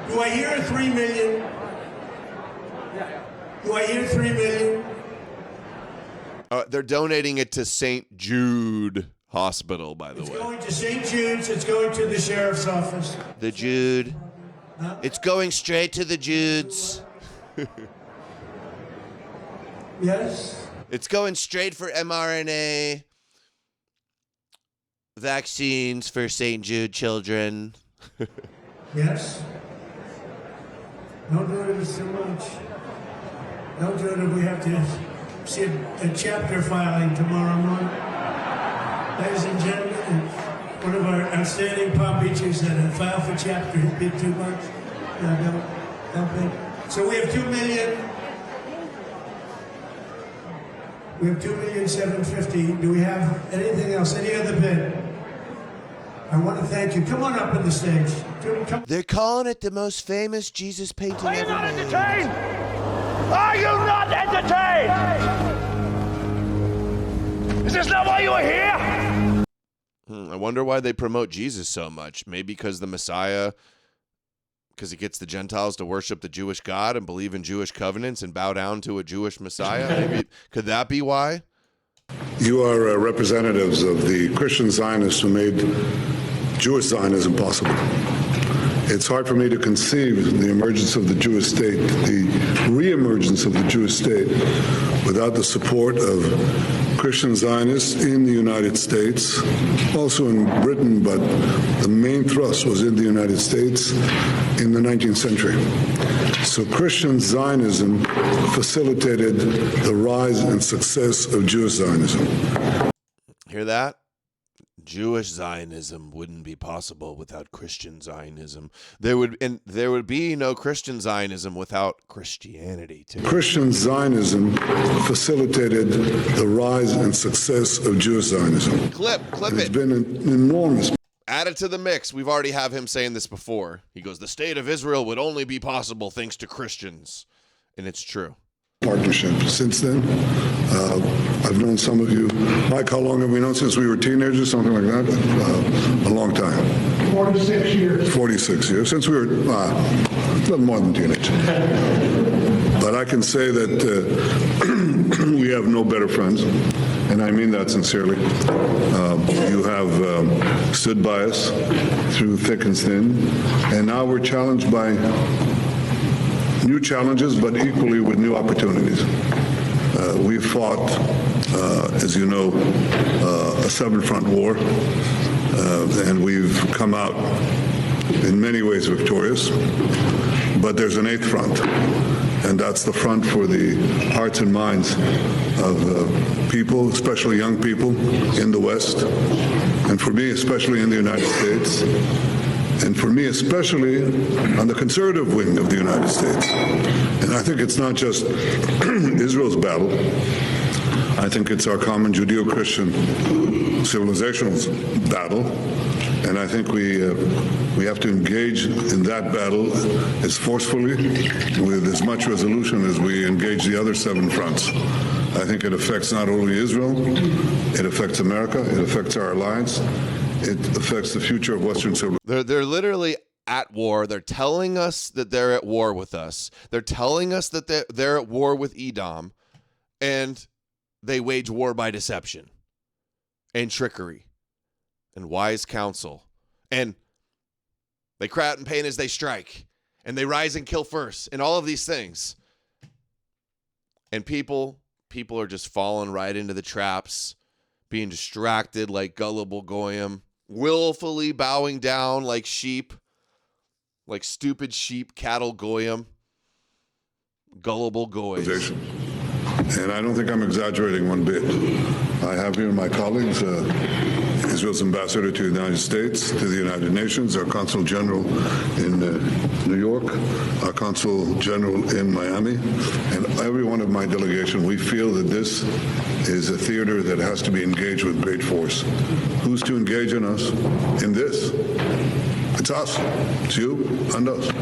Do I hear 3 million? Do I hear 3 million? They're donating it to St. Jude Hospital, by the way. It's going to St. Jude's. It's going to the sheriff's office. The Jude. Huh? It's going straight to the Judes. Yes? It's going straight for mRNA vaccines for St. Jude children. Yes? Don't do it if it's too much. Don't do it if we have to see a chapter filing tomorrow morning. Ladies and gentlemen, one of our outstanding Palm Beaches that filed for chapter bid too much. So we have 2 million. We have 2 million 750. Do we have anything else? Any other bid? I want to thank you. Come on up on the stage. They're calling it the most famous Jesus painting ever made. Are you not entertained? Is this not why you are here? I wonder why they promote Jesus so much. Maybe because the Messiah, because he gets the Gentiles to worship the Jewish God and believe in Jewish covenants and bow down to a Jewish Messiah. Maybe could that be why? You are representatives of the Christian Zionists who made Jewish Zionism possible. It's hard for me to conceive the emergence of the Jewish state, the reemergence of the Jewish state, without the support of Christian Zionists in the United States, also in Britain, but the main thrust was in the United States in the 19th century. So Christian Zionism facilitated the rise and success of Jewish Zionism. Hear that? Jewish Zionism wouldn't be possible without Christian Zionism. There would be no Christian Zionism without Christianity too. Christian Zionism facilitated the rise and success of Jewish Zionism. Clip and it. It's been an enormous. Add it to the mix. We've already have him saying this before. He goes, the state of Israel would only be possible thanks to Christians. And it's true. Partnership. Since then, I've known some of you. Mike, how long have we known? Since we were teenagers, something like that? A long time. 46 years. 46 years. Since we were a little more than teenagers. But I can say that we have no better friends, and I mean that sincerely. You have stood by us through thick and thin, and now we're challenged by new challenges, but equally with new opportunities. We fought, as you know, a seven-front war, and we've come out in many ways victorious. But there's an eighth front, and that's the front for the hearts and minds of people, especially young people in the West, and for me, especially in the United States. And for me, especially on the conservative wing of the United States. And I think it's not just Israel's battle. I think it's our common Judeo-Christian civilizational battle. And I think we have to engage in that battle as forcefully, with as much resolution as we engage the other seven fronts. I think it affects not only Israel, it affects America, it affects our alliance, it affects the future of Western civilization. They're literally at war. They're telling us that they're at war with us. They're telling us that they're at war with Edom, and they wage war by deception and trickery and wise counsel. And they cry out in pain as they strike, and they rise and kill first, and all of these things. And people are just falling right into the traps, being distracted like gullible goyim, willfully bowing down like sheep, like stupid sheep, cattle goyim, gullible goys. And I don't think I'm exaggerating one bit. I have here my colleagues, Israel's ambassador to the United States, to the United Nations, our consul general in New York, our consul general in Miami, and every one of my delegation. We feel that this is a theater that has to be engaged with great force. Who's to engage in us in this? It's us. It's you and us.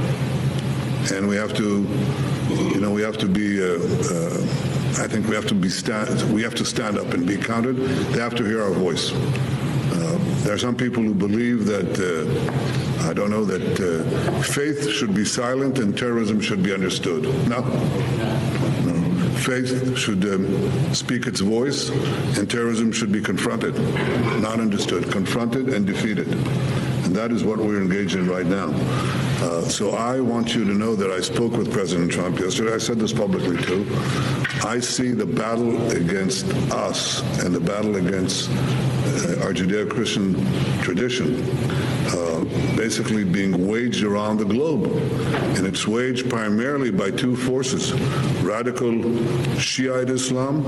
And we have to, we have to be. I think we have to stand up and be counted. They have to hear our voice. There are some people who believe that, that faith should be silent and terrorism should be understood. No. Faith should speak its voice, and terrorism should be confronted, not understood, confronted and defeated. And that is what we're engaged in right now. So I want you to know that I spoke with President Trump yesterday. I said this publicly too. I see the battle against us and the battle against our Judeo-Christian tradition basically being waged around the globe. And it's waged primarily by two forces, radical Shiite Islam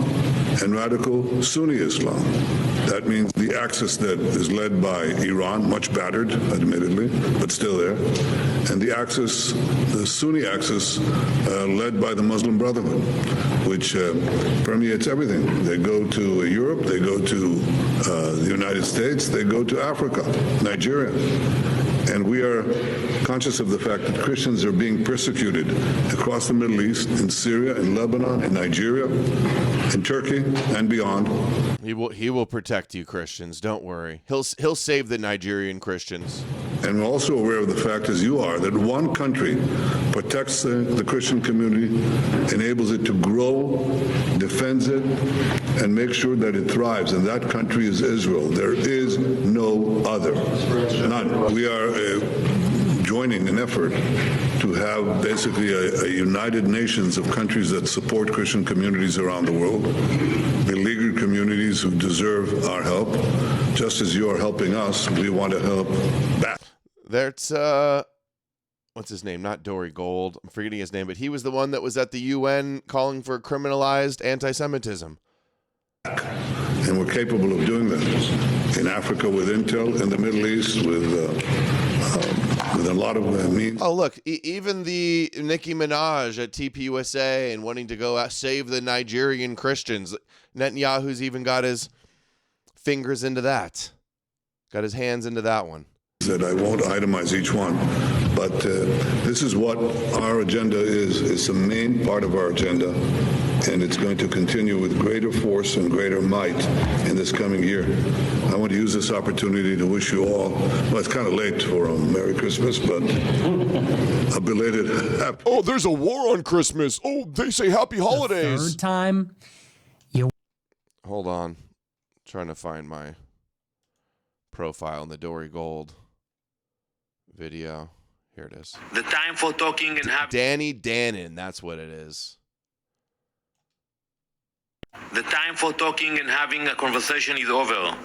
and radical Sunni Islam. That means the axis that is led by Iran, much battered, admittedly, but still there, and the axis, the Sunni axis, led by the Muslim Brotherhood, which permeates everything. They go to Europe, they go to the United States, they go to Africa, Nigeria. And we are conscious of the fact that Christians are being persecuted across the Middle East, in Syria, in Lebanon, in Nigeria, in Turkey, and beyond. He will protect you, Christians. Don't worry. He'll save the Nigerian Christians. And we're also aware of the fact, as you are, that one country protects the Christian community, enables it to grow, defends it, and makes sure that it thrives. And that country is Israel. There is no other. None. We are joining an effort to have basically a United Nations of countries that support Christian communities around the world, beleaguered communities who deserve our help. Just as you are helping us, we want to help back. That's, what's his name? Not Dory Gold. I'm forgetting his name, but he was the one that was at the UN calling for criminalized anti-Semitism. And we're capable of doing that in Africa with intel, in the Middle East with a lot of means. Oh, look, even the Nicki Minaj at TPUSA and wanting to go out, save the Nigerian Christians. Netanyahu's even got his fingers into that. Got his hands into that one. That I won't itemize each one, but this is what our agenda is. It's the main part of our agenda, and it's going to continue with greater force and greater might in this coming year. I want to use this opportunity to wish you all, well, it's kind of late for a Merry Christmas, but a belated happy. Oh, there's a war on Christmas. Oh, they say happy holidays. The third time you... Hold on. I'm trying to find my profile in the Dory Gold video. Here it is. The time for talking and having... Danny Dannon, that's what it is. The time for talking and having a conversation is over.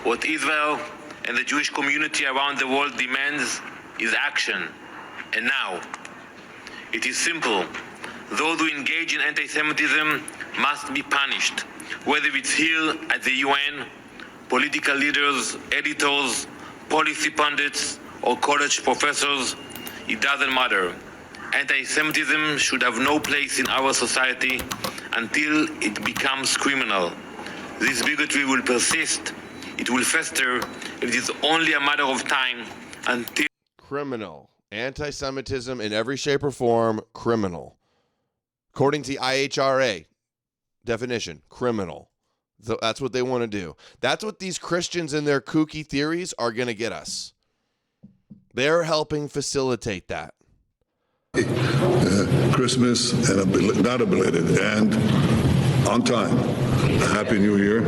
What Israel and the Jewish community around the world demands is action. And now, it is simple. Those who engage in anti-Semitism must be punished, whether it's here at the UN, political leaders, editors, policy pundits, or college professors. It doesn't matter. Anti-Semitism should have no place in our society until it becomes criminal. This bigotry will persist, it will fester, it is only a matter of time until... Criminal. Anti-Semitism in every shape or form, criminal. According to the IHRA definition, criminal. So that's what they want to do. That's what these Christians and their kooky theories are going to get us. They're helping facilitate that. Christmas, and not a belated, and on time. A Happy New Year.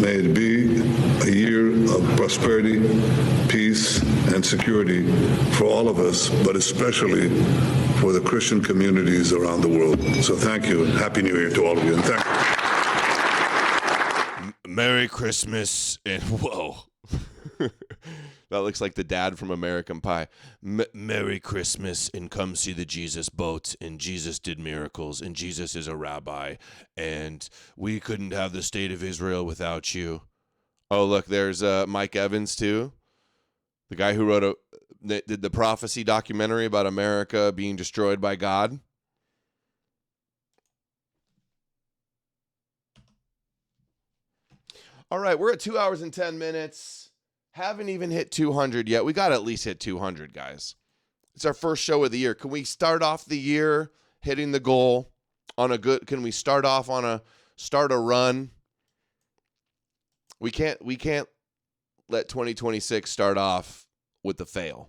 May it be a year of prosperity, peace, and security for all of us, but especially for the Christian communities around the world. So thank you, and Happy New Year to all of you, and thank you. Merry Christmas, and whoa. That looks like the dad from American Pie. Merry Christmas, and come see the Jesus boat, and Jesus did miracles, and Jesus is a rabbi, and we couldn't have the state of Israel without you. Oh, look, there's Mike Evans, too. The guy who did the prophecy documentary about America being destroyed by God. All right, we're at 2 hours and 10 minutes. Haven't even hit 200 yet. We got to at least hit 200, guys. It's our first show of the year. Can we start off the year hitting the goal on a good... Can we start off on a run? We can't let 2026 start off with the fail.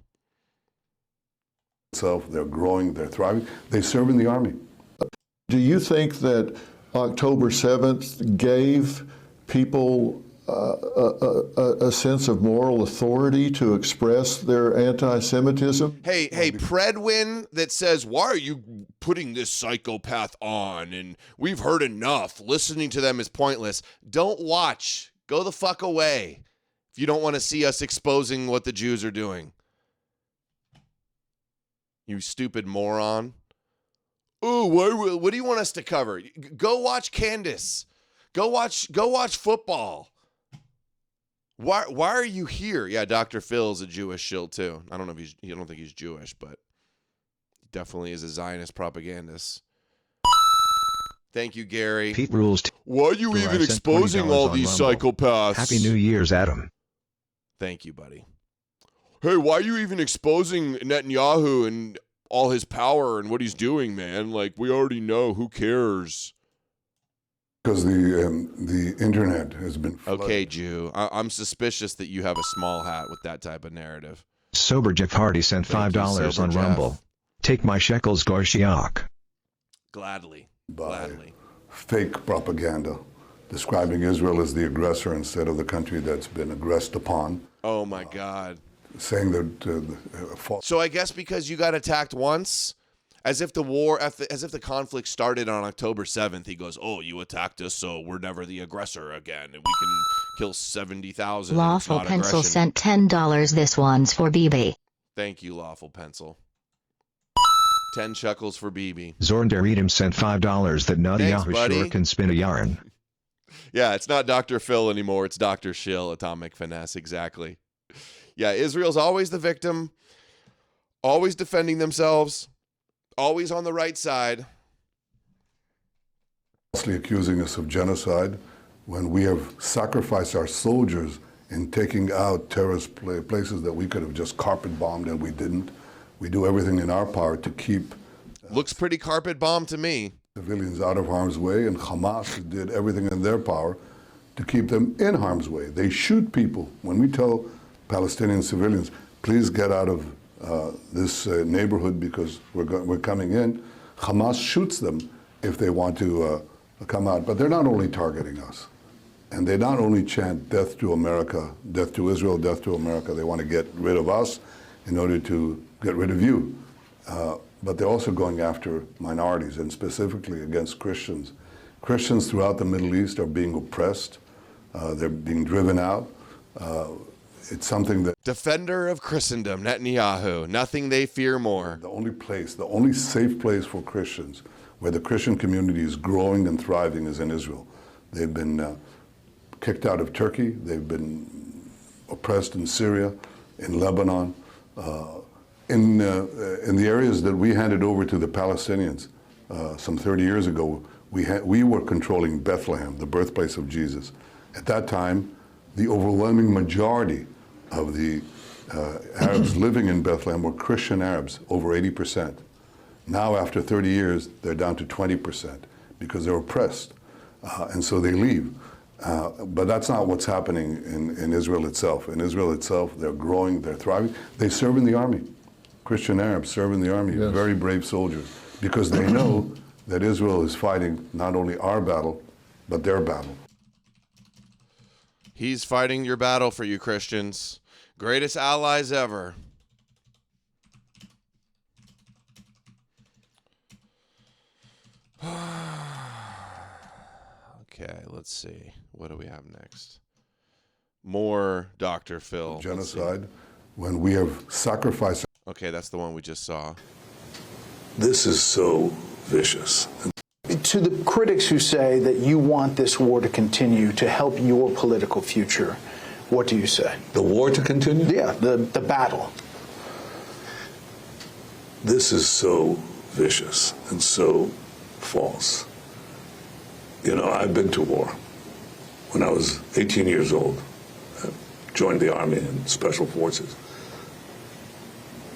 They're growing, they're thriving. They serve in the Army. Do you think that October 7th gave people a sense of moral authority to express their anti-Semitism? Hey, Predwin that says, why are you putting this psychopath on? And we've heard enough. Listening to them is pointless. Don't watch. Go the fuck away if you don't want to see us exposing what the Jews are doing. You stupid moron. Ooh, what do you want us to cover? Go watch Candace. Go watch football. Why are you here? Yeah, Dr. Phil's a Jewish shill too. I don't think he's Jewish, but he definitely is a Zionist propagandist. Thank you, Gary. Pete rules. Why are you even exposing all these psychopaths? Happy New Year's, Adam. Thank you, buddy. hey, why are you even exposing Netanyahu and all his power and what he's doing, man? Like, we already know. Who cares? Because the internet has been flooded. Okay, Jew. I'm suspicious that you have a small hat with that type of narrative. Sober Jeff Hardy sent $5 on Rumble. Take my shekels, Gorshiak. Gladly. By fake propaganda, describing Israel as the aggressor instead of the country that's been aggressed upon. Oh, my God. Saying that... So I guess because you got attacked once, as if the conflict started on October 7th, he goes, oh, you attacked us, so we're never the aggressor again, and we can kill 70,000. Lawful Pencil sent $10. This one's for BB. Thank you, Lawful Pencil. 10 shekels for BB. Zornderidum sent $5 that Netanyahu sure can spin a yarn. Yeah, it's not Dr. Phil anymore. It's Dr. Shill, Atomic Finesse, exactly. Yeah, Israel's always the victim, always defending themselves, always on the right side. Falsely accusing us of genocide when we have sacrificed our soldiers in taking out terrorist places that we could have just carpet bombed, and we didn't. We do everything in our power to keep... Looks pretty carpet bomb to me. ...civilians out of harm's way, and Hamas did everything in their power to keep them in harm's way. They shoot people. When we tell Palestinian civilians, please get out of this neighborhood because we're coming in, Hamas shoots them if they want to come out. But they're not only targeting us, and they not only chant death to America, death to Israel, death to America, they want to get rid of us in order to get rid of you. But they're also going after minorities, and specifically against Christians. Christians throughout the Middle East are being oppressed. They're being driven out. It's something that... Defender of Christendom, Netanyahu. Nothing they fear more. The only safe place for Christians where the Christian community is growing and thriving is in Israel. They've been kicked out of Turkey. They've been oppressed in Syria, in Lebanon. In the areas that we handed over to the Palestinians some 30 years ago, we were controlling Bethlehem, the birthplace of Jesus. At that time, the overwhelming majority of the Arabs living in Bethlehem were Christian Arabs, over 80%. Now, after 30 years, they're down to 20% because they're oppressed, and so they leave. But that's not what's happening in Israel itself. In Israel itself, they're growing, they're thriving. They serve in the army. Christian Arabs serve in the army, yes. Very brave soldiers, because they know that Israel is fighting not only our battle, but their battle. He's fighting your battle for you, Christians. Greatest allies ever. Okay, let's see. What do we have next? More Dr. Phil. Genocide, when we have sacrificed... Okay, that's the one we just saw. This is so vicious. To the critics who say that you want this war to continue to help your political future, what do you say? The war to continue? Yeah, the battle. This is so vicious and so false. You know, I've been to war. When I was 18 years old, I joined the Army and Special Forces.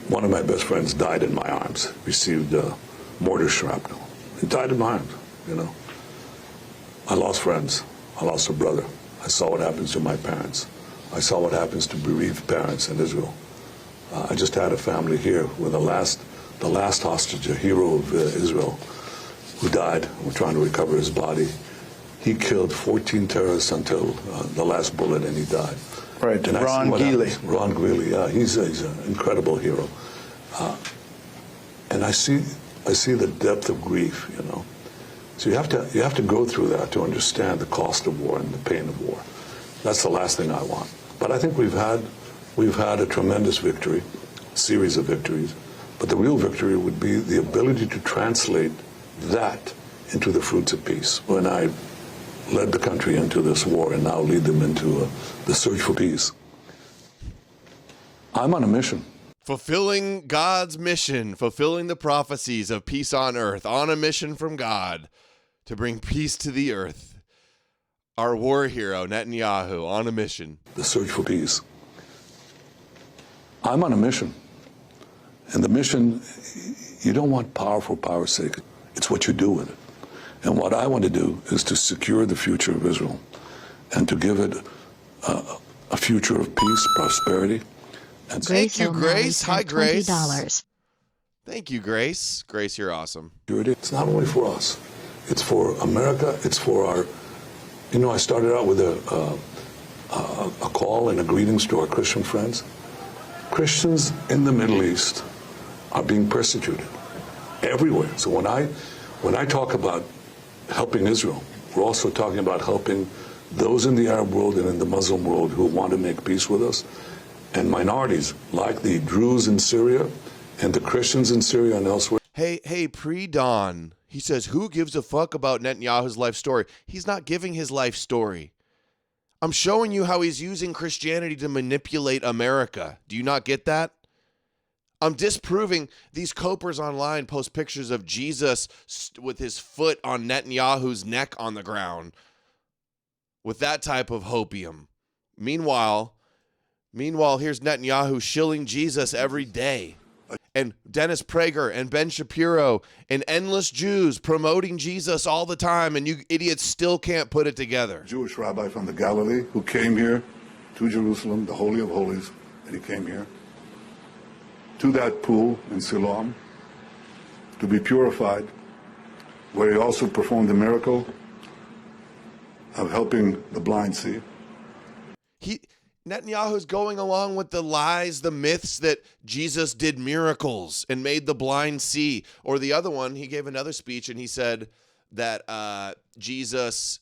One of my best friends died in my arms, received mortar shrapnel. He died in my arms, you know. I lost friends. I lost a brother. I saw what happens to my parents. I saw what happens to bereaved parents in Israel. I just had a family here with the last hostage, a hero of Israel, who died. We're trying to recover his body. He killed 14 terrorists until the last bullet, and he died. Right, Ron Geely. Ron Geely, yeah, he's an incredible hero. And I see the depth of grief, you know. So you have to go through that to understand the cost of war and the pain of war. That's the last thing I want. But I think we've had a tremendous victory, a series of victories. But the real victory would be the ability to translate that into the fruits of peace. When I led the country into this war and now lead them into the search for peace, I'm on a mission. Fulfilling God's mission, fulfilling the prophecies of peace on earth, on a mission from God to bring peace to the earth. Our war hero, Netanyahu, on a mission. The search for peace. I'm on a mission. And the mission, you don't want power for power's sake. It's what you do with it. And what I want to do is to secure the future of Israel and to give it a future of peace, prosperity. And thank you, Grace. Hi, Grace. $20. Thank you, Grace. Grace, you're awesome. It's not only for us. It's for America. It's for our, you know, I started out with a call and a greetings to our Christian friends. Christians in the Middle East are being persecuted everywhere. So when I talk about helping Israel, we're also talking about helping those in the Arab world and in the Muslim world who want to make peace with us, and minorities like the Druze in Syria and the Christians in Syria and elsewhere. Hey, pre-dawn. He says, who gives a fuck about Netanyahu's life story? He's not giving his life story. I'm showing you how he's using Christianity to manipulate America. Do you not get that? I'm disproving these copers online post pictures of Jesus with his foot on Netanyahu's neck on the ground with that type of hopium. Meanwhile, here's Netanyahu shilling Jesus every day. And Dennis Prager and Ben Shapiro and endless Jews promoting Jesus all the time, and you idiots still can't put it together. Jewish rabbi from the Galilee who came here to Jerusalem, the Holy of Holies, and he came here to that pool in Siloam to be purified, where he also performed the miracle of helping the blind see. Netanyahu's going along with the lies, the myths that Jesus did miracles and made the blind see. Or the other one, he gave another speech and he said that Jesus,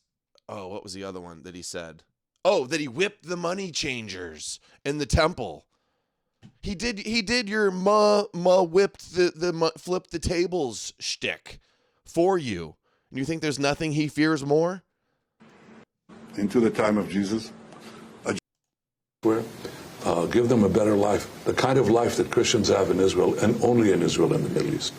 what was the other one that he said? Oh, that he whipped the money changers in the temple. He did your whipped the flipped the tables shtick for you. And you think there's nothing he fears more? Into the time of Jesus, give them a better life, the kind of life that Christians have in Israel and only in Israel and the Middle East.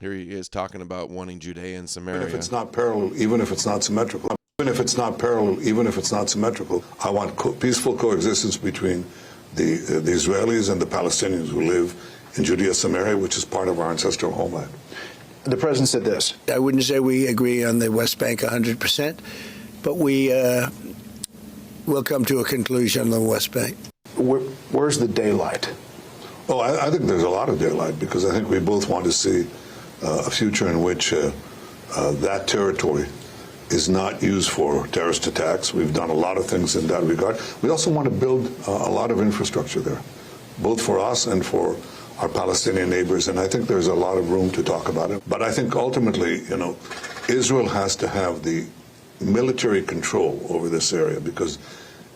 Here he is talking about wanting Judea and Samaria. Even if it's not parallel, even if it's not symmetrical, I want peaceful coexistence between the Israelis and the Palestinians who live in Judea, Samaria, which is part of our ancestral homeland. The president said this. I wouldn't say we agree on the West Bank 100%, but we will come to a conclusion on the West Bank. Where's the daylight? Oh, I think there's a lot of daylight, because I think we both want to see a future in which that territory is not used for terrorist attacks. We've done a lot of things in that regard. We also want to build a lot of infrastructure there, both for us and for our Palestinian neighbors, and I think there's a lot of room to talk about it. But I think ultimately, Israel has to have the military control over this area because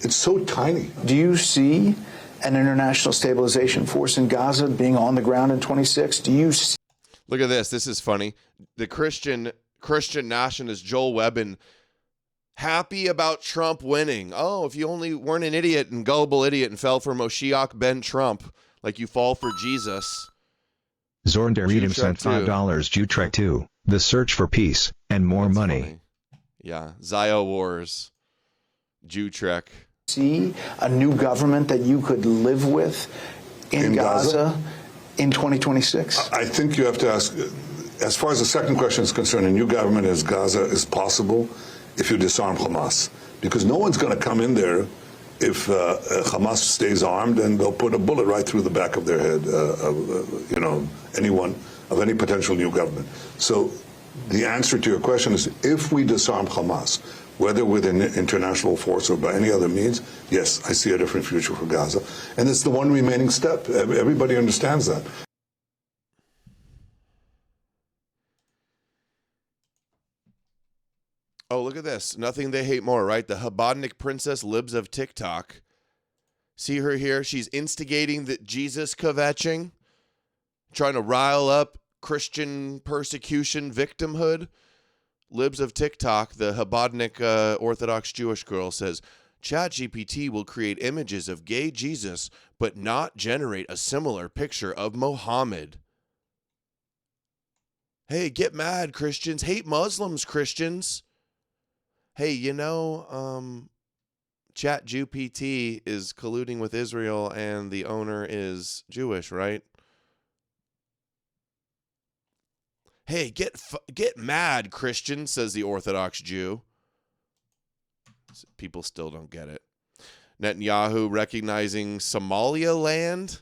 it's so tiny. Do you see an international stabilization force in Gaza being on the ground in 26? Do you see? Look at this. This is funny. The Christian nationalist Joel Webbin happy about Trump winning. Oh, if you only weren't an idiot and gullible idiot and fell for Moshiach ben Trump, like you fall for Jesus. Zornderidem sent $5 Jew Trek 2, The Search for Peace, and More Money. Funny. Yeah, Zio Wars, Jew Trek. See a new government that you could live with in Gaza in 2026? I think you have to ask, as far as the second question is concerned, a new government in Gaza is possible if you disarm Hamas, because no one's going to come in there if Hamas stays armed, and they'll put a bullet right through the back of their head, anyone of any potential new government. So the answer to your question is, if we disarm Hamas, whether with an international force or by any other means, yes, I see a different future for Gaza. And it's the one remaining step. Everybody understands that. Oh, look at this. Nothing they hate more, right? The Habadnik princess libs of TikTok. See her here? She's instigating the Jesus kvetching, trying to rile up Christian persecution victimhood. Libs of TikTok, the Habadnik Orthodox Jewish girl, says, ChatGPT will create images of gay Jesus, but not generate a similar picture of Mohammed. Hey, get mad, Christians. Hate Muslims, Christians. hey, ChatGPT is colluding with Israel and the owner is Jewish, right? Hey, get mad, Christian, says the Orthodox Jew. People still don't get it. Netanyahu recognizing Somaliland.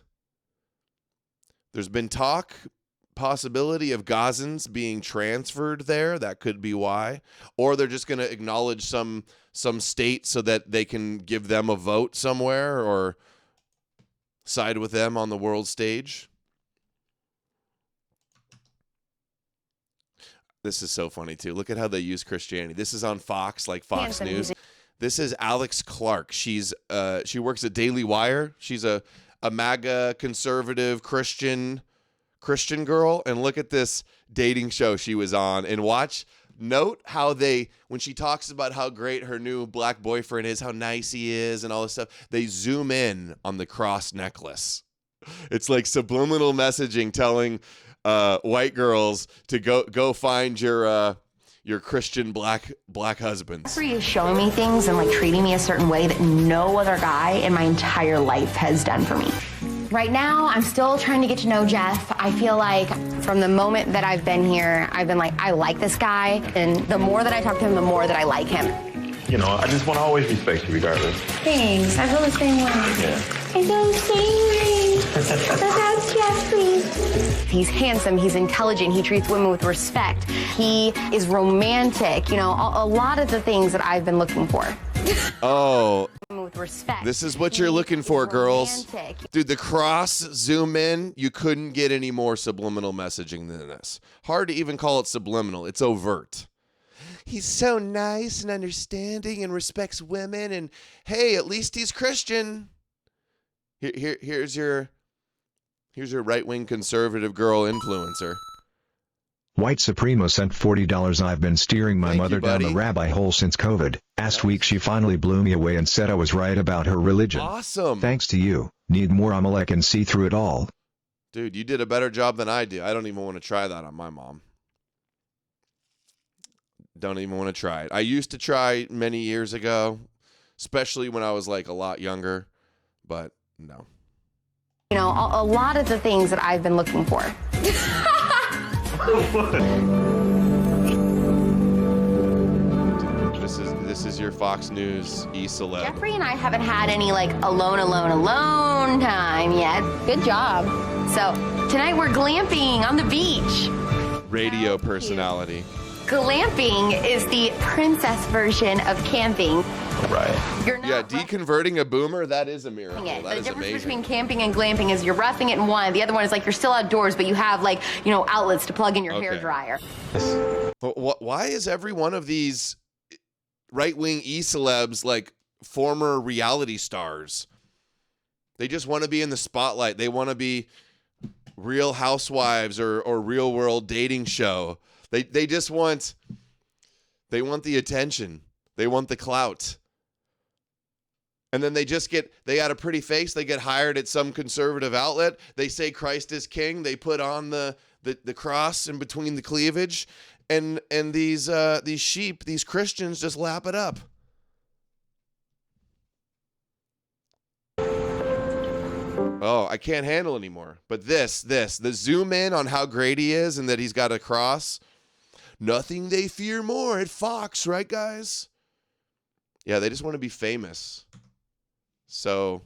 There's been possibility of Gazans being transferred there. That could be why. Or they're just going to acknowledge some state so that they can give them a vote somewhere or side with them on the world stage. This is so funny, too. Look at how they use Christianity. This is on Fox, like Fox News. This is Alex Clark. She works at Daily Wire. She's a MAGA conservative Christian girl. And look at this dating show she was on. And note how when she talks about how great her new black boyfriend is, how nice he is and all this stuff, they zoom in on the cross necklace. It's like subliminal messaging telling white girls to go find your Christian black husbands. Jeffrey is showing me things and like treating me a certain way that no other guy in my entire life has done for me. Right now, I'm still trying to get to know Jeff. I feel like from the moment that I've been here, I've been like, I like this guy. And the more that I talk to him, the more that I like him. I just want to always respect you regardless. Thanks. I feel the same way. Yeah. I feel the same way. That's Jeffrey. He's handsome. He's intelligent. He treats women with respect. He is romantic. A lot of the things that I've been looking for. Oh, with respect. This is what you're looking for, girls. Dude, the cross zoom in, you couldn't get any more subliminal messaging than this. Hard to even call it subliminal. It's overt. He's so nice and understanding and respects women, and hey, at least he's Christian. Here's your right-wing conservative girl influencer. White Supremo sent $40. I've been steering my mother down the rabbi hole since COVID. Last week she finally blew me away and said I was right about her religion. Awesome. Thanks to you. Need more Amalek and see through it all. Dude, you did a better job than I do. I don't even want to try that on my mom. Don't even want to try it. I used to try many years ago, especially when I was like a lot younger, but no. A lot of the things that I've been looking for. This is your Fox News e-celeb. Jeffrey and I haven't had any alone time yet. Good job. So tonight we're glamping on the beach. Radio personality. Glamping is the princess version of camping. Right. Deconverting a boomer, that is a miracle. That the is difference amazing. between camping and glamping is you're roughing it in one. The other one is like you're still outdoors, but you have outlets to plug in your hair dryer. Why is every one of these right-wing e-celebs like former reality stars? They just want to be in the spotlight. They want to be Real Housewives or Real World Dating Show. They just want the attention. They want the clout. And then they got a pretty face. They get hired at some conservative outlet. They say Christ is king. They put on the cross in between the cleavage. And these sheep, these Christians just lap it up. Oh, I can't handle anymore. But the zoom in on how great he is and that he's got a cross. Nothing they fear more at Fox, right, guys? Yeah, they just want to be famous. So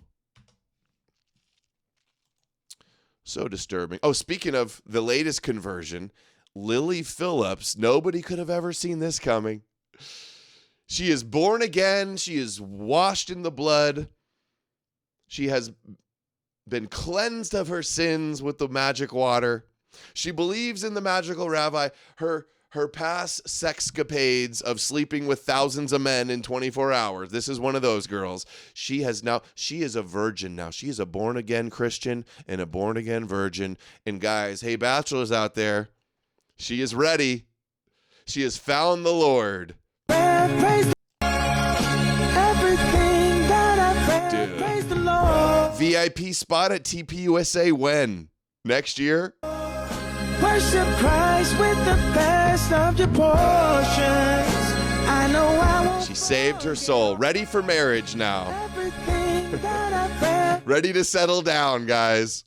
disturbing. Oh, speaking of the latest conversion, Lily Phillips, nobody could have ever seen this coming. She is born again. She is washed in the blood. She has been cleansed of her sins with the magic water. She believes in the magical rabbi. Her past sexcapades of sleeping with thousands of men in 24 hours. This is one of those girls. She is a virgin now. She is a born-again Christian and a born-again virgin. And guys, hey, bachelors out there, she is ready. She has found the Lord. Dude. VIP spot at TPUSA when? Next year? Worship Christ with the best of your portions. I She saved her soul. Ready for marriage now. Ready to settle down, guys.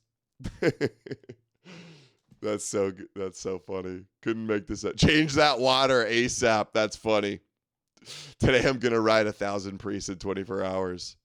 That's so good. That's so funny. Couldn't make this up. Change that water ASAP. That's funny. Today I'm going to ride 1,000 priests in 24 hours.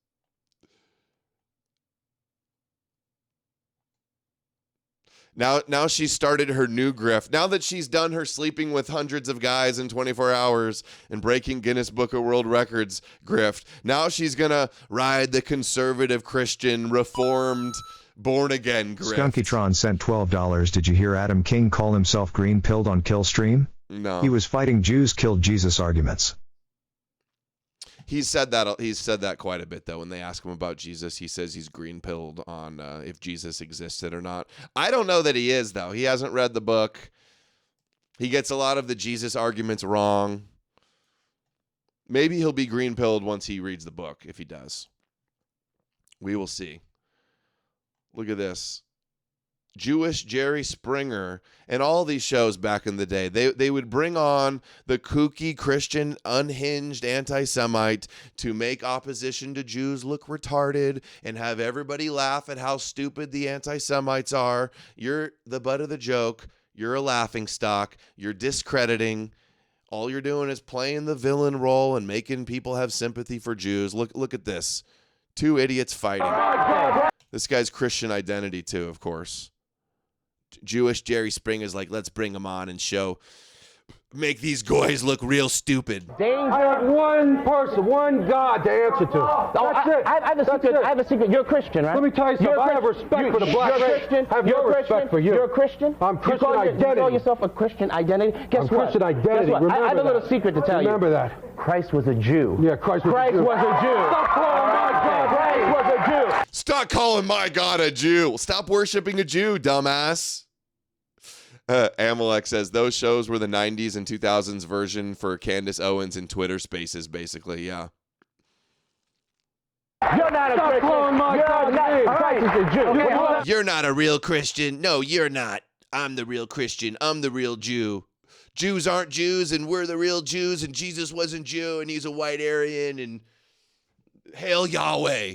Now she started her new grift. Now that she's done her sleeping with hundreds of guys in 24 hours and breaking Guinness Book of World Records grift, now she's going to ride the conservative Christian reformed born-again grift. Skunkytron sent $12. Did you hear Adam King call himself green-pilled on Killstream? No. He was fighting Jews killed Jesus arguments. He's said that quite a bit, though. When they ask him about Jesus, he says he's green-pilled on if Jesus existed or not. I don't know that he is, though. He hasn't read the book. He gets a lot of the Jesus arguments wrong. Maybe he'll be green-pilled once he reads the book, if he does. We will see. Look at this. Jewish Jerry Springer and all these shows back in the day, they would bring on the kooky Christian unhinged anti-Semite to make opposition to Jews look retarded and have everybody laugh at how stupid the anti-Semites are. You're the butt of the joke. You're a laughingstock. You're discrediting. All you're doing is playing the villain role and making people have sympathy for Jews. Look at this. Two idiots fighting. This guy's Christian identity too, of course. Jewish Jerry Springer's like, let's bring him on and make these guys look real stupid. I have one person, one God to answer to. That's it. I have a secret. You're a Christian, right? Let me tell you something. I have respect for the black race. You're a Christian. I have no respect for you. You're a Christian? I'm Christian identity. You call yourself a Christian identity? Guess I'm what? Christian identity. Guess what? Remember I have a little that. secret to tell you. Remember that. Christ was a Jew. Yeah, Christ was a Jew. Was a Jew. Stop calling my God. Christ was a Jew. Stop calling my God a Jew. Stop worshiping a Jew, dumbass. Amalek says those shows were the 90s and 2000s version for Candace Owens in Twitter Spaces, basically. Yeah. You're not a Christian. Christ is a Jew. You're not a real Christian. No, you're not. I'm the real Christian. I'm the real Jew. Jews aren't Jews, and we're the real Jews, and Jesus wasn't Jew, and he's a white Aryan, and hail Yahweh.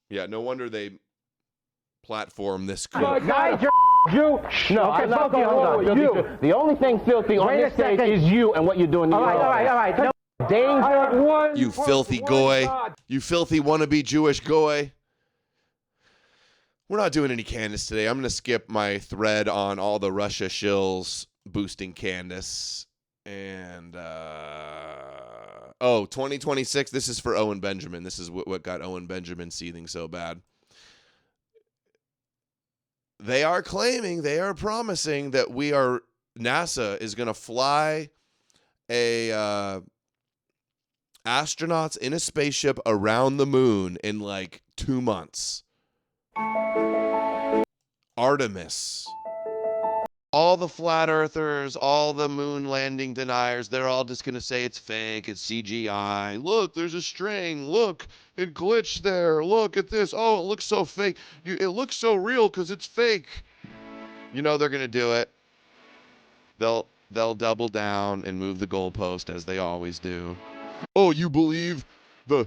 Yeah, no wonder they platform this. Jew? No, I'm not going to you. The only thing filthy on this stage is you and what you're doing. All right. No. Danger. You filthy goy. You filthy wannabe Jewish goy. We're not doing any Candace today. I'm going to skip my thread on all the Russia shills boosting Candace. And, 2026, this is for Owen Benjamin. This is what got Owen Benjamin seething so bad. They are promising that NASA is going to fly astronauts in a spaceship around the moon in like 2 months. Artemis. All the flat earthers, all the moon landing deniers, they're all just going to say it's fake, it's CGI. Look, there's a string. Look, it glitched there. Look at this. Oh, it looks so fake. It looks so real because it's fake. You know they're going to do it. They'll double down and move the goalpost as they always do. Oh, you believe the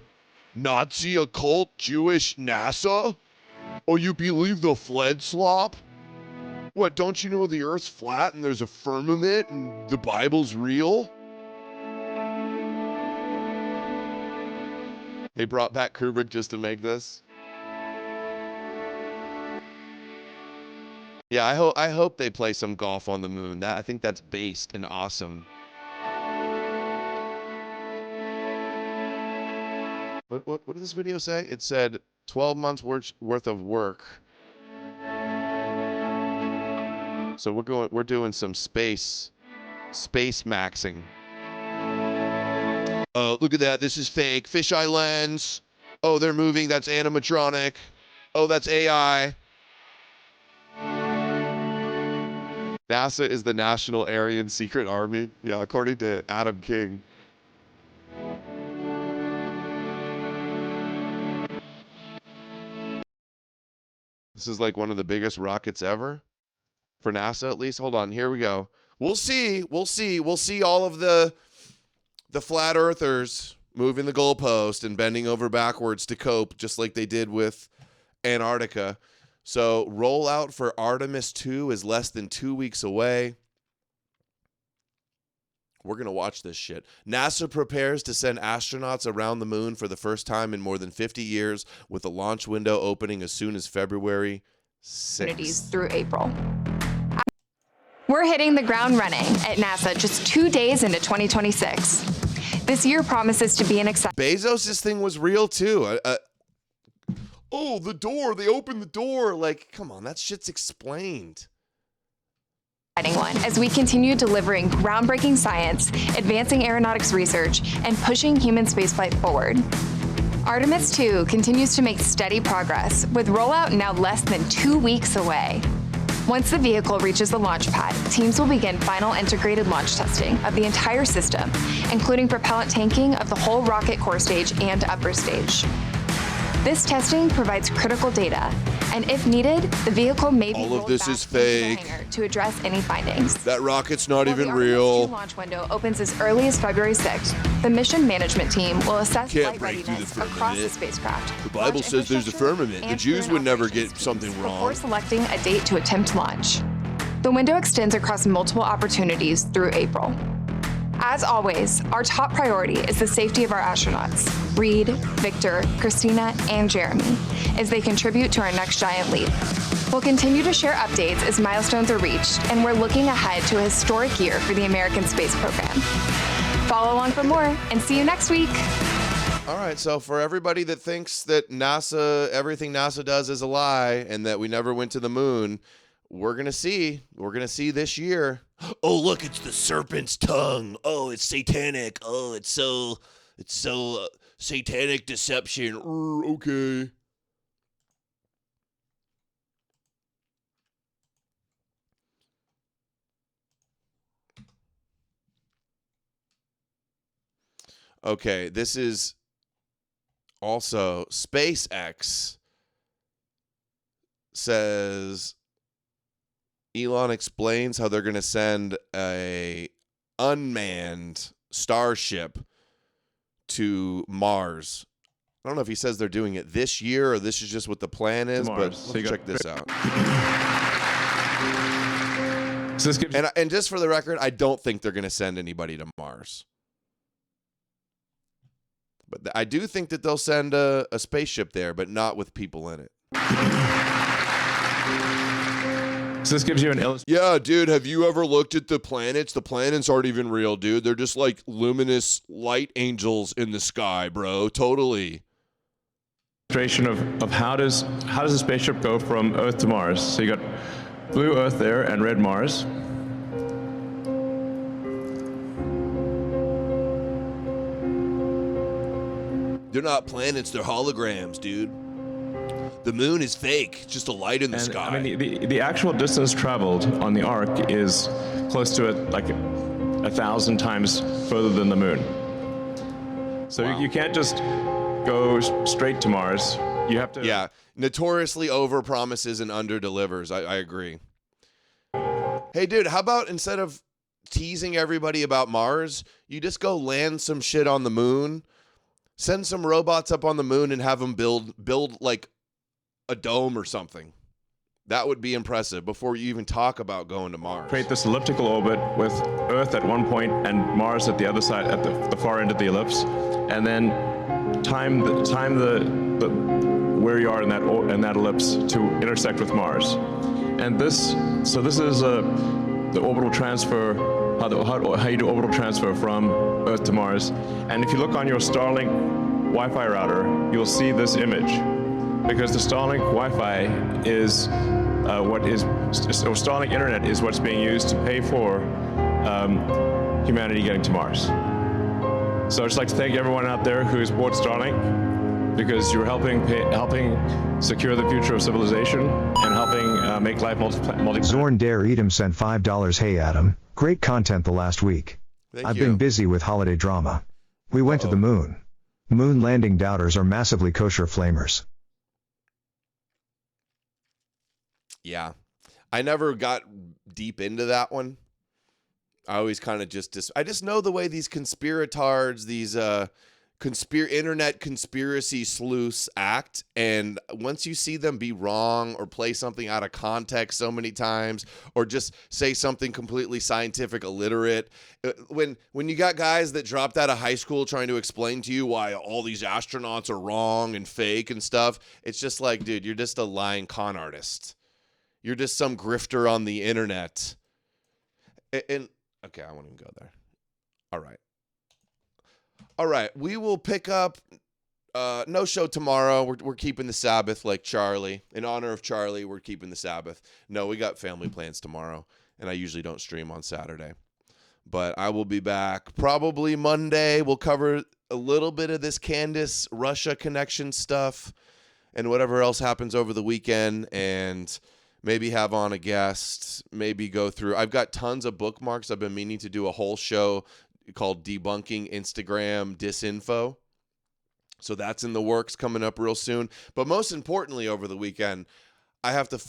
Nazi occult Jewish NASA? Oh, you believe the Fled slop? What, don't you know the Earth's flat and there's a firmament and the Bible's real? They brought back Kubrick just to make this. Yeah, I hope they play some golf on the moon. I think that's based and awesome. What did this video say? It said 12 months worth of work. So we're doing some space maxing. Oh, look at that. This is fake. Fisheye lens. Oh, they're moving. That's animatronic. Oh, that's AI. NASA is the National Aryan Secret Army. Yeah, according to Adam King. This is like one of the biggest rockets ever. For NASA, at least. Hold on, here we go. We'll see all of the the flat earthers moving the goalpost and bending over backwards to cope, just like they did with Antarctica. So rollout for Artemis 2 is less than 2 weeks away. We're going to watch this shit. NASA prepares to send astronauts around the moon for the first time in more than 50 years, with a launch window opening as soon as February 6th. Through April. We're hitting the ground running at NASA just 2 days into 2026. This year promises to be an exciting. Bezos' thing was real too. Oh, the door. They opened the door. Like, come on, that shit's explained. One as we continue delivering groundbreaking science, advancing aeronautics research, and pushing human spaceflight forward. Artemis 2 continues to make steady progress, with rollout now less than 2 weeks away. Once the vehicle reaches the launch pad, teams will begin final integrated launch testing of the entire system, including propellant tanking of the whole rocket core stage and upper stage. This testing provides critical data, and if needed, the vehicle may be all of rolled this back is into the fake. hangar to address any findings. That rocket's not While even the Artemis real. 2 launch window opens as early as February 6th. The mission management team will assess Can't flight break through the readiness across the firmament. spacecraft. The Bible launch says there's a infrastructure, firmament. The and Jews current would never operations get something before wrong. selecting a date to attempt launch. The window extends across multiple opportunities through April. As always, our top priority is the safety of our astronauts, Reed, Victor, Christina, and Jeremy, as they contribute to our next giant leap. We'll continue to share updates as milestones are reached, and we're looking ahead to a historic year for the American space program. Follow along for more, and see you next week. All right, so for everybody that thinks that everything NASA does is a lie and that we never went to the moon, we're going to see this year. Oh, look, it's the serpent's tongue. Oh, it's satanic. Oh, it's so satanic deception. Okay. Okay, this is also SpaceX says Elon explains how they're going to send a unmanned starship to Mars. I don't know if he says they're doing it this year or this is just what the plan is, but let's check this out. And just for the record, I don't think they're going to send anybody to Mars. But I do think that they'll send a spaceship there, but not with people in it. So this gives you an illustration. Yeah, dude, have you ever looked at the planets? The planets aren't even real, dude. They're just like luminous light angels in the sky, bro. Totally. Of how does a spaceship go from Earth to Mars? So you got blue Earth there and red Mars. They're not planets, they're holograms, dude. The moon is fake, it's just a light in the sky. I mean, the actual distance traveled on the Ark is close to like 1,000 times further than the moon. So Wow. you can't just go straight to Mars. You have to. Yeah, notoriously over promises and under delivers. I agree. Hey, dude, how about instead of teasing everybody about Mars, you just go land some shit on the moon, send some robots up on the moon and have them build like a dome or something. That would be impressive before you even talk about going to Mars. Create this elliptical orbit with Earth at one point and Mars at the other side, at the far end of the ellipse, and then time the where you are in that ellipse to intersect with Mars. And this is the orbital transfer, how you do orbital transfer from Earth to Mars. And if you look on your Starlink Wi-Fi router, you'll see this image, because the Starlink Wi-Fi is Starlink Internet is what's being used to pay for humanity getting to Mars. So I'd just like to thank everyone out there who's bought Starlink, because you're helping secure the future of civilization and helping make life multi. Zorn Dare Edom sent $5. Hey Adam, great content the last week. I've been busy with holiday drama. We went to the moon. Moon landing doubters are massively kosher flamers. Yeah. I never got deep into that one. I always kind of I just know the way these conspiratards, these internet conspiracy sleuths act, and once you see them be wrong or play something out of context so many times, or just say something completely scientific illiterate, when you got guys that dropped out of high school trying to explain to you why all these astronauts are wrong and fake and stuff, it's just like, dude, you're just a lying con artist. You're just some grifter on the internet. And okay, I won't even go there. All right, we will pick up. No show tomorrow. We're keeping the Sabbath like Charlie. In honor of Charlie, we're keeping the Sabbath. No, we got family plans tomorrow, and I usually don't stream on Saturday. But I will be back probably Monday. We'll cover a little bit of this Candace-Russia connection stuff and whatever else happens over the weekend, and maybe have on a guest, maybe go through. I've got tons of bookmarks. I've been meaning to do a whole show called Debunking Instagram Disinfo. So that's in the works, coming up real soon. But most importantly, over the weekend, I have to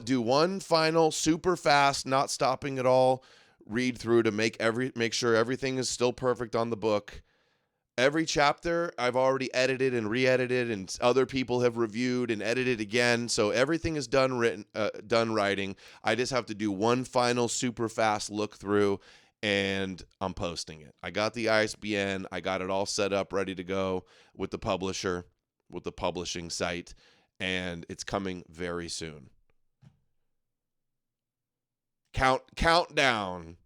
do one final super fast, not stopping at all, read through to make sure everything is still perfect on the book. Every chapter I've already edited and re-edited, and other people have reviewed and edited again. So everything is done writing. I just have to do one final super fast look through, and I'm posting it. I got the ISBN. I got it all set up, ready to go with the publisher, with the publishing site, and it's coming very soon. Countdown.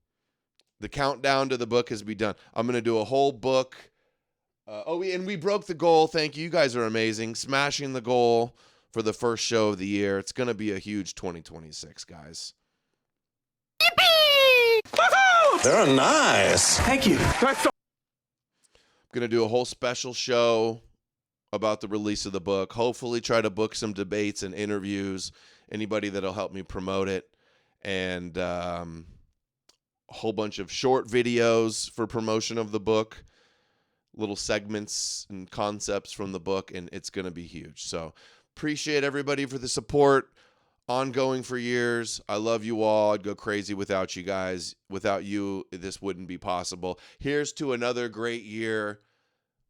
The countdown to the book has begun. I'm going to do a whole book. And we broke the goal. Thank you. You guys are amazing. Smashing the goal for the first show of the year. It's going to be a huge 2026, guys. They're nice. Thank you. I'm going to do a whole special show about the release of the book. Hopefully try to book some debates and interviews. Anybody that'll help me promote it. And a whole bunch of short videos for promotion of the book. Little segments and concepts from the book. And it's going to be huge. So appreciate everybody for the support. Ongoing for years. I love you all. I'd go crazy without you guys. Without you, this wouldn't be possible. Here's to another great year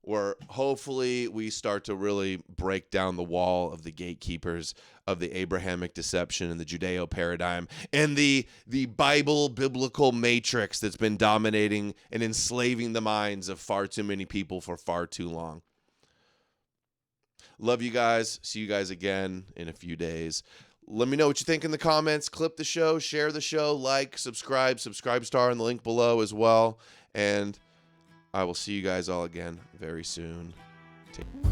where hopefully we start to really break down the wall of the gatekeepers of the Abrahamic deception and the Judeo paradigm and the biblical matrix that's been dominating and enslaving the minds of far too many people for far too long. Love you guys. See you guys again in a few days. Let me know what you think in the comments. Clip the show, share the show, like, subscribe star in the link below as well. And I will see you guys all again very soon. Take care.